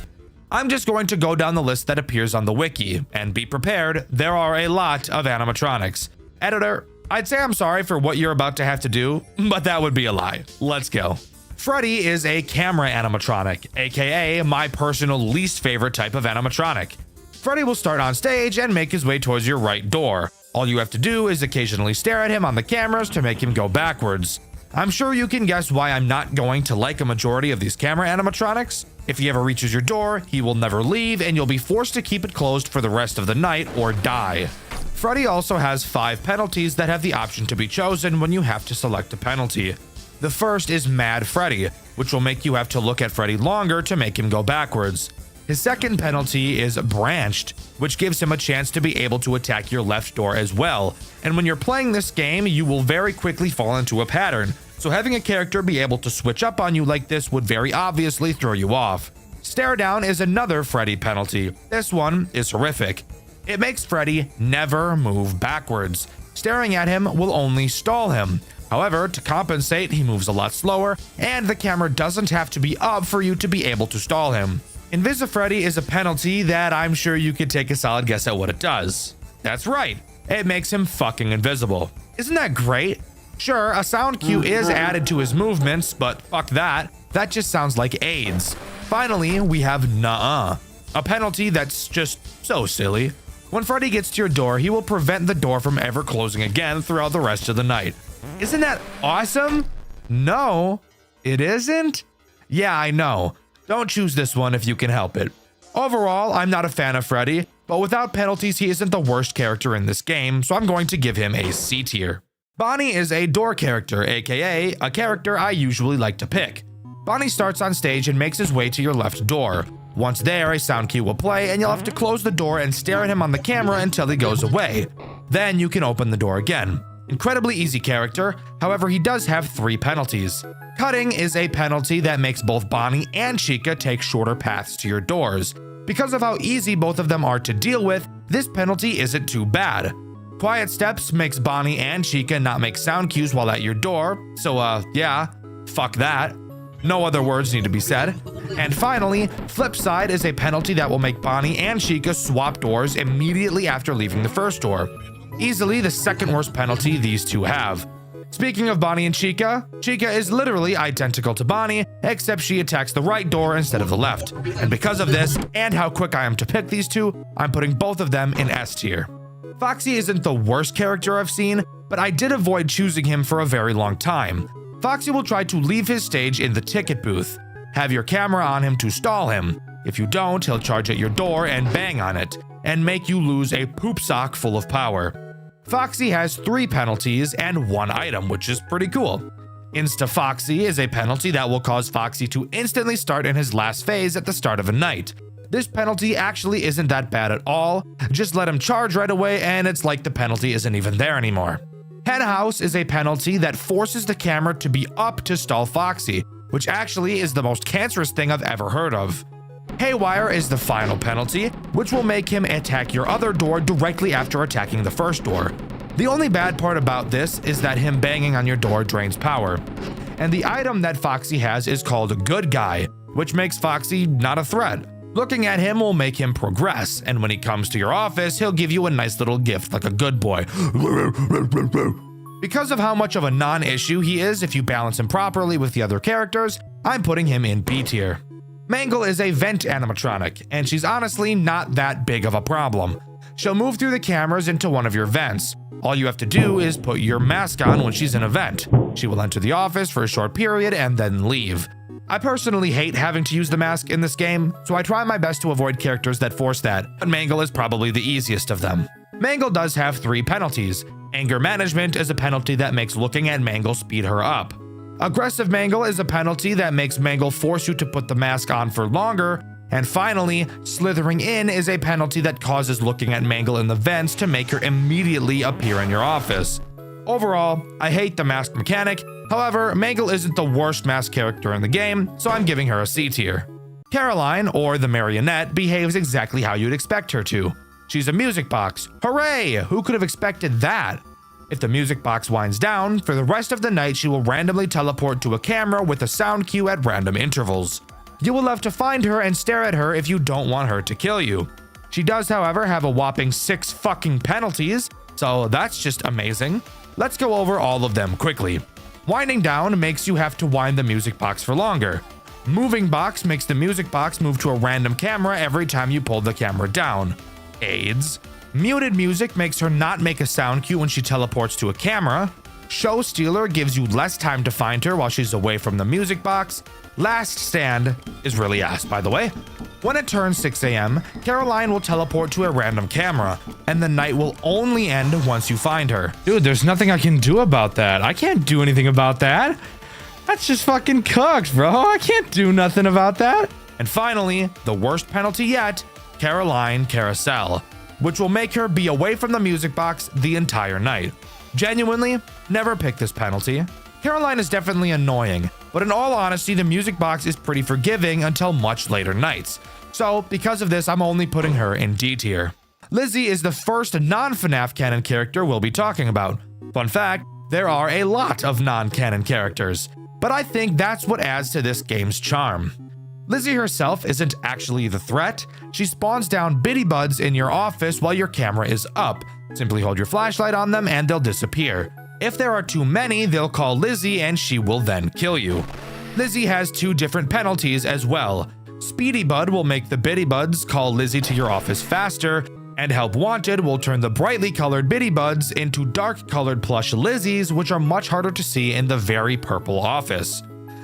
I'm just going to go down the list that appears on the wiki, and be prepared, there are a lot of animatronics. Editor, I'd say I'm sorry for what you're about to have to do, but that would be a lie. Let's go. Freddy is a camera animatronic, aka my personal least favorite type of animatronic. Freddy will start on stage and make his way towards your right door. All you have to do is occasionally stare at him on the cameras to make him go backwards. I'm sure you can guess why I'm not going to like a majority of these camera animatronics. If he ever reaches your door, he will never leave and you'll be forced to keep it closed for the rest of the night or die. Freddy also has 5 penalties that have the option to be chosen when you have to select a penalty. The first is Mad Freddy, which will make you have to look at Freddy longer to make him go backwards. His second penalty is Branched, which gives him a chance to be able to attack your left door as well. And when you're playing this game, you will very quickly fall into a pattern, so having a character be able to switch up on you like this would very obviously throw you off. Stare Down is another Freddy penalty. This one is horrific. It makes Freddy never move backwards. Staring at him will only stall him. However, to compensate, he moves a lot slower, and the camera doesn't have to be up for you to be able to stall him. Invisifreddy is a penalty that I'm sure you could take a solid guess at what it does. That's right, it makes him fucking invisible. Isn't that great? Sure, a sound cue is added to his movements, but fuck that. That just sounds like AIDS. Finally, we have Nuh-uh, a penalty that's just so silly. When Freddy gets to your door, he will prevent the door from ever closing again throughout the rest of the night. Isn't that awesome? No, it isn't? Yeah, I know. Don't choose this one if you can help it. Overall, I'm not a fan of Freddy, but without penalties, he isn't the worst character in this game, so I'm going to give him a C tier. Bonnie is a door character, aka a character I usually like to pick. Bonnie starts on stage and makes his way to your left door. Once there, a sound cue will play and you'll have to close the door and stare at him on the camera until he goes away. Then you can open the door again. Incredibly easy character, however he does have 3 penalties. Cutting is a penalty that makes both Bonnie and Chica take shorter paths to your doors. Because of how easy both of them are to deal with, this penalty isn't too bad. Quiet Steps makes Bonnie and Chica not make sound cues while at your door, so yeah, fuck that. No other words need to be said. And finally, Flip Side is a penalty that will make Bonnie and Chica swap doors immediately after leaving the first door. Easily the second worst penalty these two have. Speaking of Bonnie and Chica, Chica is literally identical to Bonnie, except she attacks the right door instead of the left. And because of this, and how quick I am to pick these two, I'm putting both of them in S tier. Foxy isn't the worst character I've seen, but I did avoid choosing him for a very long time. Foxy will try to leave his stage in the ticket booth. Have your camera on him to stall him. If you don't, he'll charge at your door and bang on it, and make you lose a poop sock full of power. Foxy has 3 penalties and 1 item, which is pretty cool. Insta-Foxy is a penalty that will cause Foxy to instantly start in his last phase at the start of a night. This penalty actually isn't that bad at all, just let him charge right away and it's like the penalty isn't even there anymore. Hen House is a penalty that forces the camera to be up to stall Foxy, which actually is the most cancerous thing I've ever heard of. Haywire is the final penalty, which will make him attack your other door directly after attacking the first door. The only bad part about this is that him banging on your door drains power. And the item that Foxy has is called Good Guy, which makes Foxy not a threat. Looking at him will make him progress, and when he comes to your office, he'll give you a nice little gift like a good boy. Because of how much of a non-issue he is if you balance him properly with the other characters, I'm putting him in B tier. Mangle is a vent animatronic, and she's honestly not that big of a problem. She'll move through the cameras into one of your vents. All you have to do is put your mask on when she's in a vent. She will enter the office for a short period and then leave. I personally hate having to use the mask in this game, so I try my best to avoid characters that force that, but Mangle is probably the easiest of them. Mangle does have 3 penalties. Anger Management is a penalty that makes looking at Mangle speed her up. Aggressive Mangle is a penalty that makes Mangle force you to put the mask on for longer. And finally, Slithering In is a penalty that causes looking at Mangle in the vents to make her immediately appear in your office. Overall, I hate the mask mechanic. However, Mangle isn't the worst mask character in the game, so I'm giving her a C tier. Caroline, or the Marionette, behaves exactly how you'd expect her to. She's a music box. Hooray! Who could have expected that? If the music box winds down, for the rest of the night she will randomly teleport to a camera with a sound cue at random intervals. You will have to find her and stare at her if you don't want her to kill you. She does, however, have a whopping 6 fucking penalties, so that's just amazing. Let's go over all of them quickly. Winding down makes you have to wind the music box for longer. Moving box makes the music box move to a random camera every time you pull the camera down. AIDS. Muted music makes her not make a sound cue when she teleports to a camera. Show stealer gives you less time to find her while she's away from the music box. Last stand is really ass, by the way. When it turns 6 a.m., Caroline will teleport to a random camera, and the night will only end once you find her. Dude, there's nothing I can do about that. I can't do anything about that. That's just fucking cooked, bro. I can't do nothing about that. And finally, the worst penalty yet, Caroline Carousel, which will make her be away from the music box the entire night. Genuinely, never pick this penalty. Caroline is definitely annoying, but in all honesty, the music box is pretty forgiving until much later nights. So, because of this, I'm only putting her in D tier. Lizzie is the first non-FNAF canon character we'll be talking about. Fun fact, there are a lot of non-canon characters, but I think that's what adds to this game's charm. Lizzie herself isn't actually the threat. She spawns down bitty buds in your office while your camera is up. Simply hold your flashlight on them and they'll disappear. If there are too many, they'll call Lizzie and she will then kill you. Lizzie has 2 different penalties as well. Speedy Bud will make the bitty buds call Lizzie to your office faster, and Help Wanted will turn the brightly colored bitty buds into dark colored plush Lizzies, which are much harder to see in the very purple office.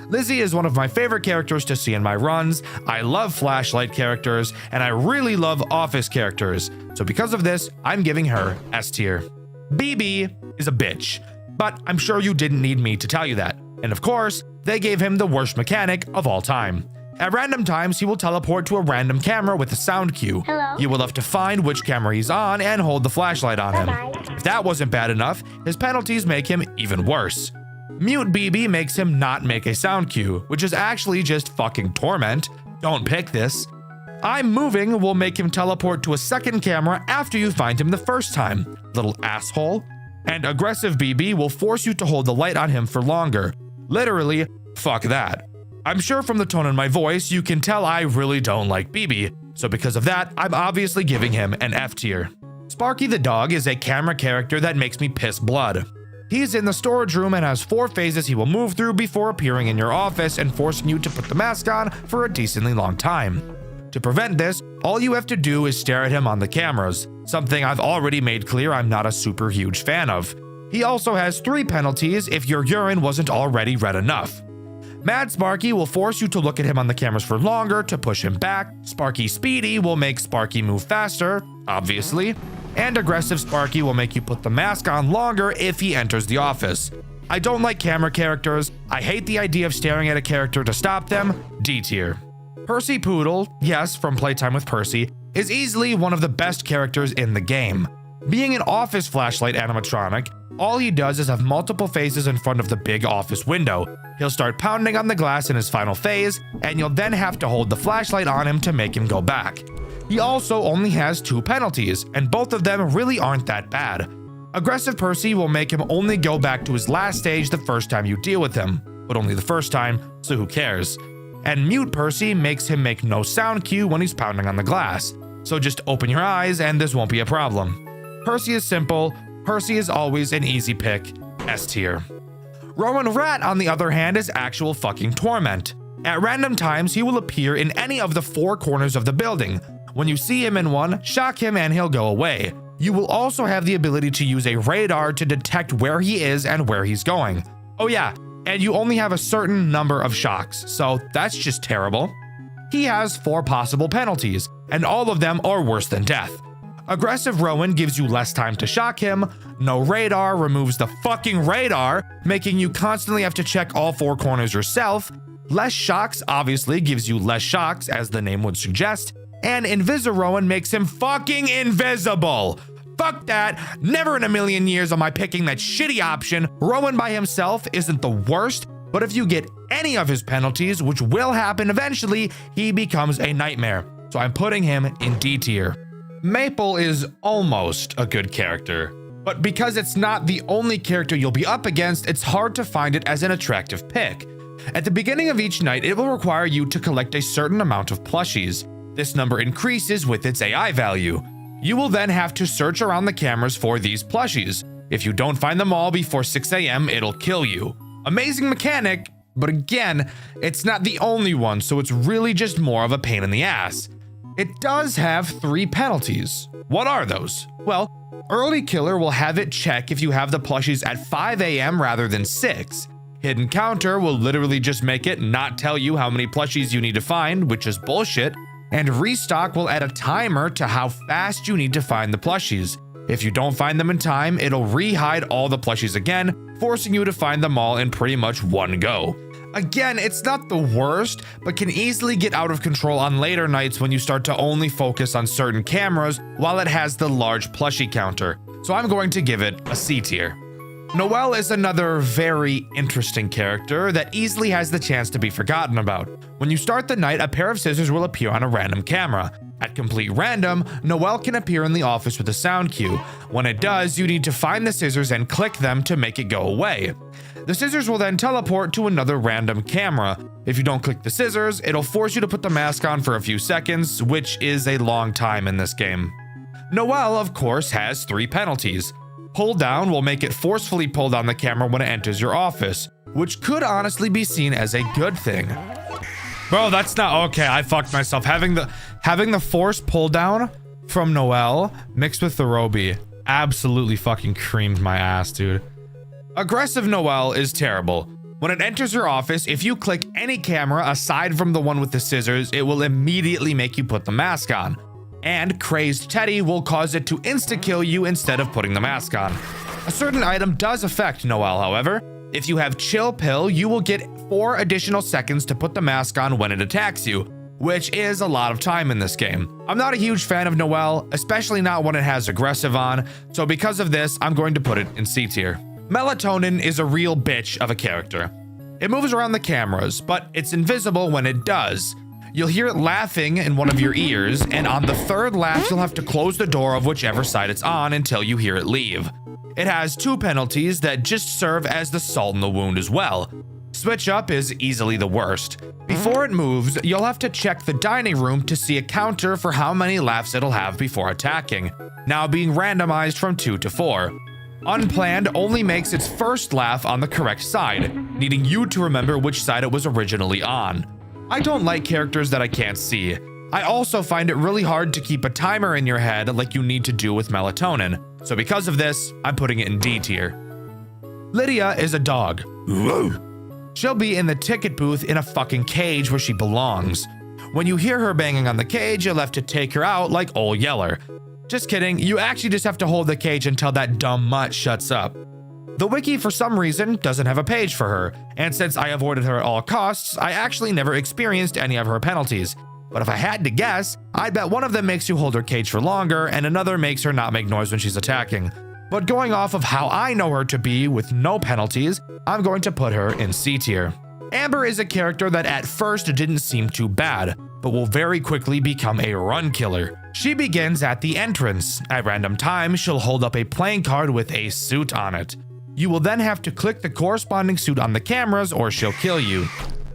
Lizzie is one of my favorite characters to see in my runs. I love flashlight characters, and I really love office characters. So because of this, I'm giving her S tier. BB is a bitch, but I'm sure you didn't need me to tell you that. And of course, they gave him the worst mechanic of all time. At random times, he will teleport to a random camera with a sound cue. Hello? You will have to find which camera he's on and hold the flashlight on him. Bye-bye. If that wasn't bad enough, his penalties make him even worse. Mute BB makes him not make a sound cue, which is actually just fucking torment. Don't pick this. I'm Moving will make him teleport to a second camera after you find him the first time. Little asshole. And Aggressive BB will force you to hold the light on him for longer. Literally, fuck that. I'm sure from the tone in my voice, you can tell I really don't like BB, so because of that, I'm obviously giving him an F tier. Sparky the dog is a camera character that makes me piss blood. He's in the storage room and has 4 phases he will move through before appearing in your office and forcing you to put the mask on for a decently long time. To prevent this, all you have to do is stare at him on the cameras, something I've already made clear I'm not a super huge fan of. He also has 3 penalties if your urine wasn't already red enough. Mad Sparky will force you to look at him on the cameras for longer to push him back. Sparky Speedy will make Sparky move faster, obviously. And Aggressive Sparky will make you put the mask on longer if he enters the office. I don't like camera characters. I hate the idea of staring at a character to stop them. D tier. Percy Poodle, yes, from Playtime with Percy, is easily one of the best characters in the game. Being an office flashlight animatronic, all he does is have multiple phases in front of the big office window. He'll start pounding on the glass in his final phase, and you'll then have to hold the flashlight on him to make him go back. He also only has 2 penalties, and both of them really aren't that bad. Aggressive Percy will make him only go back to his last stage the first time you deal with him, but only the first time, so who cares? And Mute Percy makes him make no sound cue when he's pounding on the glass, so just open your eyes and this won't be a problem. Percy is simple. Percy is always an easy pick. S tier. Rowan Rat, on the other hand, is actual fucking torment. At random times, he will appear in any of the 4 corners of the building. When you see him in one, shock him and he'll go away. You will also have the ability to use a radar to detect where he is and where he's going. Oh yeah, and you only have a certain number of shocks, so that's just terrible. He has 4 possible penalties, and all of them are worse than death. Aggressive Rowan gives you less time to shock him. No radar removes the fucking radar, making you constantly have to check all 4 corners yourself. Less shocks obviously gives you less shocks, as the name would suggest. And Invisi-Rowan makes him fucking invisible. Fuck that. Never in a million years am I picking that shitty option. Rowan by himself isn't the worst, but if you get any of his penalties, which will happen eventually, he becomes a nightmare. So I'm putting him in D tier. Maple is almost a good character, but because it's not the only character you'll be up against, it's hard to find it as an attractive pick. At the beginning of each night, it will require you to collect a certain amount of plushies. This number increases with its AI value. You will then have to search around the cameras for these plushies. If you don't find them all before 6 a.m., it'll kill you. Amazing mechanic, but again, it's not the only one, so it's really just more of a pain in the ass. It does have 3 penalties. What are those? Well, Early Killer will have it check if you have the plushies at 5 a.m. rather than 6. Hidden Counter will literally just make it not tell you how many plushies you need to find, which is bullshit. And Restock will add a timer to how fast you need to find the plushies. If you don't find them in time, it'll re-hide all the plushies again, forcing you to find them all in pretty much one go. Again, it's not the worst, but can easily get out of control on later nights when you start to only focus on certain cameras while it has the large plushie counter. So I'm going to give it a C tier. Noelle is another very interesting character that easily has the chance to be forgotten about. When you start the night, a pair of scissors will appear on a random camera. At complete random, Noelle can appear in the office with a sound cue. When it does, you need to find the scissors and click them to make it go away. The scissors will then teleport to another random camera. If you don't click the scissors, it'll force you to put the mask on for a few seconds, which is a long time in this game. Noelle, of course, has 3 penalties. Pull down will make it forcefully pull down the camera when it enters your office, which could honestly be seen as a good thing. Bro, that's not okay. I fucked myself. Having the force pull down from Noelle mixed with the Roby absolutely fucking creamed my ass, dude. Aggressive Noelle is terrible. When it enters your office, if you click any camera aside from the one with the scissors, it will immediately make you put the mask on. And Crazed Teddy will cause it to insta-kill you instead of putting the mask on. A certain item does affect Noelle, however. If you have Chill Pill, you will get 4 additional seconds to put the mask on when it attacks you, which is a lot of time in this game. I'm not a huge fan of Noelle, especially not when it has Aggressive on, so because of this, I'm going to put it in C tier. Melatonin is a real bitch of a character. It moves around the cameras, but it's invisible when it does. You'll hear it laughing in one of your ears, and on the 3rd laugh, you'll have to close the door of whichever side it's on until you hear it leave. It has 2 penalties that just serve as the salt in the wound as well. Switch Up is easily the worst. Before it moves, you'll have to check the dining room to see a counter for how many laughs it'll have before attacking, now being randomized from 2 to 4. Unplanned only makes its first laugh on the correct side, needing you to remember which side it was originally on. I don't like characters that I can't see. I also find it really hard to keep a timer in your head like you need to do with Melatonin, so because of this, I'm putting it in D tier. Lydia is a dog. She'll be in the ticket booth in a fucking cage where she belongs. When you hear her banging on the cage, you'll have to take her out like Ol Yeller. Just kidding, you actually just have to hold the cage until that dumb mutt shuts up. The wiki, for some reason, doesn't have a page for her, and since I avoided her at all costs, I actually never experienced any of her penalties. But if I had to guess, I'd bet one of them makes you hold her cage for longer, and another makes her not make noise when she's attacking. But going off of how I know her to be with no penalties, I'm going to put her in C tier. Amber is a character that at first didn't seem too bad, but will very quickly become a run killer. She begins at the entrance. At random times, she'll hold up a playing card with a suit on it. You will then have to click the corresponding suit on the cameras or she'll kill you.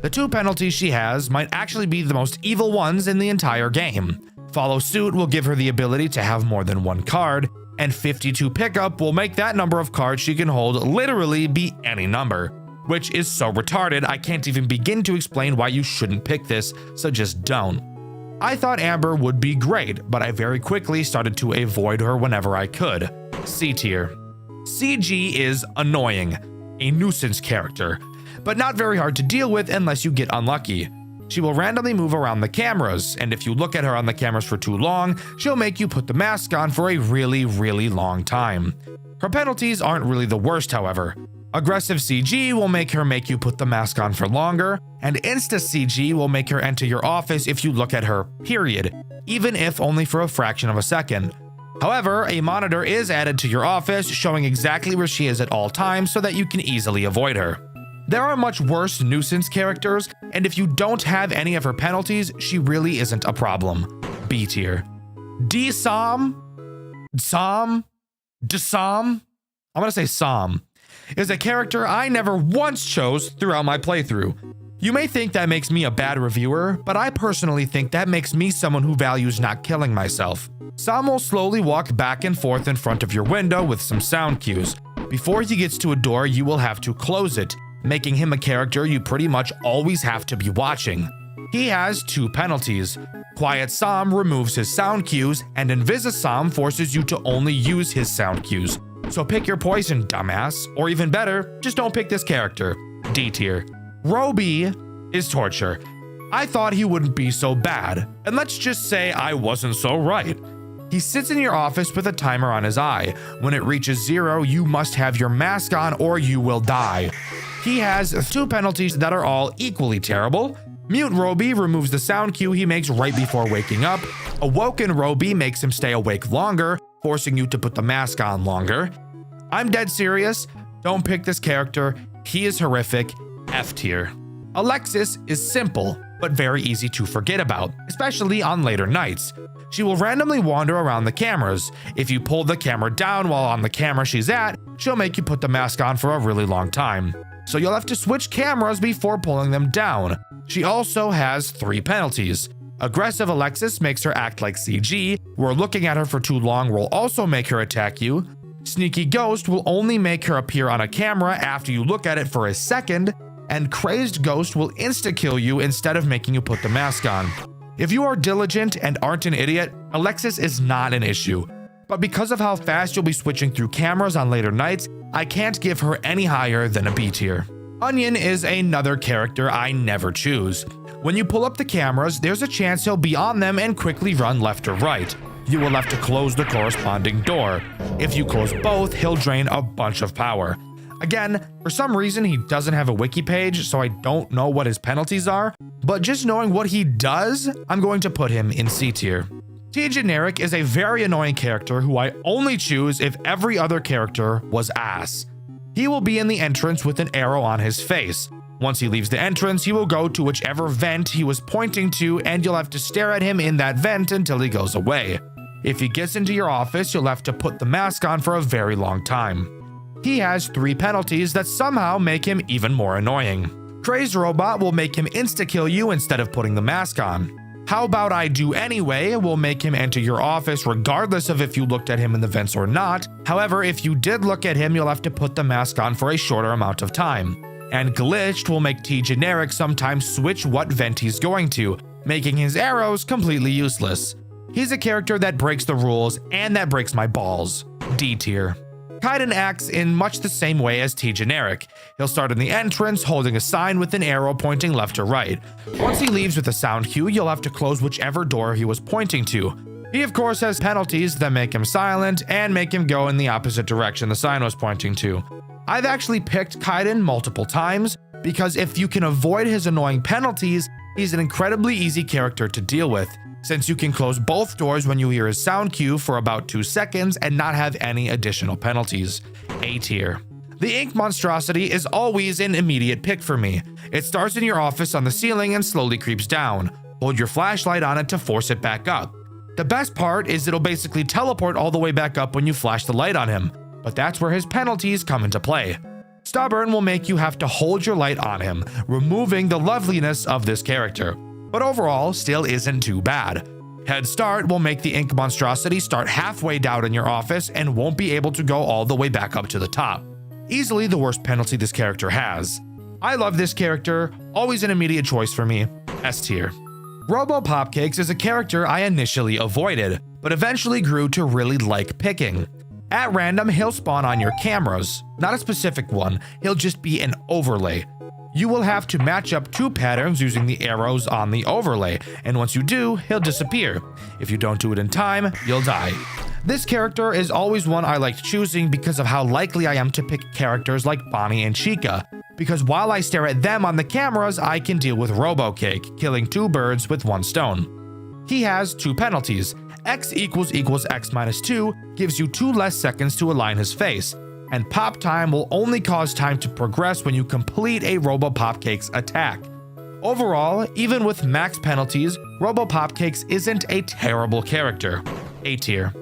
The 2 penalties she has might actually be the most evil ones in the entire game. Follow Suit will give her the ability to have more than 1 card, and 52 Pickup will make that number of cards she can hold literally be any number, which is so retarded I can't even begin to explain why you shouldn't pick this, so just don't. I thought Amber would be great, but I very quickly started to avoid her whenever I could. C tier. CG is annoying, a nuisance character, but not very hard to deal with unless you get unlucky. She will randomly move around the cameras, and if you look at her on the cameras for too long, she'll make you put the mask on for a really, really long time. Her penalties aren't really the worst, however. Aggressive CG will make you put the mask on for longer, and Insta CG will make her enter your office if you look at her, period, even if only for a fraction of a second. However, a monitor is added to your office showing exactly where she is at all times so that you can easily avoid her. There are much worse nuisance characters, and if you don't have any of her penalties, she really isn't a problem. B tier. Dsam, I'm gonna say Sam, is a character I never once chose throughout my playthrough. You may think that makes me a bad reviewer, but I personally think that makes me someone who values not killing myself. Sam will slowly walk back and forth in front of your window with some sound cues. Before he gets to a door, you will have to close it, making him a character you pretty much always have to be watching. He has 2 penalties. Quiet Sam removes his sound cues, and Invisa Sam forces you to only use his sound cues. So pick your poison, dumbass. Or even better, just don't pick this character. D tier. Roby is torture. I thought he wouldn't be so bad, and let's just say I wasn't so right. He sits in your office with a timer on his eye. When it reaches 0, you must have your mask on or you will die. He has 2 penalties that are all equally terrible. Mute Roby removes the sound cue he makes right before waking up. Awoken Roby makes him stay awake longer, forcing you to put the mask on longer. I'm dead serious. Don't pick this character. He is horrific. F tier. Alexis is simple, but very easy to forget about, especially on later nights. She will randomly wander around the cameras. If you pull the camera down while on the camera she's at, she'll make you put the mask on for a really long time. So you'll have to switch cameras before pulling them down. She also has 3 penalties. Aggressive Alexis makes her act like CG, where looking at her for too long will also make her attack you. Sneaky Ghost will only make her appear on a camera after you look at it for a second, and Crazed Ghost will insta-kill you instead of making you put the mask on. If you are diligent and aren't an idiot, Alexis is not an issue. But because of how fast you'll be switching through cameras on later nights, I can't give her any higher than a B tier. Onion is another character I never choose. When you pull up the cameras, there's a chance he'll be on them and quickly run left or right. You will have to close the corresponding door. If you close both, he'll drain a bunch of power. Again, for some reason he doesn't have a wiki page, so I don't know what his penalties are, but just knowing what he does, I'm going to put him in C tier. T Generic is a very annoying character who I only choose if every other character was ass. He will be in the entrance with an arrow on his face. Once he leaves the entrance, he will go to whichever vent he was pointing to, and you'll have to stare at him in that vent until he goes away. If he gets into your office, you'll have to put the mask on for a very long time. He has 3 penalties that somehow make him even more annoying. Crazed Robot will make him insta-kill you instead of putting the mask on. How About I Do Anyway will make him enter your office regardless of if you looked at him in the vents or not. However, if you did look at him, you'll have to put the mask on for a shorter amount of time. And Glitched will make T Generic sometimes switch what vent he's going to, making his arrows completely useless. He's a character that breaks the rules and that breaks my balls. D tier. Kaiden acts in much the same way as T Generic. He'll start in the entrance holding a sign with an arrow pointing left or right. Once he leaves with a sound cue, you'll have to close whichever door he was pointing to. He of course has penalties that make him silent and make him go in the opposite direction the sign was pointing to. I've actually picked Kaiden multiple times because if you can avoid his annoying penalties, he's an incredibly easy character to deal with, since you can close both doors when you hear his sound cue for about 2 seconds and not have any additional penalties. A tier. The ink monstrosity is always an immediate pick for me. It starts in your office on the ceiling and slowly creeps down. Hold your flashlight on it to force it back up. The best part is it'll basically teleport all the way back up when you flash the light on him, but that's where his penalties come into play. Stubborn will make you have to hold your light on him, removing the loveliness of this character, but overall still isn't too bad. Head Start will make the ink monstrosity start halfway down in your office and won't be able to go all the way back up to the top. Easily the worst penalty this character has. I love this character, always an immediate choice for me. S tier. Robo Popcakes is a character I initially avoided, but eventually grew to really like picking. At random, he'll spawn on your cameras. Not a specific one, he'll just be an overlay. You will have to match up 2 patterns using the arrows on the overlay, and once you do, he'll disappear. If you don't do it in time, you'll die. This character is always one I liked choosing because of how likely I am to pick characters like Bonnie and Chica, because while I stare at them on the cameras, I can deal with RoboCake, killing 2 birds with 1 stone. He has 2 penalties. X = X minus 2 gives you 2 less seconds to align his face, and Pop Time will only cause time to progress when you complete a Robo Popcakes attack. Overall, even with max penalties, Robo Popcakes isn't a terrible character. A tier.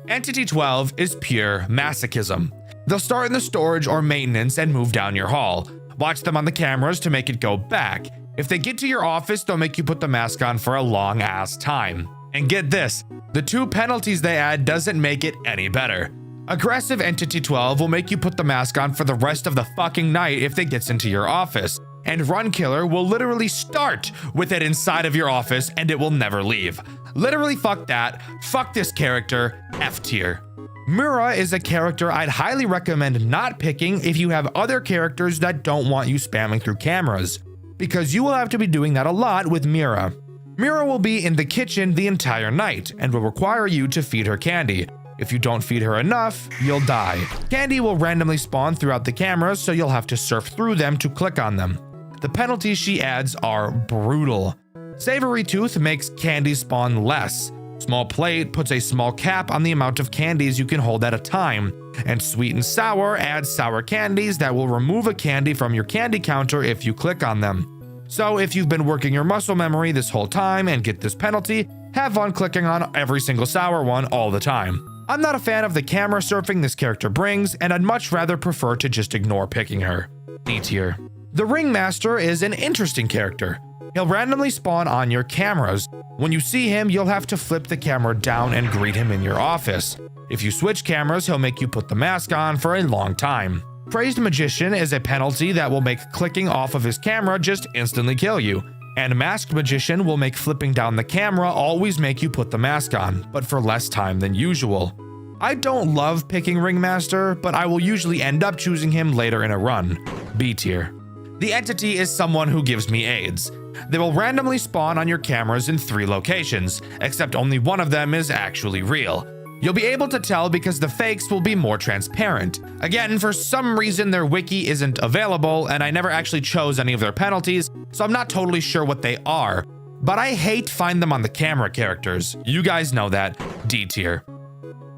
Entity 12 is pure masochism. They'll start in the storage or maintenance and move down your hall. Watch them on the cameras to make it go back. If they get to your office, they'll make you put the mask on for a long ass time. And get this, the 2 penalties they add doesn't make it any better. Aggressive Entity 12 will make you put the mask on for the rest of the fucking night if it gets into your office. And Run Killer will literally start with it inside of your office and it will never leave. Literally fuck that, fuck this character, F tier. Mura is a character I'd highly recommend not picking if you have other characters that don't want you spamming through cameras, because you will have to be doing that a lot with Mira. Mira will be in the kitchen the entire night and will require you to feed her candy. If you don't feed her enough, you'll die. Candy will randomly spawn throughout the cameras, so you'll have to surf through them to click on them. The penalties she adds are brutal. Savory Tooth makes candy spawn less. Small Plate puts a small cap on the amount of candies you can hold at a time. And Sweet and Sour adds sour candies that will remove a candy from your candy counter if you click on them. So if you've been working your muscle memory this whole time and get this penalty, have fun clicking on every single sour one all the time. I'm not a fan of the camera surfing this character brings, and I'd much rather prefer to just ignore picking her. D tier. The Ringmaster is an interesting character. He'll randomly spawn on your cameras. When you see him, you'll have to flip the camera down and greet him in your office. If you switch cameras, he'll make you put the mask on for a long time. Crazed Magician is a penalty that will make clicking off of his camera just instantly kill you. And Masked Magician will make flipping down the camera always make you put the mask on, but for less time than usual. I don't love picking Ringmaster, but I will usually end up choosing him later in a run. B tier. The entity is someone who gives me AIDS. They will randomly spawn on your cameras in 3 locations, except only one of them is actually real. You'll be able to tell because the fakes will be more transparent. Again, for some reason their wiki isn't available, and I never actually chose any of their penalties, so I'm not totally sure what they are. But I hate find them on the camera characters. You guys know that. D tier.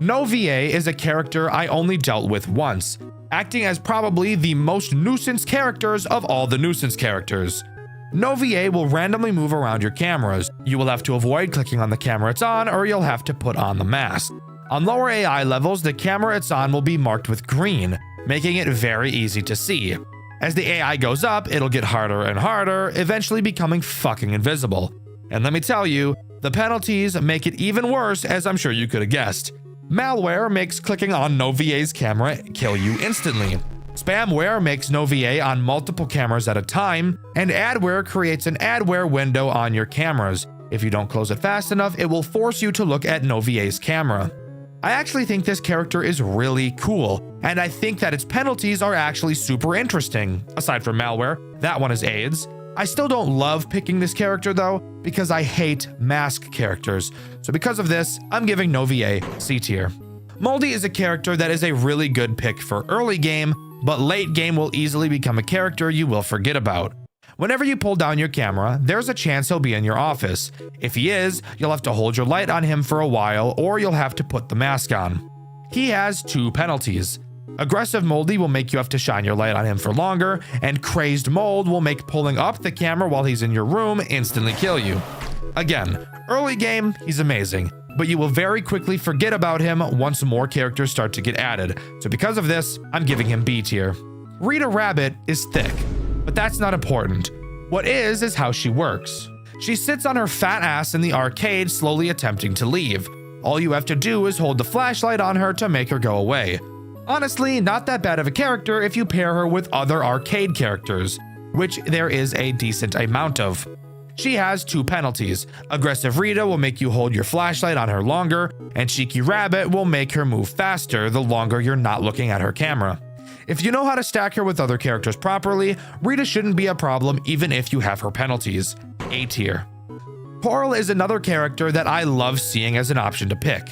No VA is a character I only dealt with once, acting as probably the most nuisance characters of all the nuisance characters. No VA will randomly move around your cameras. You will have to avoid clicking on the camera it's on, or you'll have to put on the mask. On lower AI levels, the camera it's on will be marked with green, making it very easy to see. As the AI goes up, it'll get harder and harder, eventually becoming fucking invisible. And let me tell you, the penalties make it even worse, as I'm sure you could have guessed. Malware makes clicking on no VA's camera kill you instantly. Spamware makes no VA on multiple cameras at a time, and adware creates an adware window on your cameras. If you don't close it fast enough, it will force you to look at no VA's camera. I actually think this character is really cool, and I think that its penalties are actually super interesting. Aside from malware, that one is AIDS. I still don't love picking this character though, because I hate mask characters. So because of this, I'm giving no VA C tier. Moldy is a character that is a really good pick for early game, but late game will easily become a character you will forget about. Whenever you pull down your camera, there's a chance he'll be in your office. If he is, you'll have to hold your light on him for a while, or you'll have to put the mask on. He has 2 penalties. Aggressive Moldy will make you have to shine your light on him for longer, and Crazed Mold will make pulling up the camera while he's in your room instantly kill you. Again, early game, he's amazing, but you will very quickly forget about him once more characters start to get added. So because of this, I'm giving him B tier. Rita Rabbit is thick, but that's not important. What is how she works. She sits on her fat ass in the arcade slowly attempting to leave. All you have to do is hold the flashlight on her to make her go away. Honestly, not that bad of a character if you pair her with other arcade characters, which there is a decent amount of. She has 2 penalties. Aggressive Rita will make you hold your flashlight on her longer, and Cheeky Rabbit will make her move faster the longer you're not looking at her camera. If you know how to stack her with other characters properly, Rita shouldn't be a problem even if you have her penalties. A tier. Coral is another character that I love seeing as an option to pick.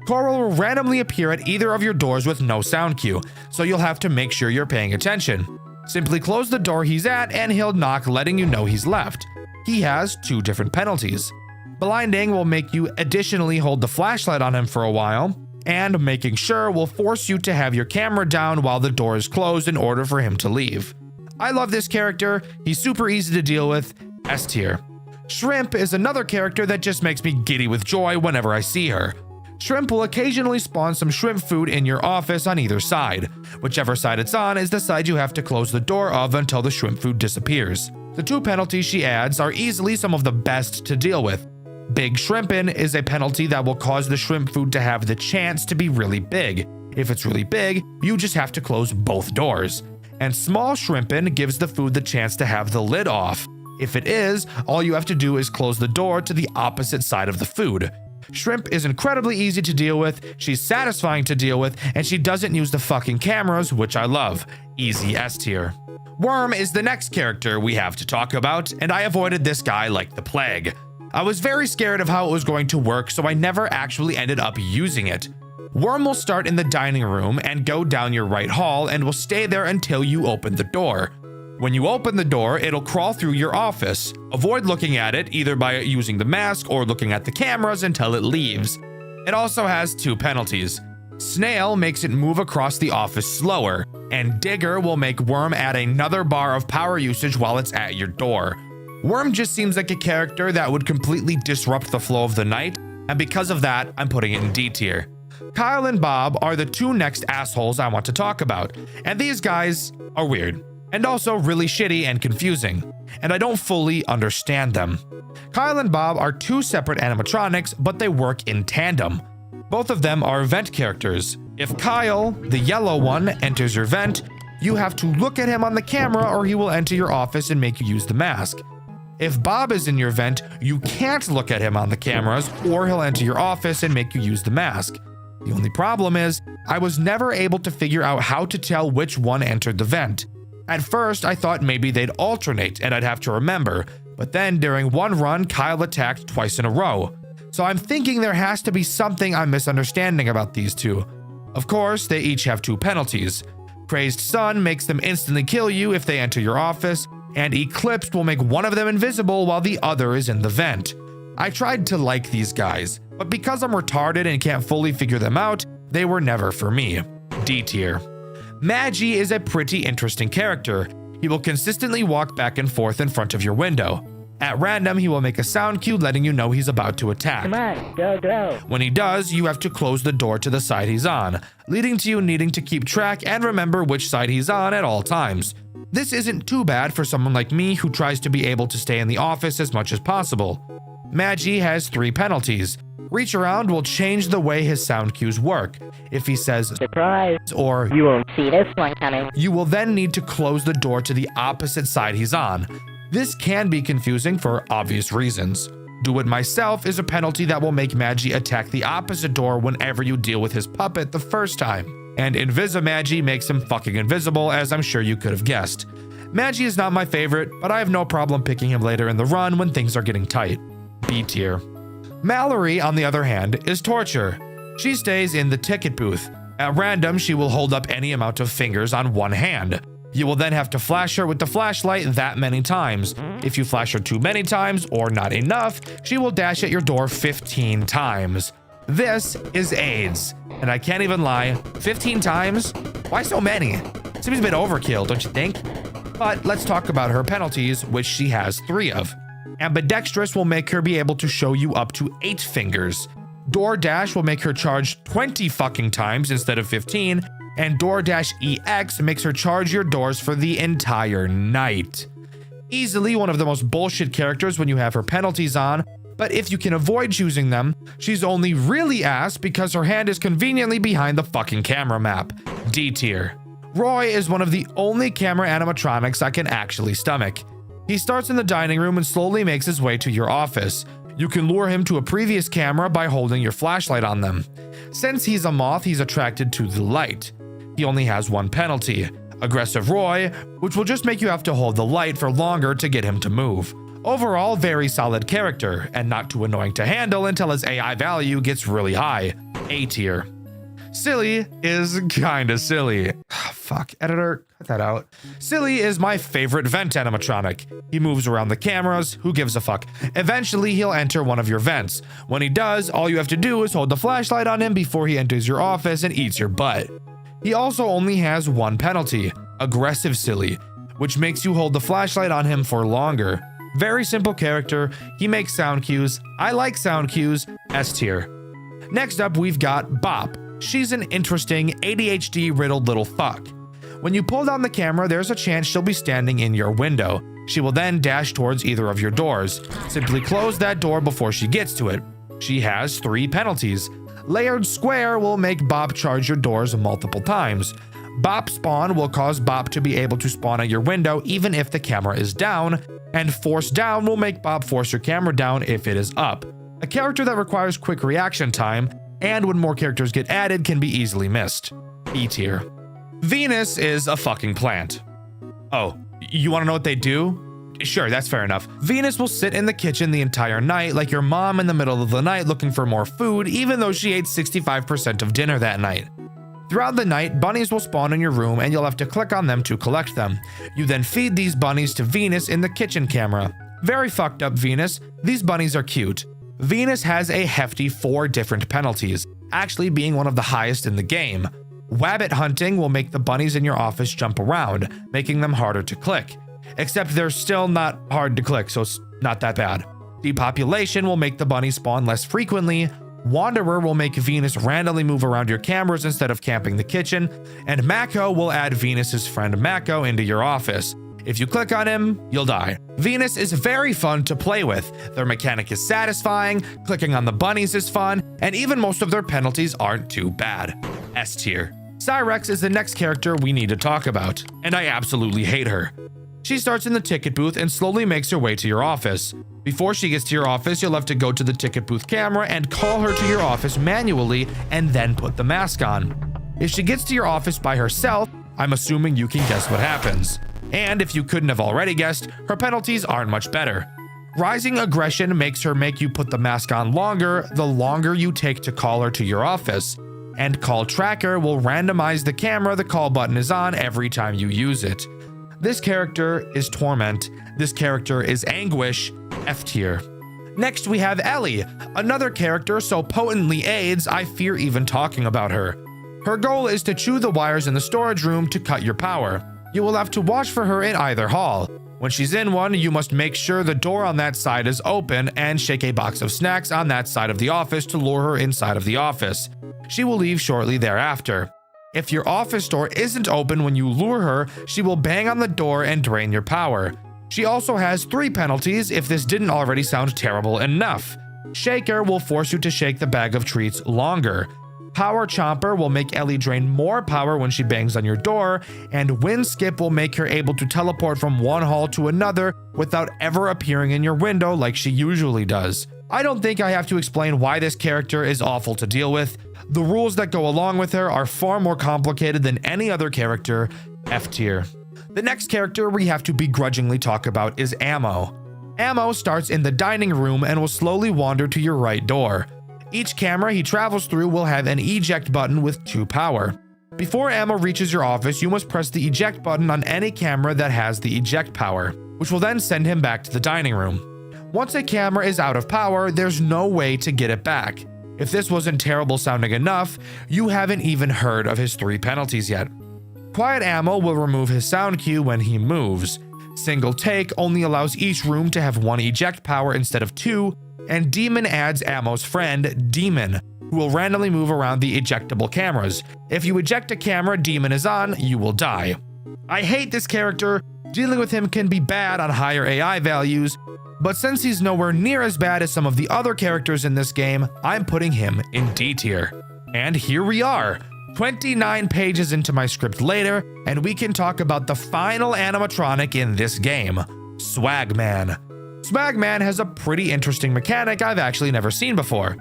Coral will randomly appear at either of your doors with no sound cue, so you'll have to make sure you're paying attention. Simply close the door he's at and he'll knock, letting you know he's left. He has 2 different penalties. Blinding will make you additionally hold the flashlight on him for a while, and making sure will force you to have your camera down while the door is closed in order for him to leave. I love this character, he's super easy to deal with, S tier. Shrimp is another character that just makes me giddy with joy whenever I see her. Shrimp will occasionally spawn some shrimp food in your office on either side. Whichever side it's on is the side you have to close the door of until the shrimp food disappears. The 2 penalties she adds are easily some of the best to deal with. Big Shrimpin' is a penalty that will cause the shrimp food to have the chance to be really big. If it's really big, you just have to close both doors. And Small Shrimpin' gives the food the chance to have the lid off. If it is, all you have to do is close the door to the opposite side of the food. Shrimp is incredibly easy to deal with, she's satisfying to deal with, and she doesn't use the fucking cameras, which I love. Easy S tier. Worm is the next character we have to talk about, and I avoided this guy like the plague. I was very scared of how it was going to work, so I never actually ended up using it. Worm will start in the dining room and go down your right hall and will stay there until you open the door. When you open the door, it'll crawl through your office. Avoid looking at it either by using the mask or looking at the cameras until it leaves. It also has 2 penalties. Snail makes it move across the office slower, and Digger will make Worm add another bar of power usage while it's at your door. Worm just seems like a character that would completely disrupt the flow of the night, and because of that, I'm putting it in D tier. Kyle and Bob are the 2 next assholes I want to talk about, and these guys are weird, and also really shitty and confusing, and I don't fully understand them. Kyle and Bob are 2 separate animatronics, but they work in tandem. Both of them are vent characters. If Kyle, the yellow one, enters your vent, you have to look at him on the camera or he will enter your office and make you use the mask. If Bob is in your vent, you can't look at him on the cameras or he'll enter your office and make you use the mask. The only problem is, I was never able to figure out how to tell which one entered the vent. At first, I thought maybe they'd alternate and I'd have to remember, but then during one run, Kyle attacked twice in a row. So I'm thinking there has to be something I'm misunderstanding about these 2. Of course, they each have 2 penalties. Crazed Sun makes them instantly kill you if they enter your office, and Eclipsed will make one of them invisible while the other is in the vent. I tried to like these guys, but because I'm retarded and can't fully figure them out, they were never for me. D tier. Magi is a pretty interesting character. He will consistently walk back and forth in front of your window. At random, he will make a sound cue letting you know he's about to attack. Come on, go, go. When he does, you have to close the door to the side he's on, leading to you needing to keep track and remember which side he's on at all times. This isn't too bad for someone like me who tries to be able to stay in the office as much as possible. Magi has 3 penalties. Reach around will change the way his sound cues work. If he says Surprise, or you won't see this one coming. you will then need to close the door to the opposite side he's on. This can be confusing for obvious reasons. Do It Myself is a penalty that will make Magi attack the opposite door whenever you deal with his puppet the first time. And Invisimagi makes him fucking invisible, as I'm sure you could have guessed. Magi is not my favorite, but I have no problem picking him later in the run when things are getting tight. B tier. Mallory, on the other hand, is torture. She stays in the ticket booth. At random, she will hold up any amount of fingers on one hand. You will then have to flash her with the flashlight that many times. If you flash her too many times or not enough, she will dash at your door 15 times. This is AIDS. And I can't even lie, 15 times? Why so many? Seems a bit overkill, don't you think? But let's talk about her penalties, which she has 3 of. Ambidextrous will make her be able to show you up to 8 fingers. DoorDash will make her charge 20 fucking times instead of 15, and DoorDash EX makes her charge your doors for the entire night. Easily one of the most bullshit characters when you have her penalties on, but if you can avoid choosing them, she's only really ass because her hand is conveniently behind the fucking camera map. D tier. Roy is one of the only camera animatronics I can actually stomach. He starts in the dining room and slowly makes his way to your office. You can lure him to a previous camera by holding your flashlight on them. Since he's a moth, he's attracted to the light. He only has 1 penalty, Aggressive Roy, which will just make you have to hold the light for longer to get him to move. Overall, very solid character, and not too annoying to handle until his AI value gets really high. A tier. Silly is kinda silly. Fuck, editor, cut that out. Silly is my favorite vent animatronic. He moves around the cameras, who gives a fuck? Eventually, he'll enter one of your vents. When he does, all you have to do is hold the flashlight on him before he enters your office and eats your butt. He also only has 1 penalty, Aggressive Silly, which makes you hold the flashlight on him for longer. Very simple character, he makes sound cues, I like sound cues, S tier. Next up, we've got Bop. She's an interesting, ADHD-riddled little fuck. When you pull down the camera, there's a chance she'll be standing in your window. She will then dash towards either of your doors. Simply close that door before she gets to it. She has 3 penalties. Layered Square will make Bop charge your doors multiple times. Bop Spawn will cause Bop to be able to spawn at your window even if the camera is down, and Force Down will make Bop force your camera down if it is up. A character that requires quick reaction time, and when more characters get added can be easily missed. E tier. Venus is a fucking plant. Oh, you want to know what they do? Sure, that's fair enough. Venus will sit in the kitchen the entire night like your mom in the middle of the night looking for more food, even though she ate 65% of dinner that night. Throughout the night, bunnies will spawn in your room and you'll have to click on them to collect them. You then feed these bunnies to Venus in the kitchen camera. Very fucked up, Venus. These bunnies are cute. Venus has a hefty 4 different penalties, actually being one of the highest in the game. Wabbit hunting will make the bunnies in your office jump around, making them harder to click. Except they're still not hard to click, so it's not that bad. Depopulation will make the bunnies spawn less frequently. Wanderer will make Venus randomly move around your cameras instead of camping the kitchen. And Mako will add Venus's friend Mako into your office. If you click on him, you'll die. Venus is very fun to play with. Their mechanic is satisfying, clicking on the bunnies is fun, and even most of their penalties aren't too bad. S tier. Cyrex is the next character we need to talk about, and I absolutely hate her. She starts in the ticket booth and slowly makes her way to your office. Before she gets to your office, you'll have to go to the ticket booth camera and call her to your office manually and then put the mask on. If she gets to your office by herself, I'm assuming you can guess what happens. And if you couldn't have already guessed, her penalties aren't much better. Rising aggression makes her make you put the mask on longer the longer you take to call her to your office. And call tracker will randomize the camera the call button is on every time you use it. This character is Torment. This character is Anguish, F tier. Next we have Ellie, another character so potently AIDS I fear even talking about her. Her goal is to chew the wires in the storage room to cut your power. You will have to watch for her in either hall. When she's in one, you must make sure the door on that side is open and shake a box of snacks on that side of the office to lure her inside of the office. She will leave shortly thereafter. If your office door isn't open when you lure her, she will bang on the door and drain your power. She also has 3 penalties if this didn't already sound terrible enough. Shaker will force you to shake the bag of treats longer. Power Chomper will make Ellie drain more power when she bangs on your door, and Wind Skip will make her able to teleport from one hall to another without ever appearing in your window like she usually does. I don't think I have to explain why this character is awful to deal with. The rules that go along with her are far more complicated than any other character, F tier. The next character we have to begrudgingly talk about is Ammo. Ammo starts in the dining room and will slowly wander to your right door. Each camera he travels through will have an eject button with 2 power. Before Ammo reaches your office, you must press the eject button on any camera that has the eject power, which will then send him back to the dining room. Once a camera is out of power, there's no way to get it back. If this wasn't terrible sounding enough, you haven't even heard of his 3 penalties yet. Quiet Ammo will remove his sound cue when he moves. Single Take only allows each room to have 1 eject power instead of 2, and Demon adds Ammo's friend, Demon, who will randomly move around the ejectable cameras. If you eject a camera Demon is on, you will die. I hate this character. Dealing with him can be bad on higher AI values, but since he's nowhere near as bad as some of the other characters in this game, I'm putting him in D tier. And here we are, 29 pages into my script later, and we can talk about the final animatronic in this game, Swagman. Swagman has a pretty interesting mechanic I've actually never seen before.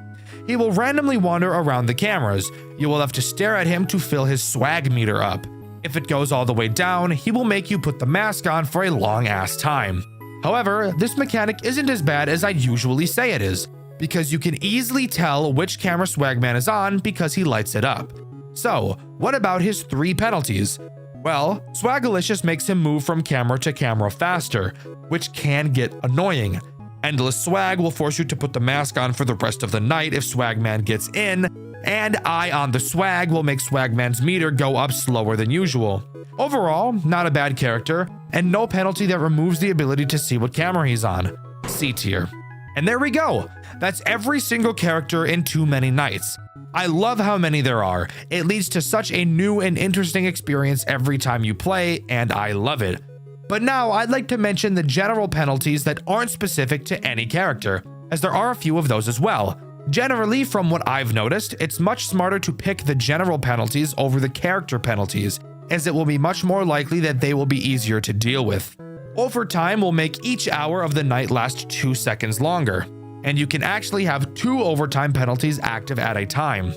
He will randomly wander around the cameras. You will have to stare at him to fill his swag meter up. If it goes all the way down, he will make you put the mask on for a long ass time. However, this mechanic isn't as bad as I'd usually say it is, because you can easily tell which camera Swagman is on because he lights it up. So, what about his 3 penalties? Well, Swagalicious makes him move from camera to camera faster, which can get annoying. Endless Swag will force you to put the mask on for the rest of the night if Swagman gets in, and Eye on the Swag will make Swagman's meter go up slower than usual. Overall, not a bad character, and no penalty that removes the ability to see what camera he's on. C tier. And there we go. That's every single character in too many nights. I love how many there are. It leads to such a new and interesting experience every time you play, and I love it. But now I'd like to mention the general penalties that aren't specific to any character, as there are a few of those as well. Generally, from what I've noticed, it's much smarter to pick the general penalties over the character penalties, as it will be much more likely that they will be easier to deal with. Overtime will make each hour of the night last 2 seconds longer, and you can actually have 2 overtime penalties active at a time.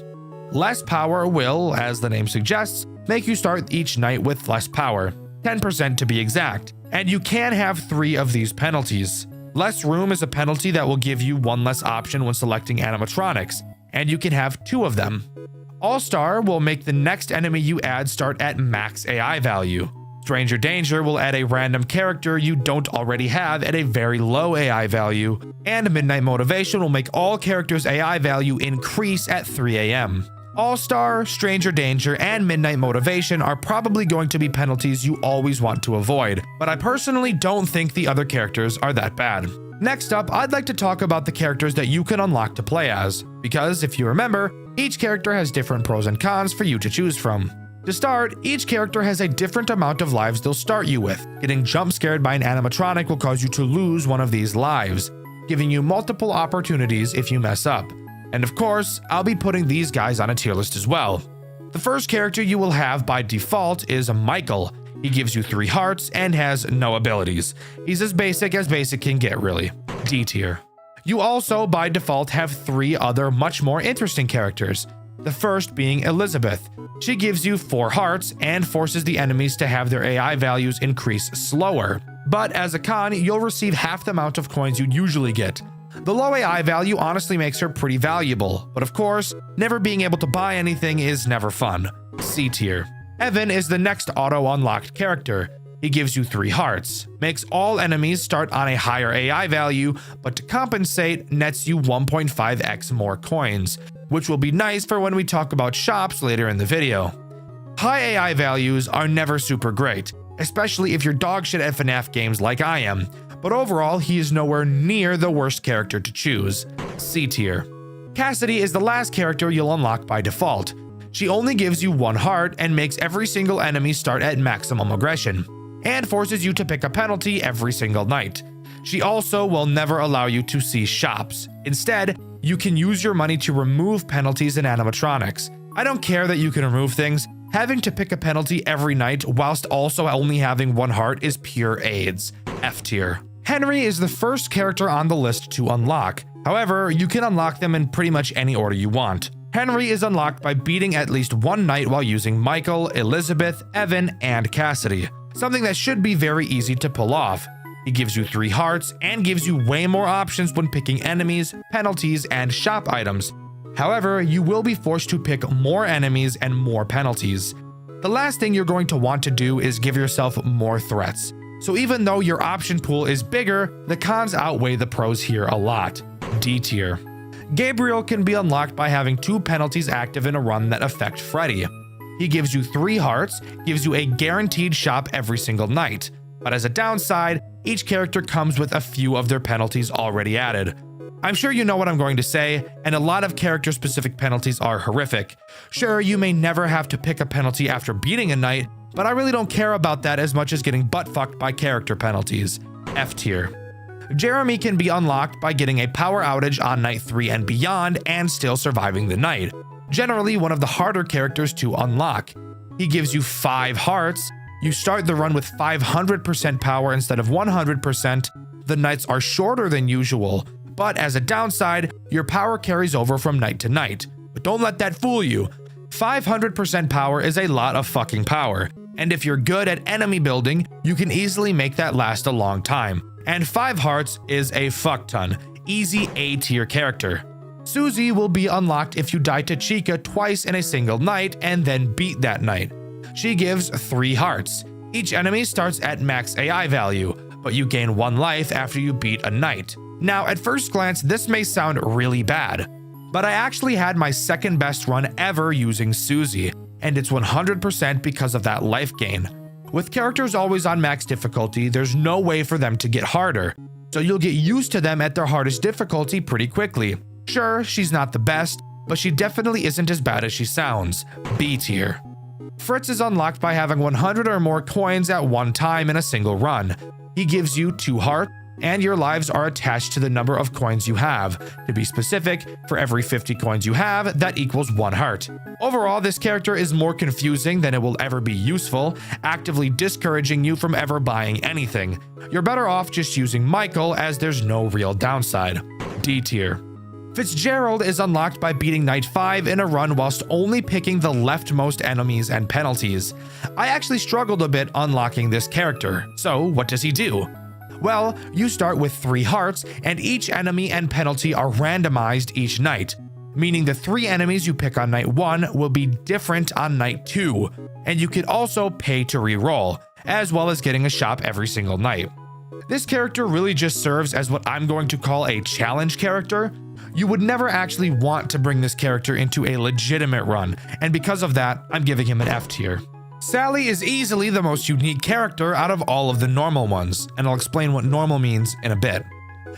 Less power will, as the name suggests, make you start each night with less power, 10% to be exact, and you can have 3 of these penalties. Less room is a penalty that will give you 1 less option when selecting animatronics, and you can have 2 of them. All-Star will make the next enemy you add start at max AI value. Stranger Danger will add a random character you don't already have at a very low AI value, and Midnight Motivation will make all characters' AI value increase at 3 AM. All-Star, Stranger Danger, and Midnight Motivation are probably going to be penalties you always want to avoid, but I personally don't think the other characters are that bad. Next up, I'd like to talk about the characters that you can unlock to play as, because if you remember, each character has different pros and cons for you to choose from. To start, each character has a different amount of lives they'll start you with. Getting jump scared by an animatronic will cause you to lose one of these lives, giving you multiple opportunities if you mess up. And of course, I'll be putting these guys on a tier list as well. The first character you will have by default is Michael. He gives you 3 hearts and has no abilities. He's as basic can get, really. D tier. You also, by default, have 3 other much more interesting characters. The first being Elizabeth. She gives you 4 hearts and forces the enemies to have their AI values increase slower. But as a con, you'll receive half the amount of coins you'd usually get. The low AI value honestly makes her pretty valuable, but of course, never being able to buy anything is never fun. C tier. Evan is the next auto-unlocked character. He gives you 3 hearts, makes all enemies start on a higher AI value, but to compensate, nets you 1.5x more coins, which will be nice for when we talk about shops later in the video. High AI values are never super great, especially if you're dogshit at FNAF games like I am, but overall, he is nowhere near the worst character to choose. C tier. Cassidy is the last character you'll unlock by default. She only gives you 1 heart and makes every single enemy start at maximum aggression, and forces you to pick a penalty every single night. She also will never allow you to see shops. Instead, you can use your money to remove penalties in animatronics. I don't care that you can remove things. Having to pick a penalty every night whilst also only having 1 heart is pure AIDS. F tier. Henry is the first character on the list to unlock. However, you can unlock them in pretty much any order you want. Henry is unlocked by beating at least 1 night while using Michael, Elizabeth, Evan, and Cassidy. Something that should be very easy to pull off. He gives you 3 hearts and gives you way more options when picking enemies, penalties, and shop items. However, you will be forced to pick more enemies and more penalties. The last thing you're going to want to do is give yourself more threats. So even though your option pool is bigger, the cons outweigh the pros here a lot. D tier. Gabriel can be unlocked by having 2 penalties active in a run that affect Freddy. He gives you 3 hearts, gives you a guaranteed shop every single night. But as a downside, each character comes with a few of their penalties already added. I'm sure you know what I'm going to say, and a lot of character-specific penalties are horrific. Sure, you may never have to pick a penalty after beating a night, but I really don't care about that as much as getting butt-fucked by character penalties. F tier. Jeremy can be unlocked by getting a power outage on night 3 and beyond and still surviving the night. Generally one of the harder characters to unlock. He gives you 5 hearts. You start the run with 500% power instead of 100%. The nights are shorter than usual, but as a downside, your power carries over from night to night. But don't let that fool you. 500% power is a lot of fucking power, and if you're good at enemy building, you can easily make that last a long time. And 5 hearts is a fuck ton. Easy A tier character. Susie will be unlocked if you die to Chica twice in a single night and then beat that night. She gives 3 hearts. Each enemy starts at max AI value, but you gain 1 life after you beat a night. Now, at first glance, this may sound really bad, but I actually had my second best run ever using Susie, and it's 100% because of that life gain. With characters always on max difficulty, there's no way for them to get harder, so you'll get used to them at their hardest difficulty pretty quickly. Sure, she's not the best, but she definitely isn't as bad as she sounds. B tier. Fritz is unlocked by having 100 or more coins at one time in a single run. He gives you 2 hearts, and your lives are attached to the number of coins you have. To be specific, for every 50 coins you have, that equals 1 heart. Overall, this character is more confusing than it will ever be useful, actively discouraging you from ever buying anything. You're better off just using Michael, as there's no real downside. D tier. Fitzgerald is unlocked by beating Night 5 in a run whilst only picking the leftmost enemies and penalties. I actually struggled a bit unlocking this character, so what does he do? Well, you start with 3 hearts, and each enemy and penalty are randomized each night, meaning the 3 enemies you pick on Night 1 will be different on Night 2, and you can also pay to reroll, as well as getting a shop every single night. This character really just serves as what I'm going to call a challenge character. You would never actually want to bring this character into a legitimate run, and because of that, I'm giving him an F tier. Sally is easily the most unique character out of all of the normal ones, and I'll explain what normal means in a bit.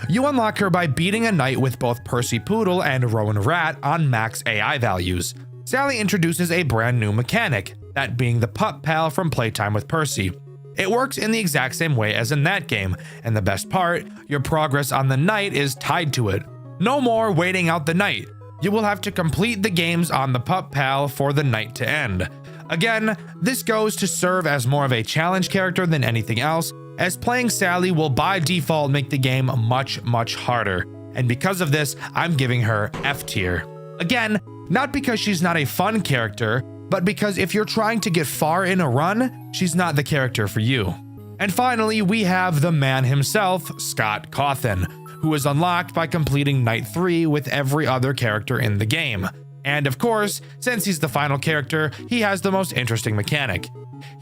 You unlock her by beating a night with both Percy Poodle and Rowan Rat on max AI values. Sally introduces a brand new mechanic, that being the pup pal from Playtime with Percy. It works in the exact same way as in that game, and the best part, your progress on the night is tied to it. No more waiting out the night. You will have to complete the games on the pup pal for the night to end. Again, this goes to serve as more of a challenge character than anything else, as playing Sally will by default make the game much harder, and because of this, I'm giving her F tier. Again, not because she's not a fun character, but because if you're trying to get far in a run, she's not the character for you. And finally, we have the man himself, Scott Cawthon, who is unlocked by completing Night 3 with every other character in the game. And of course, since he's the final character, he has the most interesting mechanic.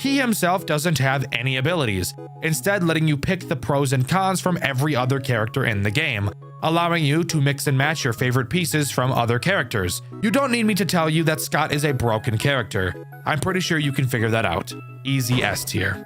He himself doesn't have any abilities, instead letting you pick the pros and cons from every other character in the game, allowing you to mix and match your favorite pieces from other characters. You don't need me to tell you that Scott is a broken character. I'm pretty sure you can figure that out. Easy S tier.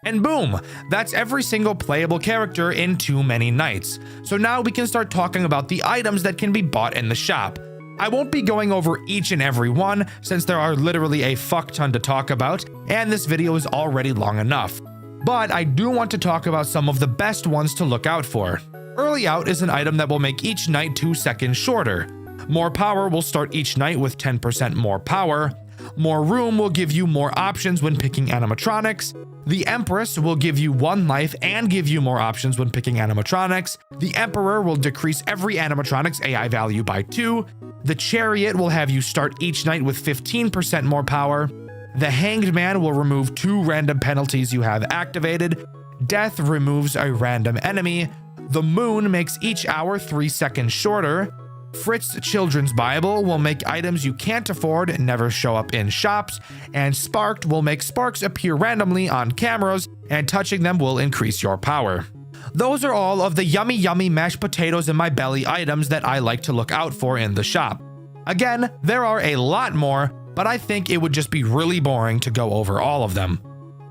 And boom, that's every single playable character in Too Many Nights. So now we can start talking about the items that can be bought in the shop. I won't be going over each and every one, since there are literally a fuck ton to talk about, and this video is already long enough. But I do want to talk about some of the best ones to look out for. Early Out is an item that will make each night 2 seconds shorter. More Power will start each night with 10% more power. More Room will give you more options when picking animatronics. The Empress will give you 1 life and give you more options when picking animatronics. The Emperor will decrease every animatronic's AI value by 2. The Chariot will have you start each night with 15% more power. The Hanged Man will remove 2 random penalties you have activated. Death removes a random enemy. The Moon makes each hour 3 seconds shorter. Fritz Children's Bible will make items you can't afford never show up in shops, and Sparked will make sparks appear randomly on cameras, and touching them will increase your power. Those are all of the yummy mashed potatoes in my belly items that I like to look out for in the shop. Again, there are a lot more, but I think it would just be really boring to go over all of them.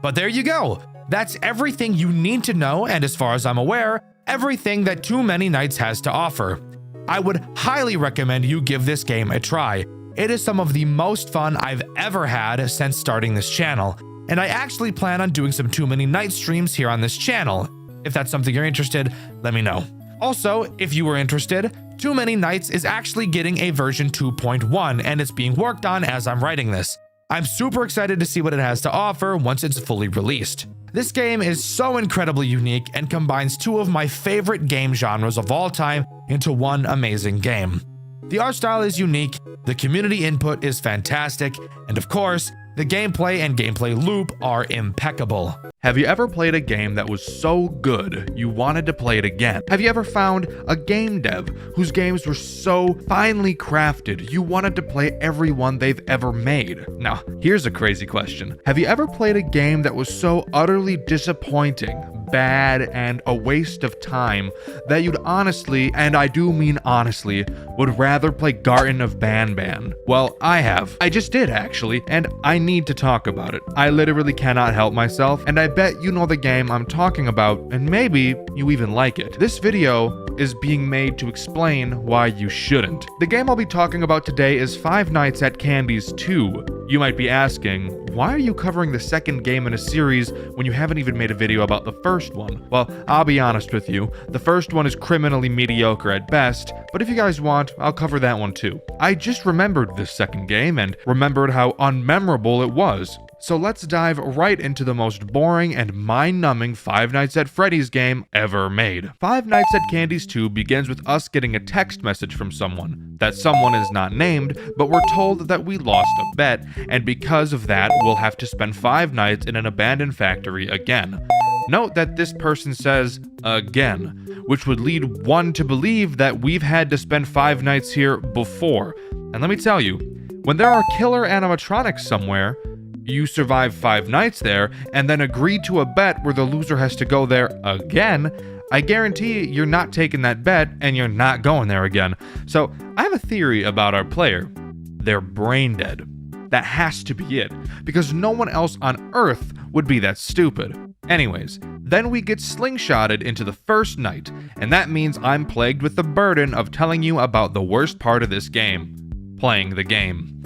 But there you go. That's everything you need to know, and as far as I'm aware, everything that Too Many Nights has to offer. I would highly recommend you give this game a try. It is some of the most fun I've ever had since starting this channel, and I actually plan on doing some Too Many Nights streams here on this channel. If that's something you're interested, let me know. Also, if you were interested, Too Many Nights is actually getting a version 2.1, and it's being worked on as I'm writing this. I'm super excited to see what it has to offer once it's fully released. This game is so incredibly unique and combines 2 of my favorite game genres of all time into one amazing game. The art style is unique, the community input is fantastic, and of course, the gameplay and gameplay loop are impeccable. Have you ever played a game that was so good you wanted to play it again? Have you ever found a game dev whose games were so finely crafted you wanted to play every one they've ever made? Now, here's a crazy question. Have you ever played a game that was so utterly disappointing, bad and a waste of time that you'd honestly, and I do mean honestly, would rather play Garten of Banban. Well, I just did actually, and I need to talk about it. I literally cannot help myself, and I bet you know the game I'm talking about, and maybe you even like it. This video is being made to explain why you shouldn't. The game I'll be talking about today is Five Nights at Candy's 2. You might be asking, why are you covering the second game in a series when you haven't even made a video about the first one? Well, I'll be honest with you, the first one is criminally mediocre at best, but if you guys want, I'll cover that one too. I just remembered this second game and remembered how unmemorable it was. So let's dive right into the most boring and mind-numbing Five Nights at Freddy's game ever made. Five Nights at Candy's 2 begins with us getting a text message from someone. That someone is not named, but we're told that we lost a bet, and because of that, we'll have to spend 5 nights in an abandoned factory again. Note that this person says, again, which would lead one to believe that we've had to spend 5 nights here before. And let me tell you, when there are killer animatronics somewhere, you survive 5 nights there, and then agree to a bet where the loser has to go there again, I guarantee you're not taking that bet and you're not going there again. So I have a theory about our player. They're brain dead. That has to be it, because no one else on Earth would be that stupid. Anyways, then we get slingshotted into the first night, and that means I'm plagued with the burden of telling you about the worst part of this game, playing the game.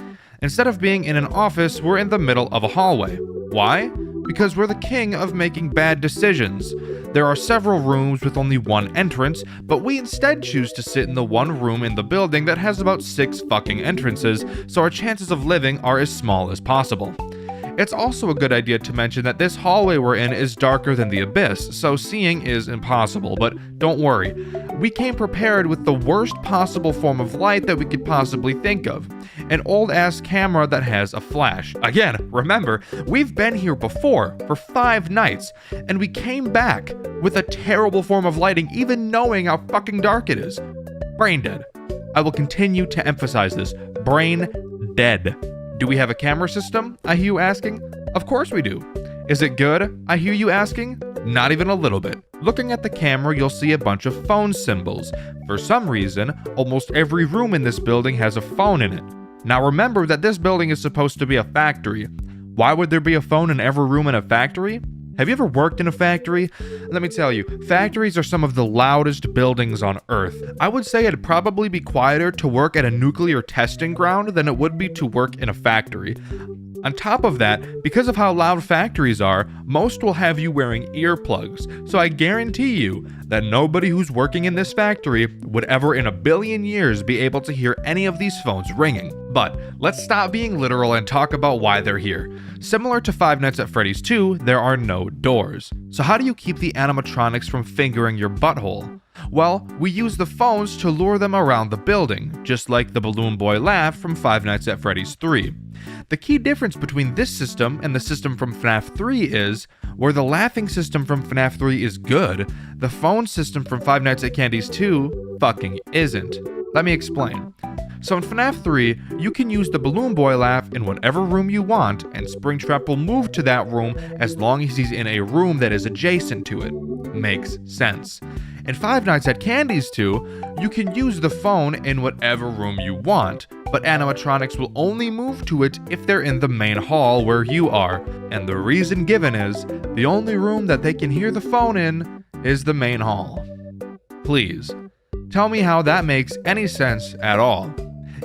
Instead of being in an office, we're in the middle of a hallway. Why? Because we're the king of making bad decisions. There are several rooms with only one entrance, but we instead choose to sit in the one room in the building that has about 6 fucking entrances, so our chances of living are as small as possible. It's also a good idea to mention that this hallway we're in is darker than the abyss, so seeing is impossible, but don't worry. We came prepared with the worst possible form of light that we could possibly think of. An old-ass camera that has a flash. Again, remember, we've been here before, for 5 nights, and we came back with a terrible form of lighting even knowing how fucking dark it is. Brain dead. I will continue to emphasize this. Brain dead. Do we have a camera system? I hear you asking. Of course we do. Is it good? I hear you asking. Not even a little bit. Looking at the camera, you'll see a bunch of phone symbols. For some reason, almost every room in this building has a phone in it. Now remember that this building is supposed to be a factory. Why would there be a phone in every room in a factory? Have you ever worked in a factory? Let me tell you, factories are some of the loudest buildings on Earth. I would say it'd probably be quieter to work at a nuclear testing ground than it would be to work in a factory. On top of that, because of how loud factories are, most will have you wearing earplugs, so I guarantee you that nobody who's working in this factory would ever in a billion years be able to hear any of these phones ringing. But let's stop being literal and talk about why they're here. Similar to Five Nights at Freddy's 2, there are no doors. So how do you keep the animatronics from fingering your butthole? Well, we use the phones to lure them around the building, just like the Balloon Boy laugh from Five Nights at Freddy's 3. The key difference between this system and the system from FNAF 3 is, where the laughing system from FNAF 3 is good, the phone system from Five Nights at Candy's 2 fucking isn't. Let me explain. So in FNAF 3, you can use the Balloon Boy laugh in whatever room you want, and Springtrap will move to that room as long as he's in a room that is adjacent to it. Makes sense. In Five Nights at Candy's 2, you can use the phone in whatever room you want, but animatronics will only move to it if they're in the main hall where you are, and the reason given is, the only room that they can hear the phone in is the main hall. Please, tell me how that makes any sense at all.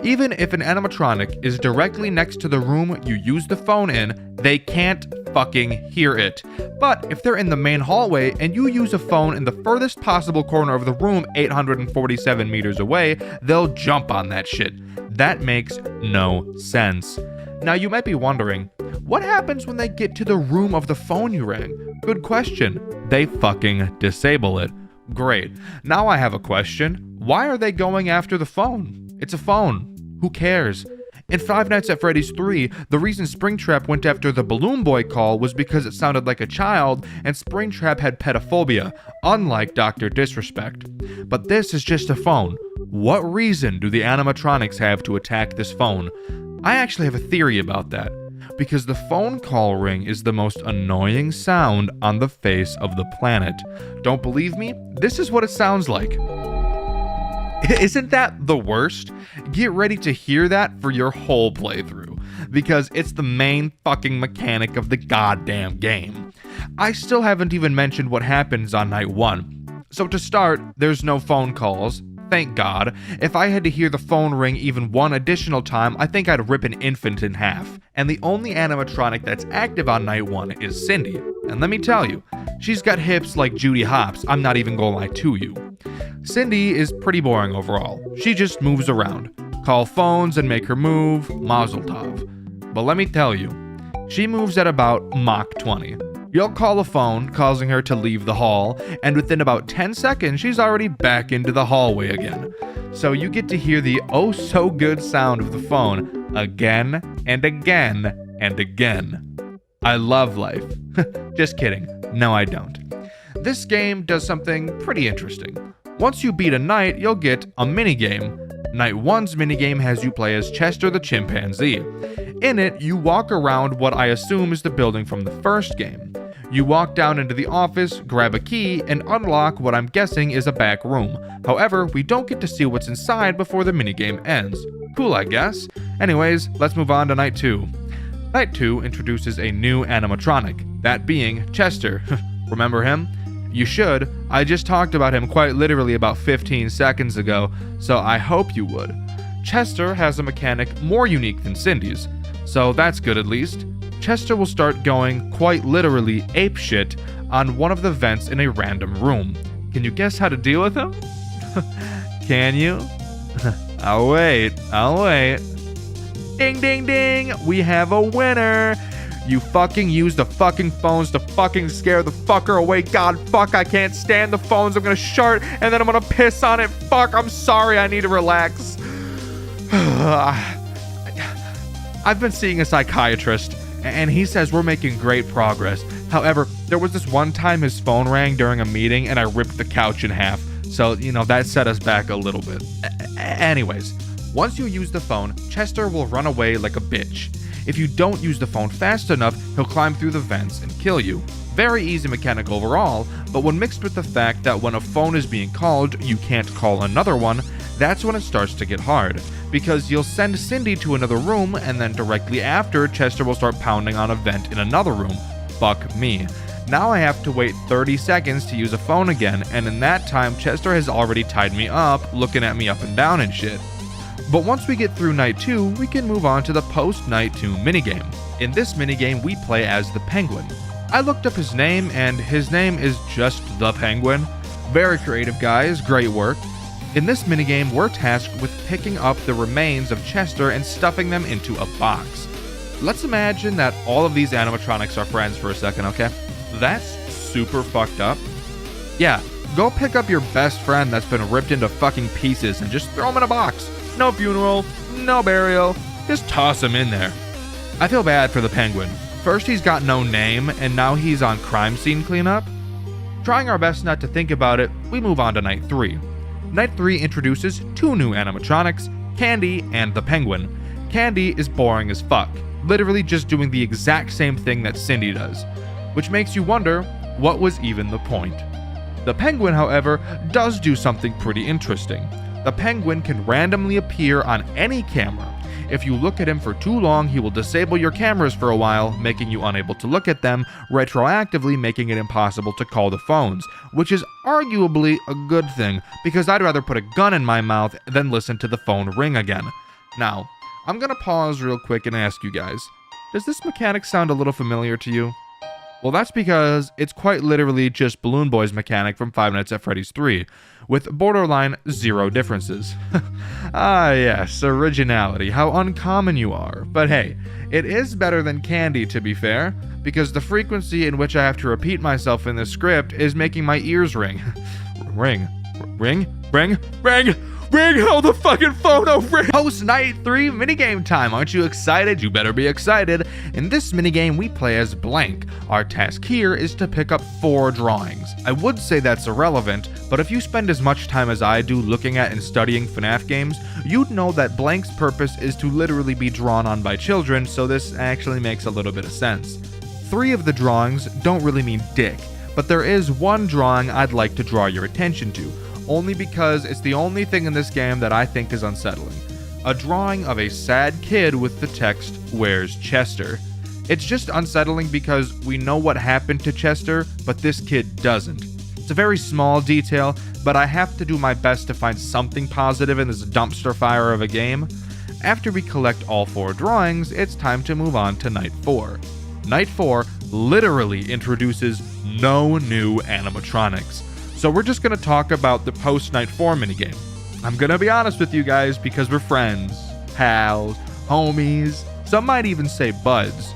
Even if an animatronic is directly next to the room you use the phone in, they can't fucking hear it. But if they're in the main hallway and you use a phone in the furthest possible corner of the room 847 meters away, they'll jump on that shit. That makes no sense. Now you might be wondering, what happens when they get to the room of the phone you rang? Good question. They fucking disable it. Great. Now I have a question. Why are they going after the phone? It's a phone. Who cares? In Five Nights at Freddy's 3, the reason Springtrap went after the Balloon Boy call was because it sounded like a child, and Springtrap had pedophobia, unlike Dr. Disrespect. But this is just a phone. What reason do the animatronics have to attack this phone? I actually have a theory about that. because the phone call ring is the most annoying sound on the face of the planet. Don't believe me? This is what it sounds like. Isn't that the worst? Get ready to hear that for your whole playthrough, because it's the main fucking mechanic of the goddamn game. I still haven't even mentioned what happens on night 1. So to start, there's no phone calls. Thank God. If I had to hear the phone ring even one additional time, I think I'd rip an infant in half. And the only animatronic that's active on night 1 is Cindy. And let me tell you, she's got hips like Judy Hopps, I'm not even gonna lie to you. Cindy is pretty boring overall. She just moves around. Call phones and make her move, mazel tov. But let me tell you, she moves at about Mach 20. You'll call a phone, causing her to leave the hall, and within about 10 seconds, she's already back into the hallway again. So you get to hear the oh so good sound of the phone again and again and again. I love life. Just kidding. No, I don't. This game does something pretty interesting. Once you beat a night, you'll get a minigame. Night 1's minigame has you play as Chester the chimpanzee. In it, you walk around what I assume is the building from the first game. You walk down into the office, grab a key, and unlock what I'm guessing is a back room. However, we don't get to see what's inside before the minigame ends. Cool, I guess. Anyways, let's move on to Night 2. Night 2 introduces a new animatronic, that being Chester. Remember him? You should. I just talked about him quite literally about 15 seconds ago, so I hope you would. Chester has a mechanic more unique than Cindy's, so that's good at least. Chester will start going quite literally apeshit on one of the vents in a random room. Can you guess how to deal with him? Can you? I'll wait. Ding ding ding! We have a winner! You fucking use the fucking phones to fucking scare the fucker away. God, fuck, I can't stand the phones. I'm gonna shart and then I'm gonna piss on it. Fuck, I'm sorry, I need to relax. I've been seeing a psychiatrist, and he says we're making great progress. However, there was this one time his phone rang during a meeting and I ripped the couch in half. So, that set us back a little bit. Anyways, once you use the phone, Chester will run away like a bitch. If you don't use the phone fast enough, he'll climb through the vents and kill you. Very easy mechanic overall, but when mixed with the fact that when a phone is being called, you can't call another one, that's when it starts to get hard. Because you'll send Cindy to another room, and then directly after, Chester will start pounding on a vent in another room. Fuck me. Now I have to wait 30 seconds to use a phone again, and in that time, Chester has already tied me up, looking at me up and down and shit. But once we get through Night 2, we can move on to the post-Night 2 minigame. In this minigame, we play as the Penguin. I looked up his name, and his name is just the Penguin. Very creative, guys. Great work. In this minigame, we're tasked with picking up the remains of Chester and stuffing them into a box. Let's imagine that all of these animatronics are friends for a second, okay? That's super fucked up. Yeah, go pick up your best friend that's been ripped into fucking pieces and just throw him in a box. No funeral, no burial, just toss him in there. I feel bad for the Penguin. First he's got no name, and now he's on crime scene cleanup. Trying our best not to think about it, we move on to Night 3. Night 3 introduces two new animatronics, Candy and the Penguin. Candy is boring as fuck, literally just doing the exact same thing that Cindy does, which makes you wonder, what was even the point? The Penguin, however, does do something pretty interesting. The Penguin can randomly appear on any camera. If you look at him for too long, he will disable your cameras for a while, making you unable to look at them, retroactively making it impossible to call the phones, which is arguably a good thing, because I'd rather put a gun in my mouth than listen to the phone ring again. Now, I'm gonna pause real quick and ask you guys, does this mechanic sound a little familiar to you? Well, that's because it's quite literally just Balloon Boy's mechanic from Five Nights at Freddy's 3, with borderline zero differences. Ah yes, originality, how uncommon you are. But hey, it is better than Candy, to be fair, because the frequency in which I have to repeat myself in this script is making my ears ring. Ring? Hold the fucking phone over. Ring. Host Night 3 minigame time. Aren't you excited? You better be excited. In this minigame, we play as Blank. Our task here is to pick up 4 drawings. I would say that's irrelevant, but if you spend as much time as I do looking at and studying FNAF games, you'd know that Blank's purpose is to literally be drawn on by children, so this actually makes a little bit of sense. 3 of the drawings don't really mean dick, but there is one drawing I'd like to draw your attention to, only because it's the only thing in this game that I think is unsettling. A drawing of a sad kid with the text, "Where's Chester?" It's just unsettling because we know what happened to Chester, but this kid doesn't. It's a very small detail, but I have to do my best to find something positive in this dumpster fire of a game. After we collect all 4 drawings, it's time to move on to Night 4. Night 4 literally introduces no new animatronics. So we're just going to talk about the post-Night 4 minigame. I'm going to be honest with you guys because we're friends, pals, homies, some might even say buds.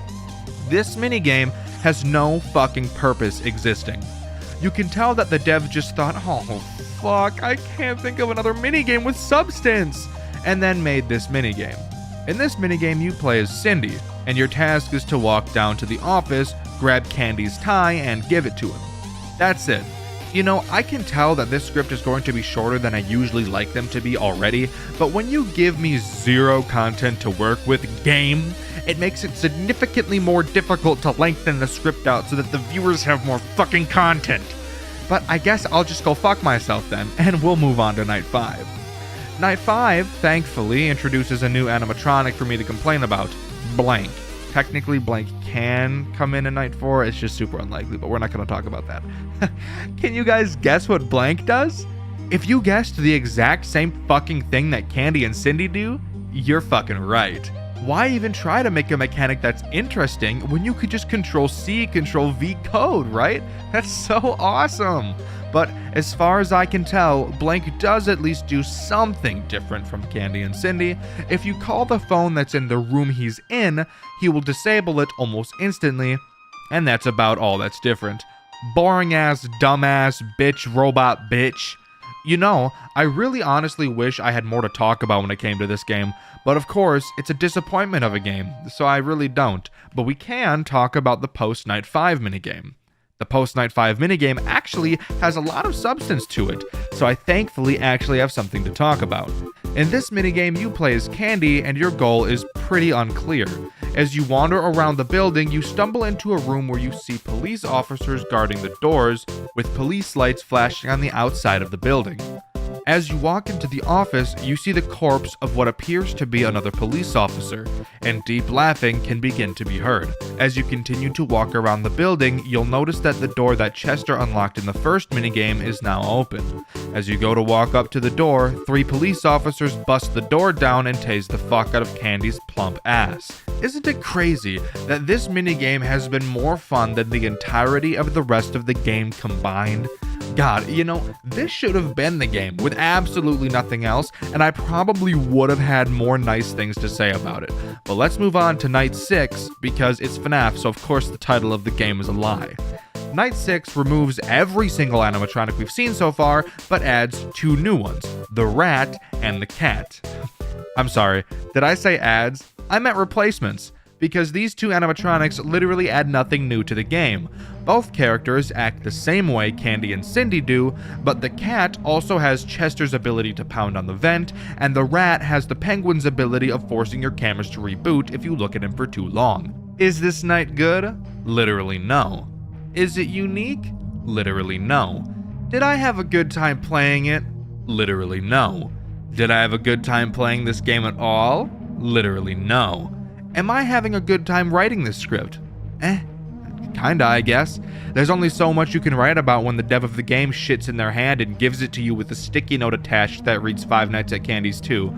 This minigame has no fucking purpose existing. You can tell that the devs just thought, oh fuck, I can't think of another minigame with substance, and then made this minigame. In this minigame, you play as Cindy, and your task is to walk down to the office, grab Candy's tie, and give it to him. That's it. You know, I can tell that this script is going to be shorter than I usually like them to be already, but when you give me 0 content to work with game, it makes it significantly more difficult to lengthen the script out so that the viewers have more fucking content. But I guess I'll just go fuck myself then, and we'll move on to Night 5. Night 5, thankfully, introduces a new animatronic for me to complain about, Blank. Technically, Blank can come in Night 4, it's just super unlikely, but we're not going to talk about that. Can you guys guess what Blank does? If you guessed the exact same fucking thing that Candy and Cindy do, you're fucking right. Why even try to make a mechanic that's interesting when you could just Control-C, Control-V code, right? That's so awesome! But as far as I can tell, Blank does at least do something different from Candy and Cindy. If you call the phone that's in the room he's in, he will disable it almost instantly, and that's about all that's different. Boring ass, dumbass, bitch, robot, bitch. You know, I really honestly wish I had more to talk about when it came to this game, but of course, it's a disappointment of a game, so I really don't. But we can talk about the post-Night 5 minigame. The post-Night 5 minigame actually has a lot of substance to it, so I thankfully actually have something to talk about. In this minigame, you play as Candy, and your goal is pretty unclear. As you wander around the building, you stumble into a room where you see police officers guarding the doors, with police lights flashing on the outside of the building. As you walk into the office, you see the corpse of what appears to be another police officer, and deep laughing can begin to be heard. As you continue to walk around the building, you'll notice that the door that Chester unlocked in the first minigame is now open. As you go to walk up to the door, 3 police officers bust the door down and tase the fuck out of Candy's plump ass. Isn't it crazy that this minigame has been more fun than the entirety of the rest of the game combined? God, you know, this should have been the game with absolutely nothing else, and I probably would have had more nice things to say about it. But let's move on to Night 6, because it's FNAF, so of course the title of the game is a lie. Night 6 removes every single animatronic we've seen so far, but adds 2 new ones, the rat and the cat. I'm sorry, did I say adds? I meant replacements, because these 2 animatronics literally add nothing new to the game. Both characters act the same way Candy and Cindy do, but the cat also has Chester's ability to pound on the vent, and the rat has the penguin's ability of forcing your cameras to reboot if you look at him for too long. Is this night good? Literally no. Is it unique? Literally no. Did I have a good time playing it? Literally no. Did I have a good time playing this game at all? Literally no. Am I having a good time writing this script? Kinda, I guess. There's only so much you can write about when the dev of the game shits in their hand and gives it to you with a sticky note attached that reads Five Nights at Candy's 2.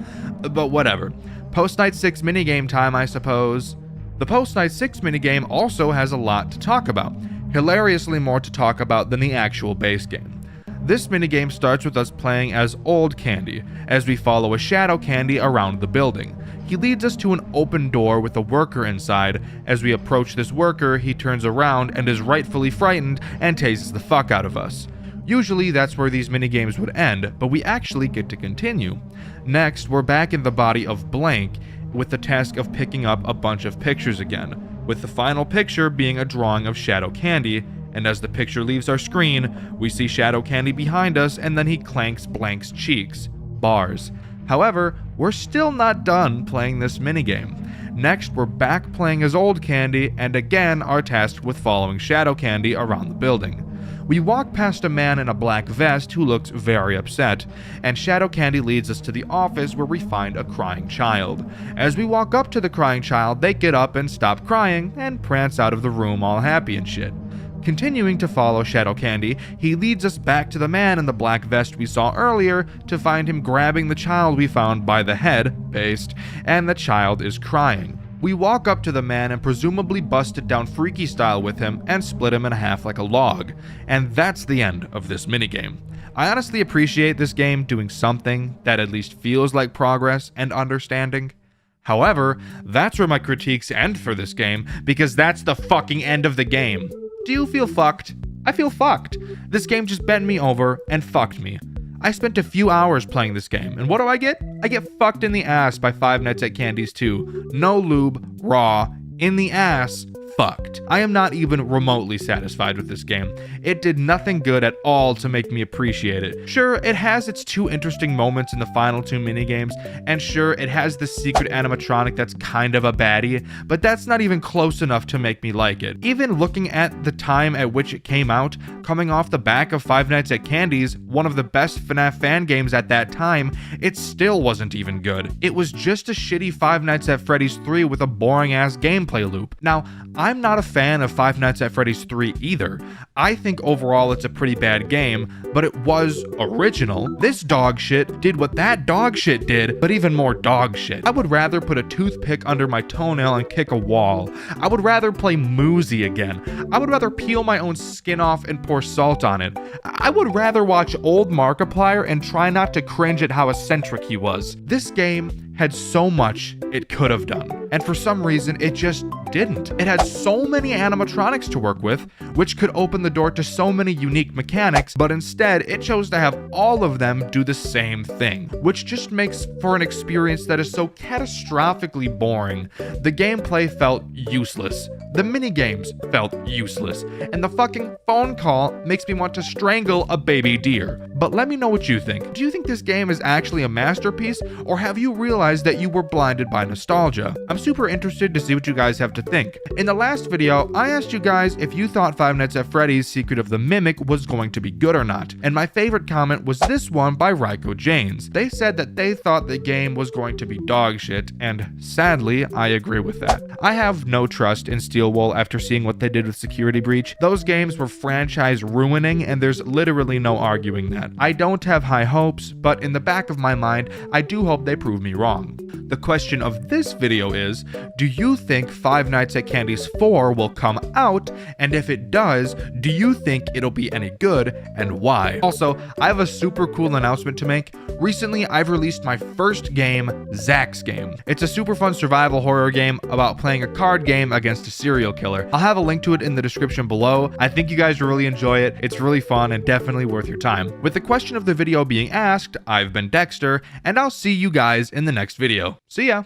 But whatever. Post-Night 6 minigame time, I suppose. The Post-Night 6 minigame also has a lot to talk about. Hilariously more to talk about than the actual base game. This minigame starts with us playing as Old Candy, as we follow a Shadow Candy around the building. He leads us to an open door with a worker inside. As we approach this worker, he turns around and is rightfully frightened and tases the fuck out of us. Usually that's where these minigames would end, but we actually get to continue. Next, we're back in the body of Blank with the task of picking up a bunch of pictures again, with the final picture being a drawing of Shadow Candy, and as the picture leaves our screen, we see Shadow Candy behind us and then he clanks Blank's cheeks. Bars. However, we're still not done playing this minigame. Next, we're back playing as Old Candy and again are tasked with following Shadow Candy around the building. We walk past a man in a black vest who looks very upset, and Shadow Candy leads us to the office where we find a crying child. As we walk up to the crying child, they get up and stop crying and prance out of the room all happy and shit. Continuing to follow Shadow Candy, he leads us back to the man in the black vest we saw earlier to find him grabbing the child we found by the head, based, and the child is crying. We walk up to the man and presumably bust it down freaky style with him and split him in half like a log. And that's the end of this minigame. I honestly appreciate this game doing something that at least feels like progress and understanding. However, that's where my critiques end for this game, because that's the fucking end of the game. Do you feel fucked? I feel fucked. This game just bent me over and fucked me. I spent a few hours playing this game, and what do I get? I get fucked in the ass by Five Nights at Candy's 2. No lube, raw, in the ass, fucked. I am not even remotely satisfied with this game. It did nothing good at all to make me appreciate it. Sure, it has its two interesting moments in the final two minigames, and sure, it has the secret animatronic that's kind of a baddie, but that's not even close enough to make me like it. Even looking at the time at which it came out, coming off the back of Five Nights at Candy's, one of the best FNAF fan games at that time, it still wasn't even good. It was just a shitty Five Nights at Freddy's 3 with a boring ass gameplay loop. Now, I'm not a fan of Five Nights at Freddy's 3 either. I think overall it's a pretty bad game, but it was original. This dog shit did what that dog shit did, but even more dog shit. I would rather put a toothpick under my toenail and kick a wall. I would rather play Moozy again. I would rather peel my own skin off and pour salt on it. I would rather watch old Markiplier and try not to cringe at how eccentric he was. This game had so much it could have done, and for some reason it just didn't. It had so many animatronics to work with, which could open the door to so many unique mechanics, but instead it chose to have all of them do the same thing, which just makes for an experience that is so catastrophically boring. The gameplay felt useless, the minigames felt useless, and the fucking phone call makes me want to strangle a baby deer. But let me know what you think. Do you think this game is actually a masterpiece, or have you realized that you were blinded by nostalgia? I'm super interested to see what you guys have to think. In the last video, I asked you guys if you thought Five Nights at Freddy's Secret of the Mimic was going to be good or not, and my favorite comment was this one by Ryko Janes. They said that they thought the game was going to be dog shit, and sadly, I agree with that. I have no trust in Steelwool after seeing what they did with Security Breach. Those games were franchise ruining, and there's literally no arguing that. I don't have high hopes, but in the back of my mind, I do hope they prove me wrong. The question of this video is, do you think Five Nights at Candy's 4 will come out? And if it does, do you think it'll be any good, and why? Also, I have a super cool announcement to make. Recently, I've released my first game, Zach's Game. It's a super fun survival horror game about playing a card game against a serial killer. I'll have a link to it in the description below. I think you guys will really enjoy it. It's really fun and definitely worth your time. With the question of the video being asked, I've been Dxtr, and I'll see you guys in the next video. See ya!